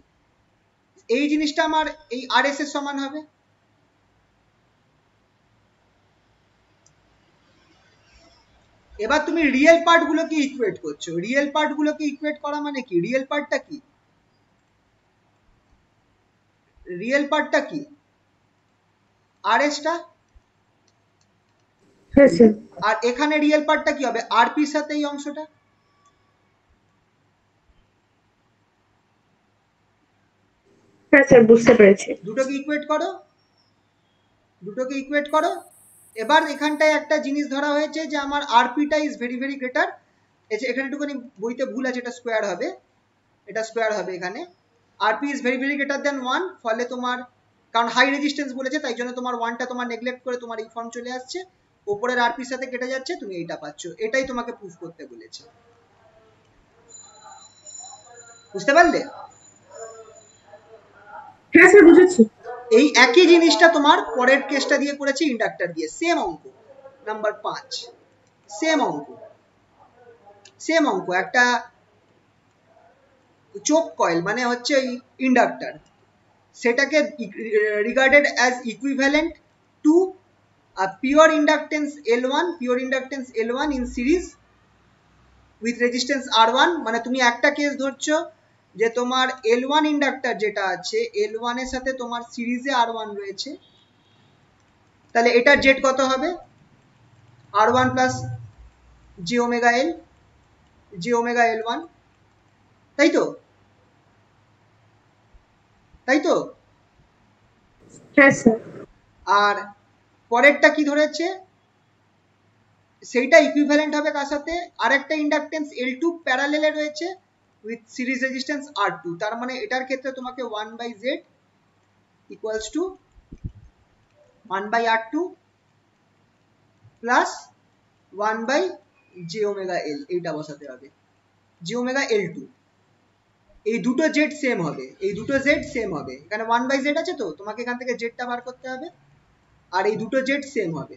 এই জিনিসটা আমার এই আরএস এর সমান হবে। এবার তুমি রিয়েল পার্ট গুলোকে ইকুয়েট করছো, রিয়েল পার্ট গুলোকে ইকুয়েট করা মানে কি, রিয়েল পার্টটা কি, রিয়েল পার্টটা কি আরএসটা, হ্যাঁ স্যার। আর এখানে রিয়েল পার্টটা কি হবে আরপির সাথে এই অংশটা। হ্যাঁ স্যার বুঝতে পেরেছি। দুটোকে ইকুয়েট করো, দুটোকে ইকুয়েট করো। এবার এখানটায় একটা জিনিস ধরা হয়েছে যে আমার আরপিটা ইজ ভেরি ভেরি গ্রেটার, এখানে একটুখানি বইতে ভুল আছে, এটা স্কোয়ার হবে, এটা স্কোয়ার হবে এখানে। RP is very very greater than 1, ফলে তোমার, কারণ হাই রেজিস্ট্যান্স বলেছে তাই জন্য তোমার 1টা তোমার নেগলেক্ট করে তোমার এই ফর্ম চলে আসছে, ওপরের আরপির সাথে কেটে যাচ্ছে, তুমি এইটা পাচ্ছ। এটাই তোমাকে প্রুফ করতে বলেছে, বুঝতে পারলে? হ্যাঁ স্যার বুঝেছি। এই একই জিনিসটা তোমার পরের কেসটা দিয়ে করেছে, ইন্ডাক্টর দিয়ে, সেম অঙ্ক, নাম্বার 5, সেম অঙ্ক, সেম অঙ্ক। একটা চোক কয়েল মানে হচ্ছে ইন্ডাক্টর, সেটাকে regarded as equivalent to pure inductance L1 in series with resistance R1। মানে তুমি একটা কেস ধরছো যে তোমার L1 ইন্ডাক্টর যেটা আছে, L1 এর সাথে তোমার সিরিজে R1 রয়েছে, তাহলে এটার জেড কত হবে R1 প্লাস j⍵L1, তাই তো? তাই তো? হ্যাঁ স্যার। আর পরেরটা কি ধরেছে, সেইটা ইকুইভ্যালেন্ট হবে কার সাথে, আরেকটা ইন্ডাকটেন্স L2 প্যারালেলে রয়েছে উইথ সিরিজ রেজিস্ট্যান্স R2। তার মানে এটার ক্ষেত্রে তোমাকে 1/z equals to 1/R2 plus 1/j⍵L, এইটা বসাতে হবে, j⍵L2। এই দুটো জেড সেম হবে, এই দুটো জেড সেম হবে, এখানে 1/z আছে তো, তোমাকে এখান থেকে জেডটা বার করতে হবে, আর এই দুটো জেড সেম হবে,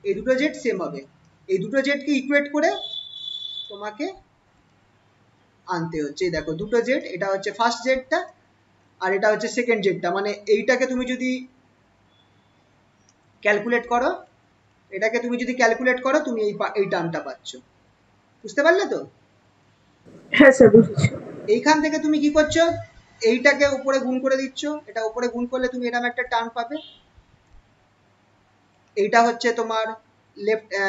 এই দুটো জেড সেম হবে, এই দুটো জেডকে ইকুয়েট করে তোমাকে আনতে হচ্ছে। দেখো দুটো জেড, এটা হচ্ছে ফার্স্ট জেডটা আর এটা হচ্ছে সেকেন্ড জেডটা, মানে এইটাকে তুমি যদি ক্যালকুলেট করো, এটাকে তুমি যদি ক্যালকুলেট করো তুমি এই টার্মটা পাচ্ছ, বুঝতে পারলে তো? হ্যাঁ স্যার বুঝেছি। এইখান থেকে তুমি কি করছো, এইটাকে উপরে গুণ করে দিচ্ছ, এটা উপরে গুণ করলে তুমি এরকম একটা টার্ম পাবে, এইটা হচ্ছে তোমার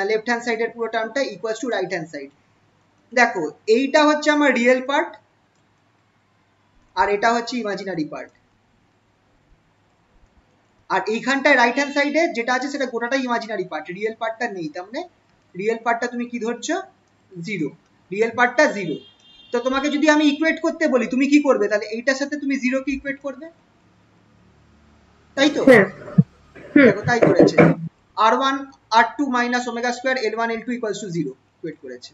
লেফট হ্যান্ড সাইডের পুরো টার্মটা equals to right hand side. দেখো এইটা হচ্ছে আমার রিয়েল পার্ট আর এটা হচ্ছে ইমাজিনারি পার্ট, আর এইখানটায় রাইট হ্যান্ড সাইডে যেটা আছে সেটা গোটাটাই ইমাজিনারি পার্ট, রিয়েল পার্টটা নেই। তার মানে রিয়েল পার্টটা তুমি কি ধরছো? জিরো। রিয়েল পার্টটা জিরো। তো তোমাকে যদি আমি ইকুয়েট করতে বলি তুমি কি করবে? তাহলে এইটার সাথে তুমি জিরো কে ইকুয়েট করবে, তাই তো? দেখো তাই করেছে। r1 r2 minus omega square l1 l2 equals to 0 equate করেছে।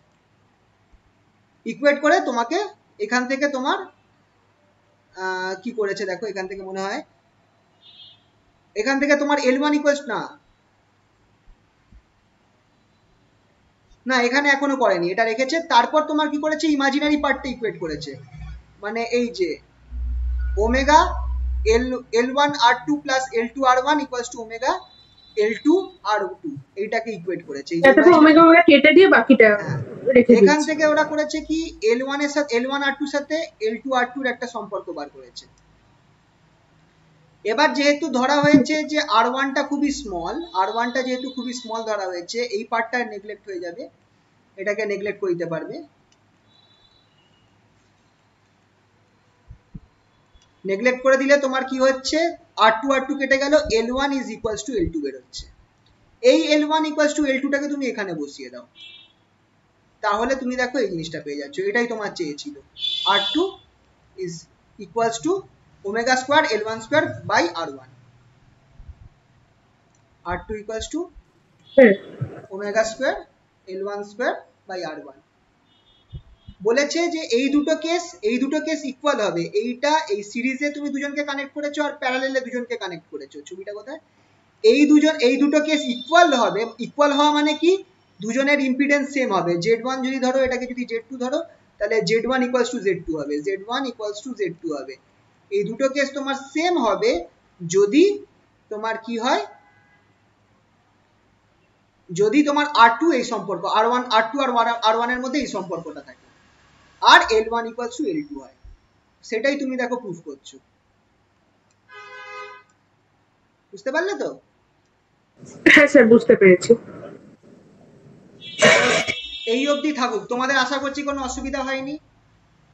ইকুয়েট করে তোমাকে এখান থেকে তোমার কি করেছে দেখো, এখান থেকে মনে হয় এখান থেকে তোমার l1 ইকুয়ালস না এখানে এখনো করেনি, এটা রেখেছে। তারপর তোমার কি করেছে, ইমাজিনারি পার্টটা ইকুয়েট করেছে, মানে এই যে omega l1 r2 plus l2 r1 equals to omega l2 r2, এইটাকে ইকুয়েট করেছে। ওমেগা ওমেগা কেটে দিয়ে বাকিটা রেখে দিয়েছে। এখান থেকে ওরা করেছে কি l1 এর সাথে l1 r2 এর সাথে l2 r2 এর একটা সম্পর্ক বার করেছে। এবার যেহেতু ধরা হয়েছে যে r1 টা খুবই স্মল, r1 টা যেহেতু খুবই স্মল ধরা হয়েছে, এই পার্টটা নেগলেক্ট হয়ে যাবে, এটাকে নেগলেক্ট করে দিতে পারবে। নেগলেক্ট করে দিলে তোমার কি হচ্ছে, r2 r2 কেটে গেল, l1 is equals two l2 বের হচ্ছে। এই l1 ইকুয়ালস টু l2 টাকে তুমি এখানে বসিয়ে দাও, তাহলে তুমি দেখো এই জিনিসটা পেয়ে যাচ্ছ, এটাই তোমার চেয়েছিল। r2 is equals to omega square l1 square by r1, r2 equals to omega square l1 square by r1। বলেছে যে এই দুটো কেস ইকুয়াল হবে, এইটা এই সিরিজে তুমি দুজনকে কানেক্ট করেছো আর প্যারালেলে দুজনকে কানেক্ট করেছো। ছবিটা কোথায়? এই দুটো কেস ইকুয়াল হবে। ইকুয়াল হওয়া মানে কি, দুজনের ইম্পিডেন্স সেম হবে। z1 যদি ধরো, এটাকে যদি z2 ধরো, তাহলে z1 ইকুয়ালস টু z2 হবে, z1 ইকুয়ালস টু z2 হবে। এই দুটো কেস তোমার সেম হবে যদি তোমার কি হয়, যদি তোমার r2 এই সম্পর্ক r1 r2 আর r1 এর মধ্যে এই সম্পর্কটা থাকে, আর l1 ইকুয়ালস টু l2 হয়, সেটাই তুমি দেখো প্রুফ করছো। বুঝতে পারলে তো? হ্যাঁ স্যার বুঝতে পেরেছি। এই অবধি থাকুক, তোমাদের আশা করছি কোনো অসুবিধা হয়নি।